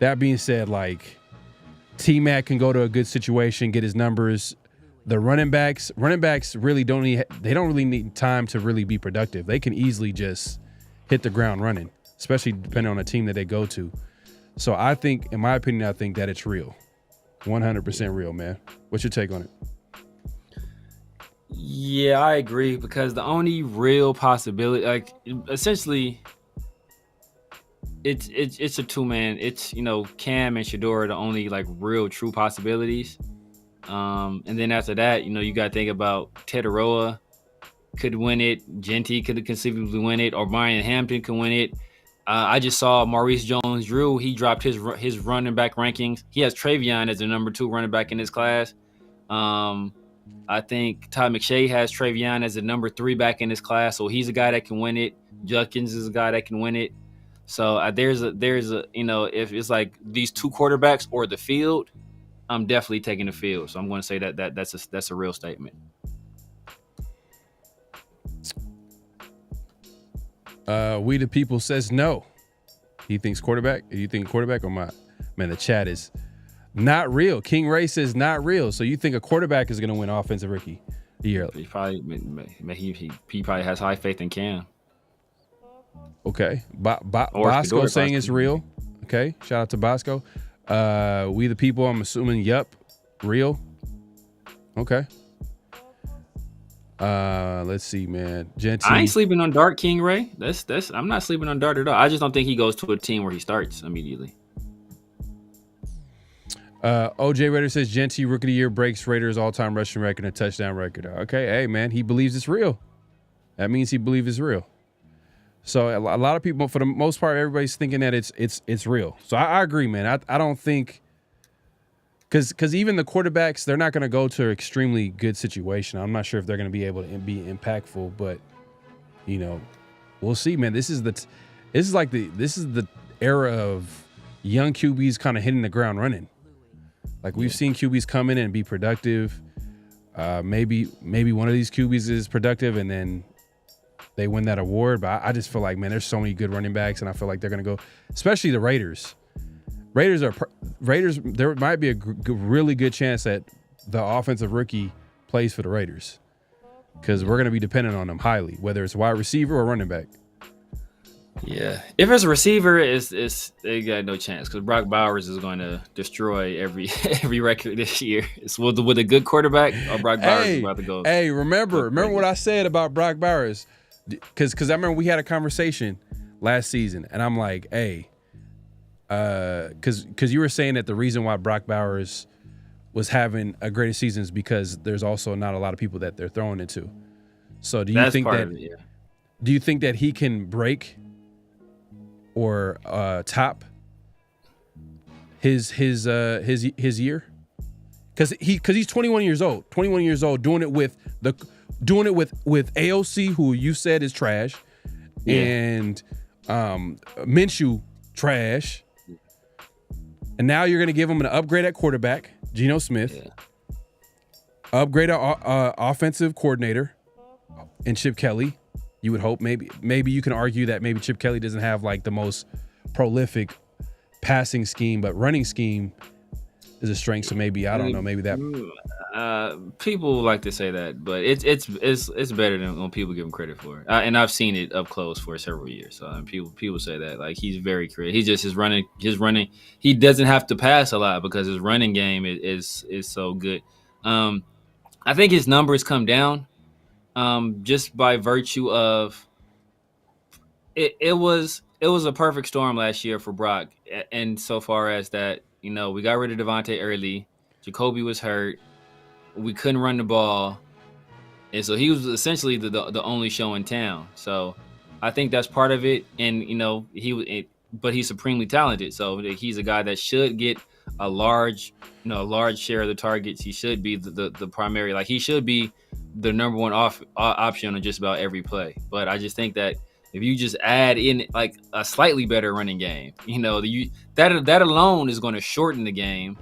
that being said, T-Mac can go to a good situation, get his numbers. The running backs really don't need time to really be productive. They can easily just hit the ground running, especially depending on the team that they go to. So I think, in my opinion, that it's real. 100% real, man. What's your take on it? Yeah, I agree, because the only real possibility, essentially, it's a two-man. It's, Cam and Shadur are the only real true possibilities. And then after that, you got to think about Teteroa could win it. Genty could conceivably win it, or Brian Hampton can win it. I just saw Maurice Jones-Drew. He dropped his running back rankings. He has Travion as the number 2 running back in his class. I think Todd McShay has Travion as the number 3 back in his class, so he's a guy that can win it. Judkins is a guy that can win it. So there's a if it's these 2 quarterbacks or the field, I'm definitely taking the field. So I'm going to say that's a real statement. We the people says no. He thinks quarterback. You think quarterback or not? Man, the chat is not real. King Ray says not real. So you think a quarterback is going to win Offensive Rookie of the Year? He probably has high faith in Cam. Okay. Bosco saying it's real. Okay. Shout out to Bosco. We the people, I'm assuming, yup, real. Okay. Let's see, man. Genty. I ain't sleeping on Dart, King Ray. I'm not sleeping on Dart at all. I just don't think he goes to a team where he starts immediately. OJ Raider says Genty Rookie of the Year breaks Raiders all-time rushing record and touchdown record. Okay, hey man, he believes it's real. That means he believes it's real. So a lot of people, for the most part, everybody's thinking that it's real. So I agree, man. I don't think, because even the quarterbacks, they're not going to go to an extremely good situation. I'm not sure if they're going to be able to be impactful, but we'll see, man. This is the era of young QBs kind of hitting the ground running. We've seen QBs come in and be productive. Maybe one of these QBs is productive and then they win that award. But I just feel like, man, there's so many good running backs, and I feel like they're going to go, especially the Raiders. Raiders. There might be a really good chance that the offensive rookie plays for the Raiders because we're going to be dependent on them highly, whether it's wide receiver or running back. Yeah, if it's a receiver, they got no chance because Brock Bowers is going to destroy every record this year. It's with a good quarterback. Or Brock Bowers is about to go. Hey, remember what I said about Brock Bowers? Because I remember we had a conversation last season, and I'm like, hey, because you were saying that the reason why Brock Bowers was having a greater season is because there's also not a lot of people that they're throwing it to. So do you think that? Do you think that he can break or top his year? Because he's 21 years old. 21 years old, doing it with AOC, who you said is trash, and Minshew trash, and now you're gonna give him an upgrade at quarterback, Gino Smith, upgrade offensive coordinator, and Chip Kelly. You would hope maybe you can argue that maybe Chip Kelly doesn't have like the most prolific passing scheme, but running scheme is a strength. So maybe I don't know. Maybe that people like to say that, but it's better than when people give him credit for it. And I've seen it up close for several years. So people say that like he's very creative. He just his running. He doesn't have to pass a lot because his running game is so good. I think his numbers come down. Just by virtue of it was a perfect storm last year for Brock, and so far as that, we got rid of Devontae early, Jacoby was hurt, we couldn't run the ball, and so he was essentially the only show in town. So I think that's part of it, and but he's supremely talented, so he's a guy that should get a large share of the targets. He should be the primary, like he should be the number one option on just about every play. But I just think that if you just add in like a slightly better running game, that alone is going to shorten the game.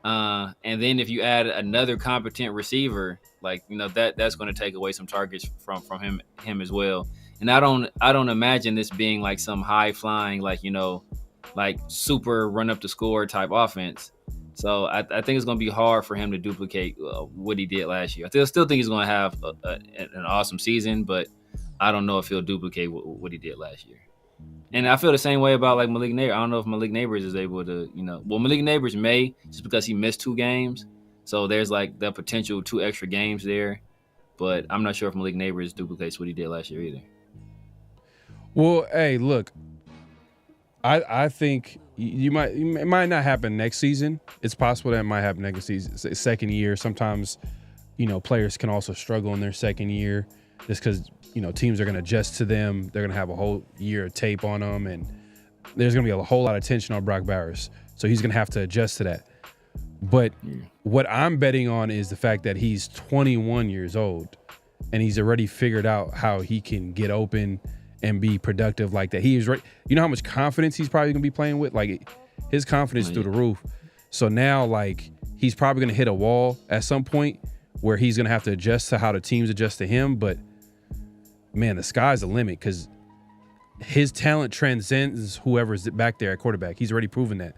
And then if you add another competent receiver, like that's going to take away some targets from him as well. And I don't imagine this being like some high flying like super run up the score type offense. So I think it's going to be hard for him to duplicate what he did last year. I still think he's going to have an awesome season, but I don't know if he'll duplicate what he did last year. And I feel the same way about like Malik Nabers. I don't know if Malik Nabers is able to, Malik Nabers may, just because he missed 2 games. So there's like the potential 2 extra games there. But I'm not sure if Malik Nabers duplicates what he did last year either. Well, hey, look, I think it might not happen next season. It's possible that it might happen next season, second year. Sometimes, players can also struggle in their second year just because, teams are going to adjust to them. They're going to have a whole year of tape on them, and there's going to be a whole lot of tension on Brock Bowers. So he's going to have to adjust to that. But what I'm betting on is the fact that he's 21 years old, and he's already figured out how he can get open and be productive like that. He is right. You know how much confidence he's probably gonna be playing with? Like his confidence through the roof. So now like he's probably gonna hit a wall at some point where he's gonna have to adjust to how the teams adjust to him. But man, the sky's the limit because his talent transcends whoever's back there at quarterback. He's already proven that.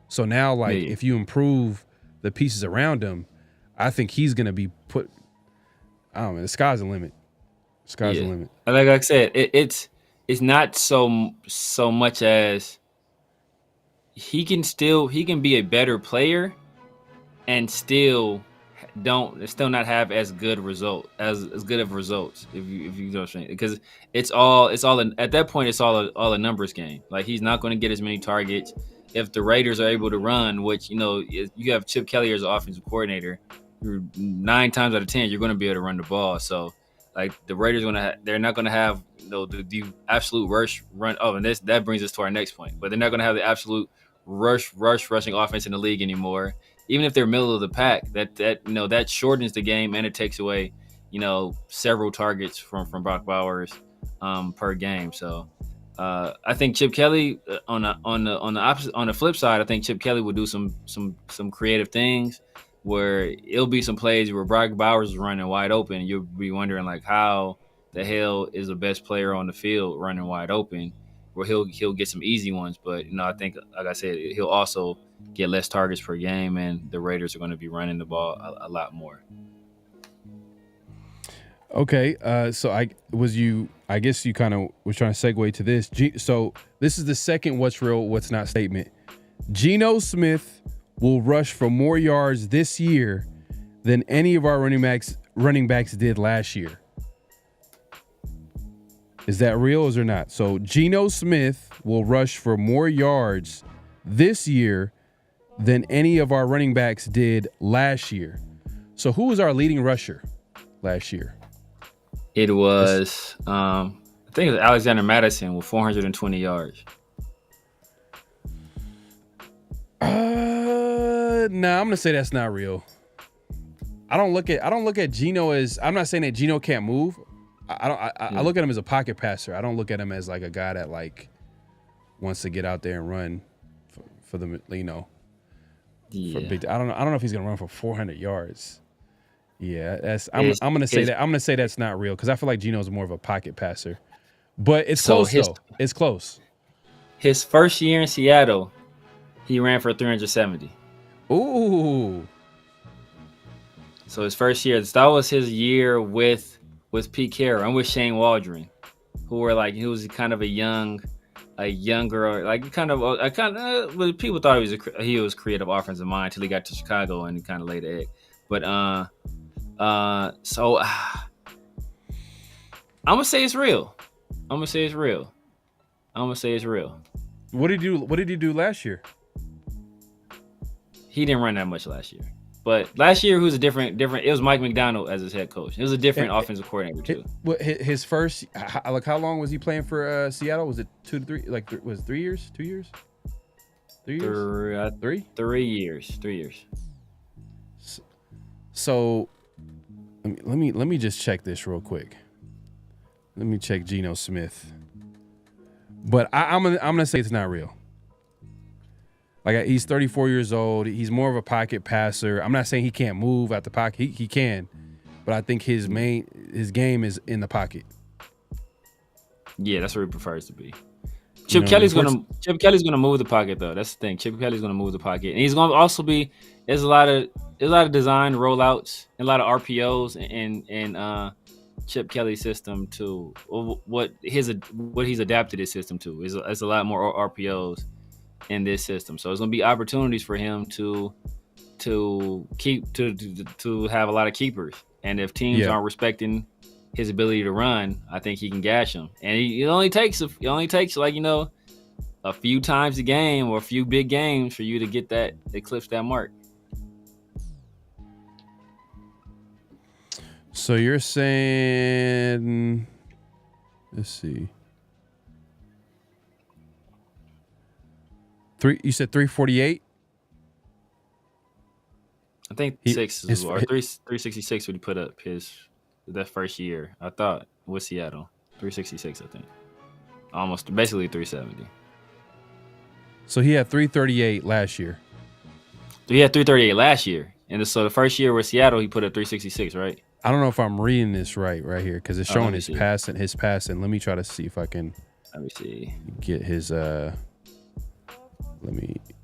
So now like if you improve the pieces around him, I think he's gonna be put. I don't know. The sky's the limit. Sky's the limit. Like I said, it's not so much as he can be a better player and still not have as good of results if you know what I'm saying, because it's all at that point it's all a numbers game. Like he's not going to get as many targets if the Raiders are able to run, which you have Chip Kelly as an offensive coordinator. 9 times out of 10 you're going to be able to run the ball. So like the Raiders they're not going to have the absolute rush run. Oh, and that brings us to our next point. But they're not going to have the absolute rushing offense in the league anymore. Even if they're middle of the pack, that shortens the game and it takes away several targets from Brock Bowers per game. So I think Chip Kelly on the flip side, I think Chip Kelly would do some creative things where it'll be some plays where Brock Bowers is running wide open. You'll be wondering like how the hell is the best player on the field running wide open, where he'll get some easy ones. But I think, like I said, he'll also get less targets per game, and the Raiders are going to be running the ball a lot more. Okay, so I guess you kind of was trying to segue to this. So this is the second what's real, what's not statement. Gino Smith will rush for more yards this year than any of our running backs did last year. Is that real or is it not? So Gino Smith will rush for more yards this year than any of our running backs did last year. So who was our leading rusher last year? It was, I think it was Alexander Madison with 420 yards. Nah, I'm gonna say that's not real. I don't look at Gino as. I'm not saying that Gino can't move. I look at him as a pocket passer. I don't look at him as like a guy that like wants to get out there and run for the Yeah. For big. I don't know if he's gonna run for 400 yards. Yeah, I'm gonna say that. I'm gonna say that's not real because I feel like Gino's more of a pocket passer. But it's close though. It's close. His first year in Seattle, he ran for 370. Ooh. So his first year, that was his year with Pete Carroll and with Shane Waldron, who was kind of a younger, but people thought he was creative offensive mind until he got to Chicago and he kind of laid the egg. But so I'm gonna say it's real. What did he do last year? He didn't run that much last year. But last year, he was a different. It was Mike McDonald as his head coach. It was a different offensive coordinator too. His first, how long was he playing for Seattle? Was it 2 to 3? Was it 3 years? 2 years? 3 years? 3? 3 years. 3 years. So, let me just check this real quick. Let me check Geno Smith. But I'm gonna say it's not real. Like, he's 34 years old. He's more of a pocket passer. I'm not saying he can't move out the pocket. He can, but I think his game is in the pocket. Yeah, that's where he prefers to be. Chip Kelly's gonna move the pocket though. That's the thing. Chip Kelly's gonna move the pocket, and he's gonna also be. There's a lot of design rollouts and a lot of RPOs in Chip Kelly's system to what he's adapted his system to. Is a lot more RPOs in this system, so there's gonna be opportunities for him to have a lot of keepers. And if teams aren't respecting his ability to run, I think he can gash them. And it only takes a few times a game or a few big games for you to get that eclipse that mark. So you're saying, let's see. You said 348? I think 366 would he put up that first year. I thought with Seattle, 366. I think almost basically 370. So he had 338 last year. So he had 338 last year, and so the first year with Seattle, he put up 366, right? I don't know if I'm reading this right here because it's showing his passing. Let me try to see if I can. Let me see. Get his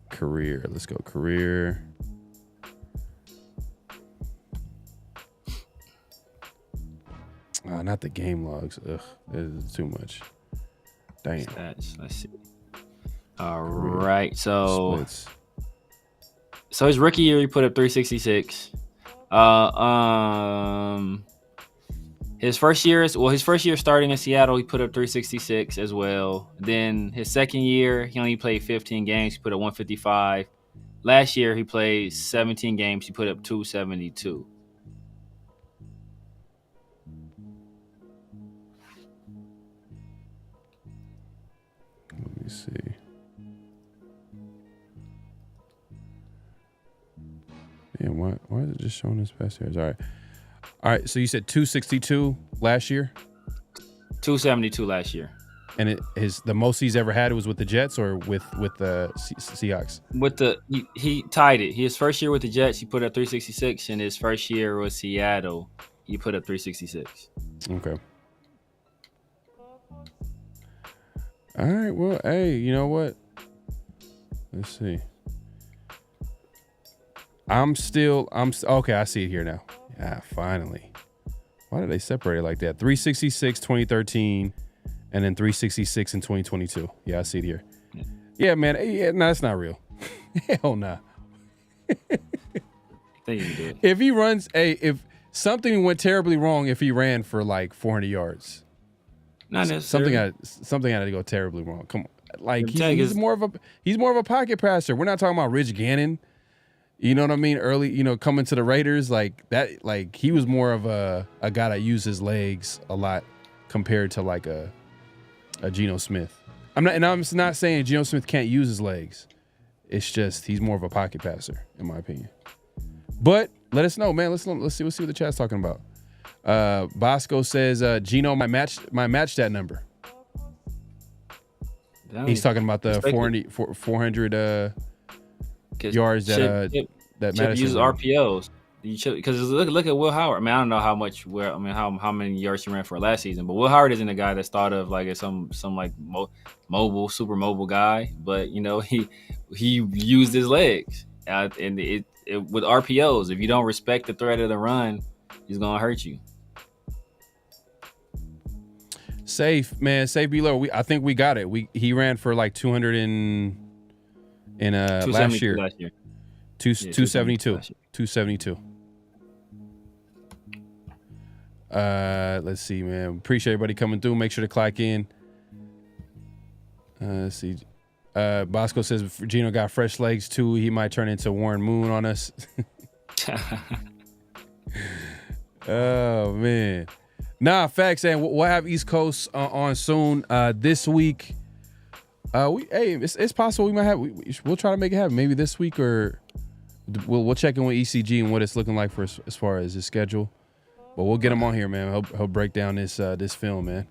career. Let's go career. Not the game logs. Ugh, it's too much. Damn. Let's see. All right, so his rookie year he put up 366. His first year starting in Seattle, he put up 366 as well. Then his second year, he only played 15 games. He put up 155. Last year, he played 17 games. He put up 272. Let me see. Man, why is it just showing his past years? All right. So you said 262 last year? 272 last year. And the most he's ever had was with the Jets or with the Seahawks? He tied it. His first year with the Jets, he put up 366, and his first year with Seattle, he put up 366. Okay. All right. Well, hey, you know what? Let's see. Okay, I see it here now. Yeah, finally. Why did they separate it like that? 366, 2013, and then 366 in 2022. Yeah, I see it here. Yeah, man. Yeah, no, that's not real. Hell nah. If he runs, if something went terribly wrong, if he ran for like 400 yards, not necessarily. Something had to go terribly wrong. Come on, like he's more of a pocket passer. We're not talking about Rich Gannon. You know what I mean? Early, coming to the Raiders, like that, like he was more of a guy that used his legs a lot compared to like a Gino Smith. I'm not saying Gino Smith can't use his legs. It's just he's more of a pocket passer, in my opinion. But let us know, man. Let's see what the chat's talking about. Bosco says Gino might match that number. He's talking about the 400 yards that Madison uses RPOs. Because look at Will Howard. I mean, I don't know how many yards he ran for last season, but Will Howard isn't a guy that's thought of like as some like super mobile guy. But he used his legs, and it with RPOs. If you don't respect the threat of the run, he's gonna hurt you. Safe, man. Safe below. I think we got it. He ran for like 200 in last year. 272. 272. Let's see, man. Appreciate everybody coming through. Make sure to clock in. Let's see. Bosco says Gino got fresh legs too. He might turn into Warren Moon on us. Oh man. Nah, facts. And we'll have East Coast on soon. This week. It's possible we might have. We'll try to make it happen. Maybe this week, or we'll check in with ECG and what it's looking like for as far as his schedule. But we'll get him on here, man. He'll break down this film, man.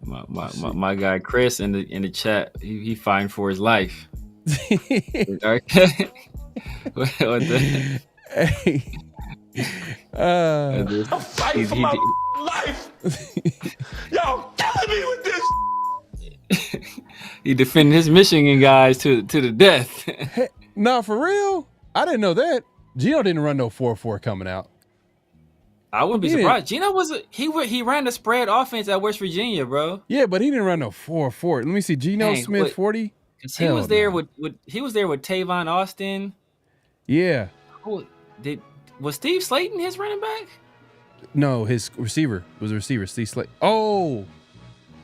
My guy Chris in the chat, he fighting for his life. What the? Hey. I'm fighting for my life. Y'all killing me with this. He defending his Michigan guys to the death. Hey, no, for real? I didn't know that. Gino didn't run no 4-4 coming out. I wouldn't be surprised. Gino he ran the spread offense at West Virginia, bro. Yeah, but he didn't run no 4-4. Let me see. Gino Smith 40. He was there with Tavon Austin. Yeah. Was Steve Slayton his running back? No, his receiver was a receiver. Steve Slayton. Oh,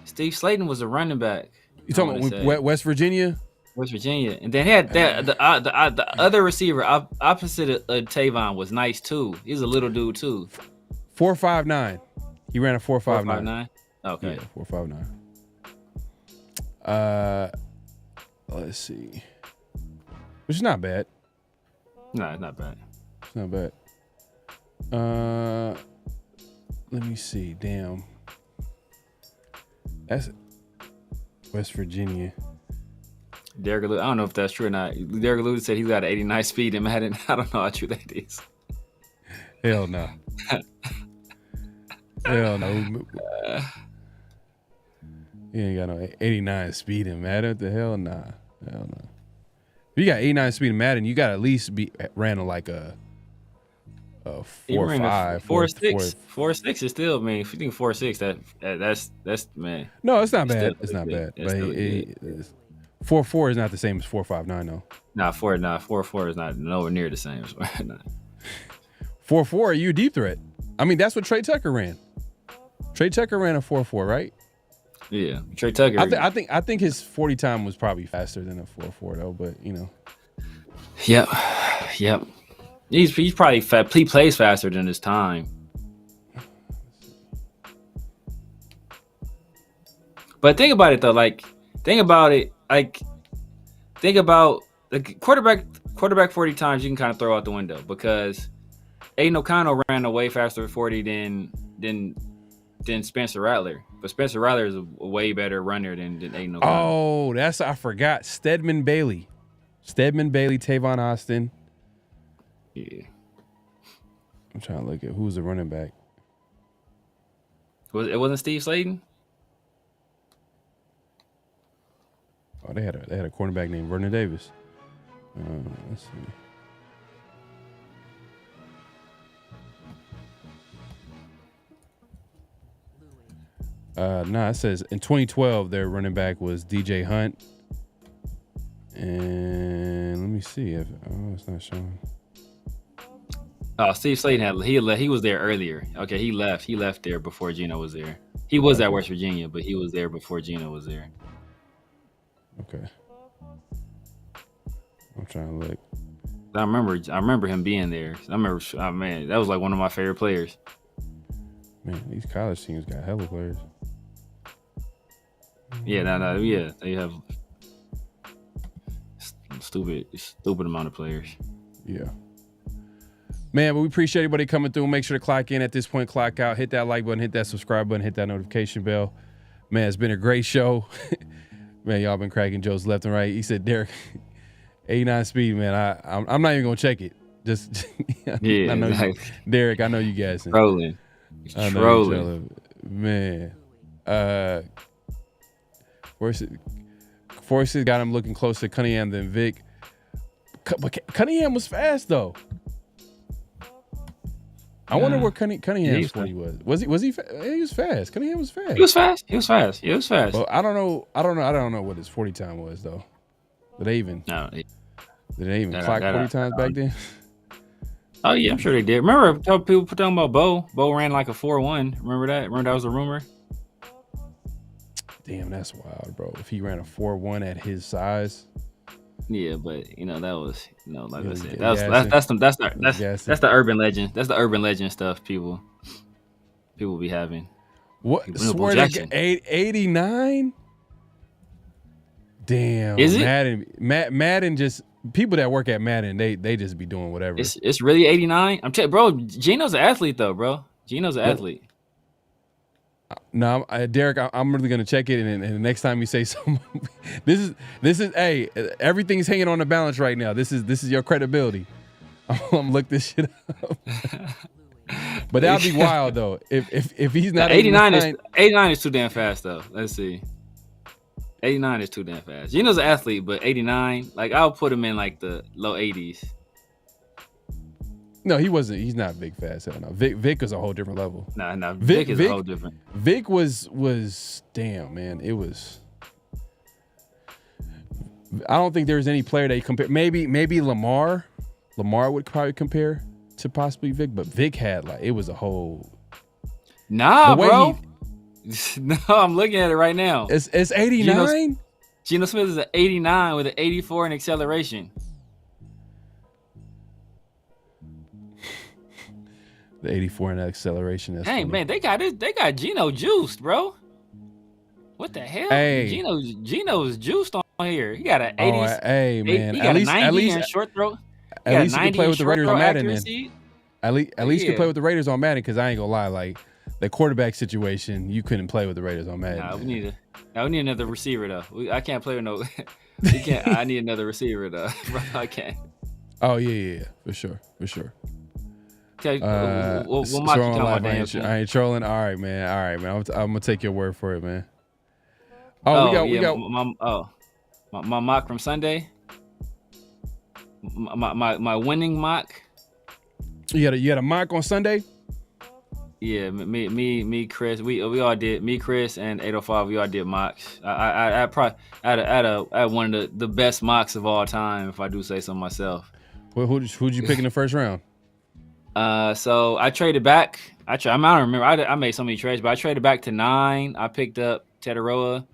Steve Slayton was a running back. You talking about West Virginia? West Virginia, and then he had the other receiver opposite of Tavon was nice too. He's a little dude too. 4.59. He ran a 4.59. 4.59. Okay. Yeah, 4.59. Let's see. Which is not bad. No, it's not bad. It's not bad. Let me see. Damn. That's West Virginia. Derek Lewis, I don't know if that's true or not. Derek Lewis said he's got an 89 speed in Madden. I don't know how true that is. Hell no. Hell no. He ain't got no 89 speed in Madden. What the hell? Nah. Hell no. If you got 89 speed in Madden, you got to at least ran like a 4.5. 4.6. 4.6 is still, man. If you think 4.6, that's man. No, it's not bad. It's not bad. But 4.4 is not the same as 4.59 though. Nah, 4.4 is not nowhere near the same. 4.4, you a deep threat. I mean, that's what Trey Tucker ran. Trey Tucker ran a 4.4, right? Yeah, Trey Tucker. I think his 40 time was probably faster than a 4.4 though. But Yep. He's probably he plays faster than his time. But think about it though, think about the quarterback 40 times you can kind of throw out the window because Aiden O'Connell ran a way faster 40 than Spencer Rattler. But Spencer Rattler is a way better runner than Aiden O'Connell. Oh, I forgot. Stedman Bailey, Tavon Austin. Yeah. I'm trying to look at who's the running back. It wasn't Steve Slayton? Oh, they had a cornerback named Vernon Davis. Let's see. It says in 2012 their running back was DJ Hunt. And let me see if it's not showing. Oh, Steve Slayton he was there earlier. Okay, he left. He left there before Gino was there. He was at West Virginia, but he was there before Gino was there. Okay. I'm trying to look. I remember him being there. Man, that was like one of my favorite players. Man, these college teams got hella players. Yeah, yeah, they have stupid amount of players. Yeah. Man, but we appreciate everybody coming through. Make sure to clock in at this point, clock out, hit that like button, hit that subscribe button, hit that notification bell. Man, it's been a great show. Man, y'all been cracking jokes left and right. He said, Derek, 89 speed, man. I'm not even gonna check it. Just yeah, I know exactly. Derek, I know you guys. Trolling. Man. Forces got him looking closer to Cunningham than Vic. But Cunningham was fast though. I wonder where Cunningham's 40 was. Was he? He was fast. Cunningham was fast. He was fast. Well, I don't know what his 40 time was though. Did they even clock 40 times back then? Oh yeah, I'm sure they did. Remember people talking about Bo? Bo ran like a 4.1. Remember that? Remember that was a rumor? Damn, that's wild, bro. If he ran a 4.1 at his size. Yeah, but that was like I said, that's the urban legend. That's the urban legend stuff people be having. What? Swear to 89? Damn. Is it? Madden just people that work at Madden, they just be doing whatever. It's really 89. I'm telling bro, Gino's an athlete though, bro. Gino's an athlete. No, Derek, I'm really gonna check it, and the next time you say something, this is hey, everything's hanging on the balance right now. This is your credibility. I'm gonna look this shit up. But that'd be wild though. If he's not 89 is too damn fast though. Let's see. 89 is too damn fast. Gino's an athlete, but 89, like I'll put him in like the low 80s. No, he wasn't. He's not Vic fast. Hell no. Vic was a whole different level. Nah. Vic is a whole different. Vic was damn, man. It was. I don't think there's any player that you compare. Maybe Lamar. Lamar would probably compare to possibly Vic, but Vic had it was a whole. Nah, bro. No, I'm looking at it right now. It's 89. Gino Smith is an 89 with an 84 in acceleration. The 84 in acceleration. That's funny. Man, they got Gino juiced, bro. What the hell? Hey. Gino's juiced on here. He got an 80. Hey, man. He got a 90 in short throw. At least you can play with the Raiders on Madden. Accuracy. At least you can play with the Raiders on Madden, because I ain't gonna lie, the quarterback situation, you couldn't play with the Raiders on Madden. Nah, we need another receiver though. I can't play with no. We can't. I need another receiver though. Bro, I can't. Oh yeah, for sure. Okay, we'll mock you talking about damn. I ain't trolling. All right, man. I'm gonna take your word for it, man. We got my mock from Sunday. My winning mock. You had a mock on Sunday? Yeah, me, Chris. We all did. Me, Chris, and 805. We all did mocks. I probably had one of the best mocks of all time, if I do say so myself. Well, who'd you pick in the first round? So I traded back. I don't remember. I made so many trades, but I traded back to 9. I picked up Tetaroa.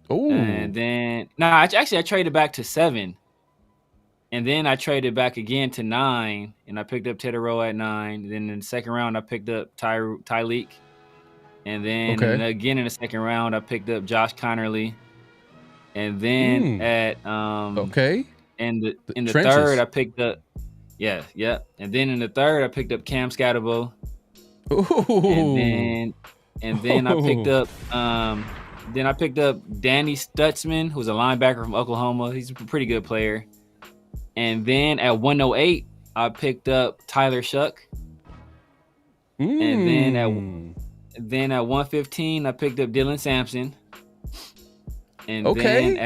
Oh. And then I traded back to 7. And then I traded back again to 9, and I picked up Tetaroa at 9. And then in the second round, I picked up Tyleek. And then again in the second round, I picked up Josh Connerly. And then in the third, I picked up And then in the third, I picked up Cam Scatterbo. Ooh. And then I picked up Danny Stutzman, who's a linebacker from Oklahoma. He's a pretty good player. And then at 108, I picked up Tyler Shuck. And then at 115, I picked up Dylan Sampson. And then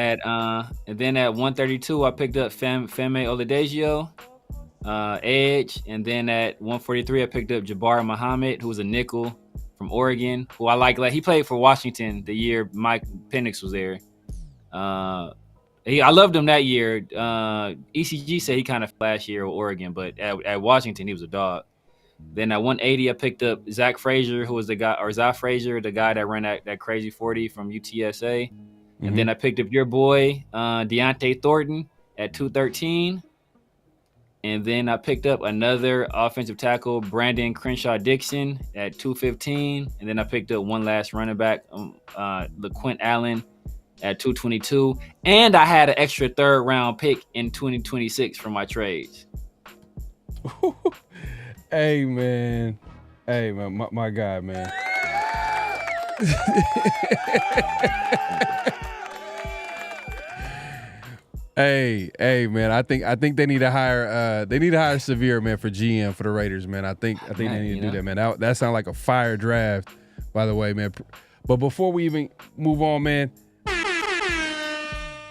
at 132, I picked up Femi Oladejo, edge. And then at 143, I picked up Jabbar Muhammad, who was a nickel from Oregon, who I like. He played for Washington the year Mike Penix was there. I loved him that year. ECG said he kind of last year with Oregon, but at Washington he was a dog. Then at 180, I picked up Zach Frazier, who was the guy, or Zach Frazier, the guy that ran that crazy 40 from UTSA. And then I picked up your boy, Deontay Thornton at 213. And then I picked up another offensive tackle, Brandon Crenshaw-Dixon at 215. And then I picked up one last running back, LaQuint Allen at 222. And I had an extra third-round pick in 2026 for my trades. Hey, man. Hey, man, my guy, man. Hey, man. I think they need to hire Severe, man, for GM for the Raiders, man. I think they need to do that, man. That sounds like a fire draft, by the way, man. But before we even move on, man,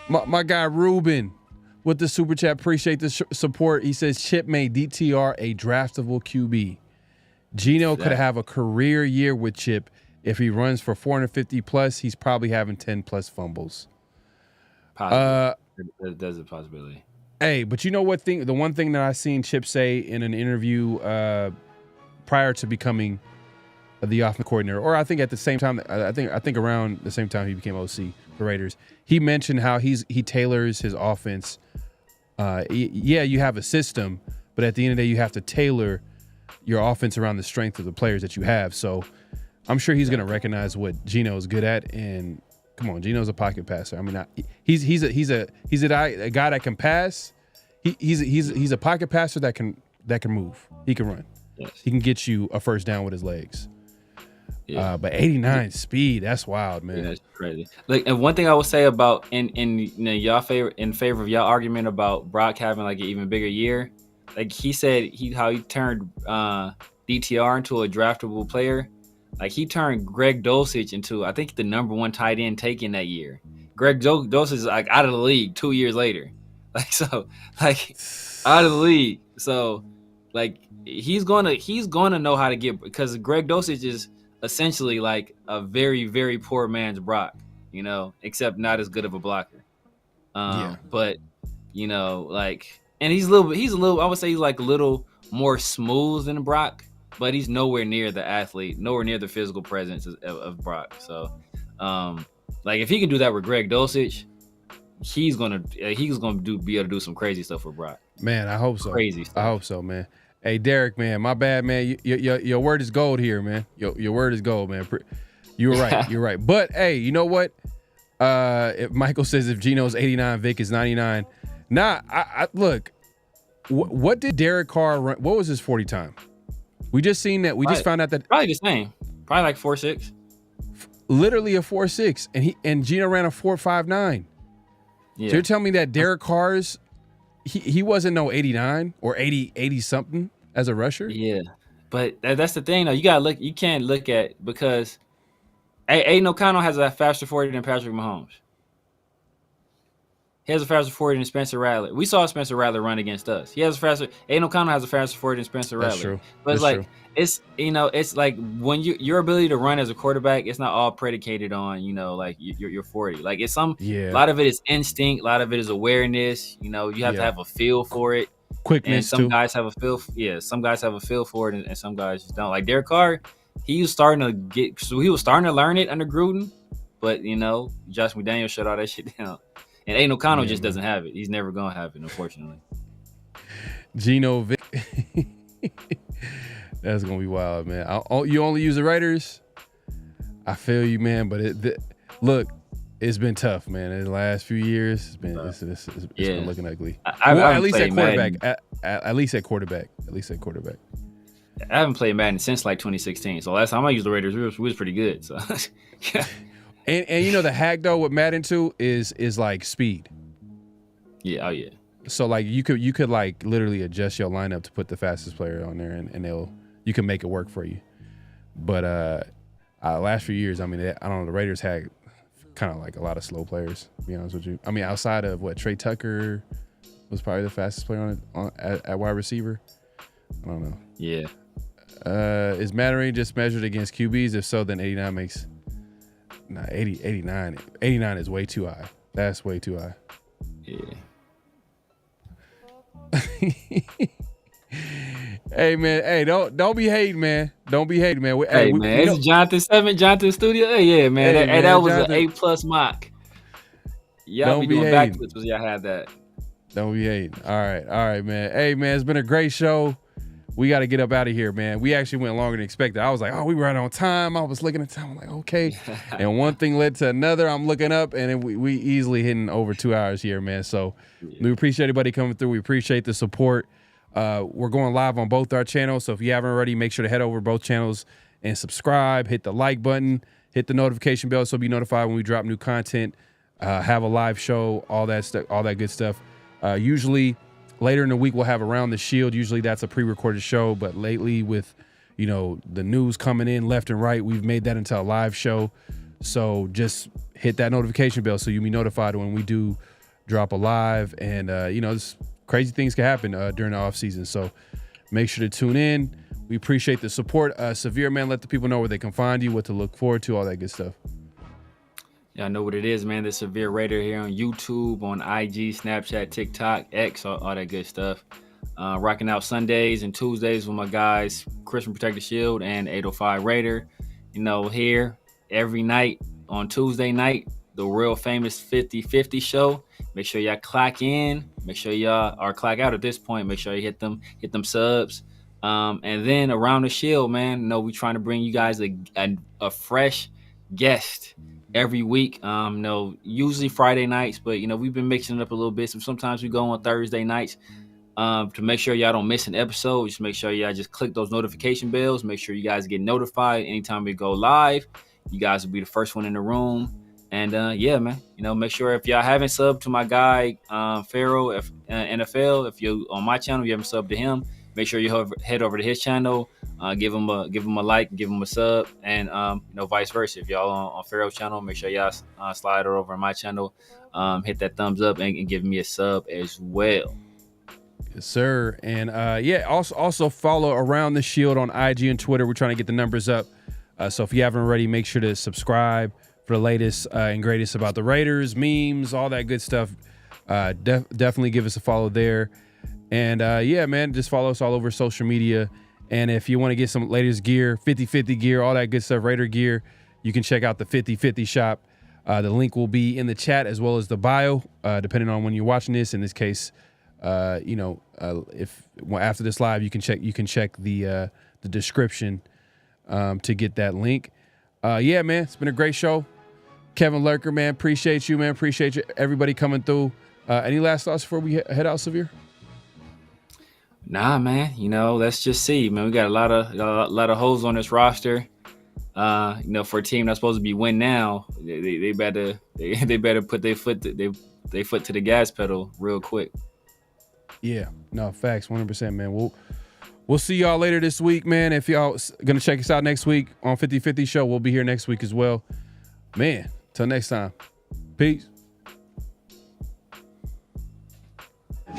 my guy Ruben with the super chat, appreciate the support. He says Chip made DTR a draftable QB. Gino could have a career year with Chip. If he runs for 450 plus, he's probably having 10 plus fumbles. There's a possibility. Hey, but you know what thing? The one thing that I seen Chip say in an interview prior to becoming the offensive coordinator, or I think at the same time, I think around the same time he became OC for Raiders, he mentioned how he tailors his offense. Yeah, you have a system, but at the end of the day, you have to tailor your offense around the strength of the players that you have. So I'm sure he's going to recognize what Gino is good at. And come on, Gino's a pocket passer. I mean, he's a guy that can pass. He's a pocket passer that can move. He can run. Yes. He can get you a first down with his legs. Yeah. But 89 speed, that's wild, man. Yeah, that's crazy. Like, and one thing I would say about in favor of y'all argument about Brock having like an even bigger year, like he said how he turned DTR into a draftable player. Like he turned Greg Dulcich into, I think, the number one tight end taken that year. Greg Dulcich is like out of the league 2 years later. Like, so like out of the league. So like he's gonna know how to get, because Greg Dulcich is essentially like a very, very poor man's Brock, except not as good of a blocker. But like, and he's a little, I would say he's like a little more smooth than Brock, but he's nowhere near the athlete, nowhere near the physical presence of Brock. So, like if he can do that with Greg Dulcich, he's gonna be able to do some crazy stuff with Brock. Man, I hope so. Crazy stuff. I hope so, man. Hey, Derek, man, my bad, man. Your word is gold here, man. Your word is gold, man. You were right. You're right. But hey, you know what? If Michael says if Gino's 89, Vic is 99. Nah, I look. What did Derek Carr run? What was his 40 time? We just seen that. We just found out that probably the same. Probably like 4.6. Literally a 4.6, and Gino ran a 4.59. Yeah. So you're telling me that Derek Carr's he wasn't no 89 or 80 something as a rusher? Yeah, but that's the thing though. You gotta look. You can't look at, because Aiden O'Connell has a faster 40 than Patrick Mahomes. He has a faster 40 than Spencer Rattler. We saw Spencer Rattler run against us. Aiden O'Connell has a faster 40 than Spencer Rattler. That's true. But it's like, it's it's like when your ability to run as a quarterback, it's not all predicated on, like your 40. Like it's a lot of it is instinct, a lot of it is awareness. You have to have a feel for it. Quickness, and some guys have a feel. Yeah, some guys have a feel for it, and some guys just don't. Like Derek Carr, he was starting to learn it under Gruden, but Josh McDaniels shut all that shit down. And Aiden O'Connell just doesn't have it. He's never gonna have it, unfortunately. Gino Vic. That's gonna be wild, man. You only use the Raiders. I feel you, man. But look, it's been tough, man. In the last few years, it's been looking ugly. At least at quarterback. At least at quarterback. I haven't played Madden since like 2016. So last time I used the Raiders, we was pretty good. So. And the hack though with Madden too is like speed. Yeah, oh yeah. So like you could like literally adjust your lineup to put the fastest player on there, and you can make it work for you. But last few years, I mean, I don't know, the Raiders had kind of like a lot of slow players, to be honest with you. I mean, outside of Trey Tucker was probably the fastest player at wide receiver. I don't know. Yeah. Is Madden just measured against QBs? If so, then 89 makes... Nah, 89 is way too high. That's way too high. Yeah. Hey man, hey, don't be hating, man. Don't be hating, man. Hey man, it's Jonathan Studio. Hey, yeah, man. Hey, that was Jonathan, an A+ mock. Y'all be doing backflips when y'all have that. Don't be hating. All right, man. Hey man, it's been a great show. We got to get up out of here, man. We actually went longer than expected. I was like, oh, we were right on time. I was looking at time. I'm like, okay. And one thing led to another. I'm looking up, and we easily hitting over 2 hours here, man. So we appreciate everybody coming through. We appreciate the support. We're going live on both our channels. So if you haven't already, make sure to head over to both channels and subscribe. Hit the like button. Hit the notification bell so you'll be notified when we drop new content. Have a live show, all that stuff, all that good stuff. Usually later in the week, we'll have Around the Shield. Usually that's a pre-recorded show, but lately with, the news coming in left and right, we've made that into a live show. So just hit that notification bell so you'll be notified when we do drop a live. And, crazy things can happen during the off season. So make sure to tune in. We appreciate the support. Severe, man, let the people know where they can find you, what to look forward to, all that good stuff. Y'all know what it is, man. The Severe Raider here on YouTube, on IG, Snapchat, TikTok, X, all that good stuff. Rocking out Sundays and Tuesdays with my guys, Christian Protected Shield and 805 Raider. Here every night on Tuesday night, the real famous 50-50 show. Make sure y'all clock in. Make sure y'all are clock out at this point. Make sure you hit them subs. And then Around the Shield, man. We trying to bring you guys a fresh guest every week. Usually Friday nights, but we've been mixing it up a little bit. So sometimes we go on Thursday nights. To make sure y'all don't miss an episode, just make sure y'all just click those notification bells. Make sure you guys get notified anytime we go live. You guys will be the first one in the room. And yeah, man, make sure if y'all haven't subbed to my guy, PharoahNFL, if you're on my channel, you haven't subbed to him, make sure you head over to his channel, give him a like, give him a sub, and vice versa. If y'all on Pharaoh's channel, make sure y'all slide over on my channel, hit that thumbs up and give me a sub as well. Yes, sir. And also follow Around the Shield on IG and Twitter. We're trying to get the numbers up. So if you haven't already, make sure to subscribe for the latest and greatest about the Raiders, memes, all that good stuff. Definitely give us a follow there. And man, just follow us all over social media. And if you want to get some latest gear, 50-50 gear, all that good stuff, Raider gear, you can check out the 50-50 shop. The link will be in the chat as well as the bio, depending on when you're watching this. In this case, if after this live, you can check the description to get that link. Man, it's been a great show. Kevin Lurker, man, appreciate you, man. Appreciate you, everybody coming through. Any last thoughts before we head out, Severe? Nah, man. Let's just see, man. We got a lot of holes on this roster. For a team that's supposed to be win now, they better put their foot to the gas pedal real quick. Yeah, no, facts, 100%, man. We'll see y'all later this week, man. If y'all gonna check us out next week on 50-50 Show, we'll be here next week as well. Man, till next time. Peace.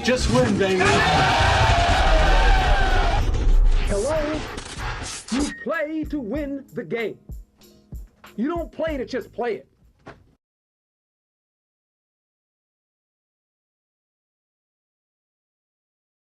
Just win, baby. Hello? You play to win the game. You don't play to just play it.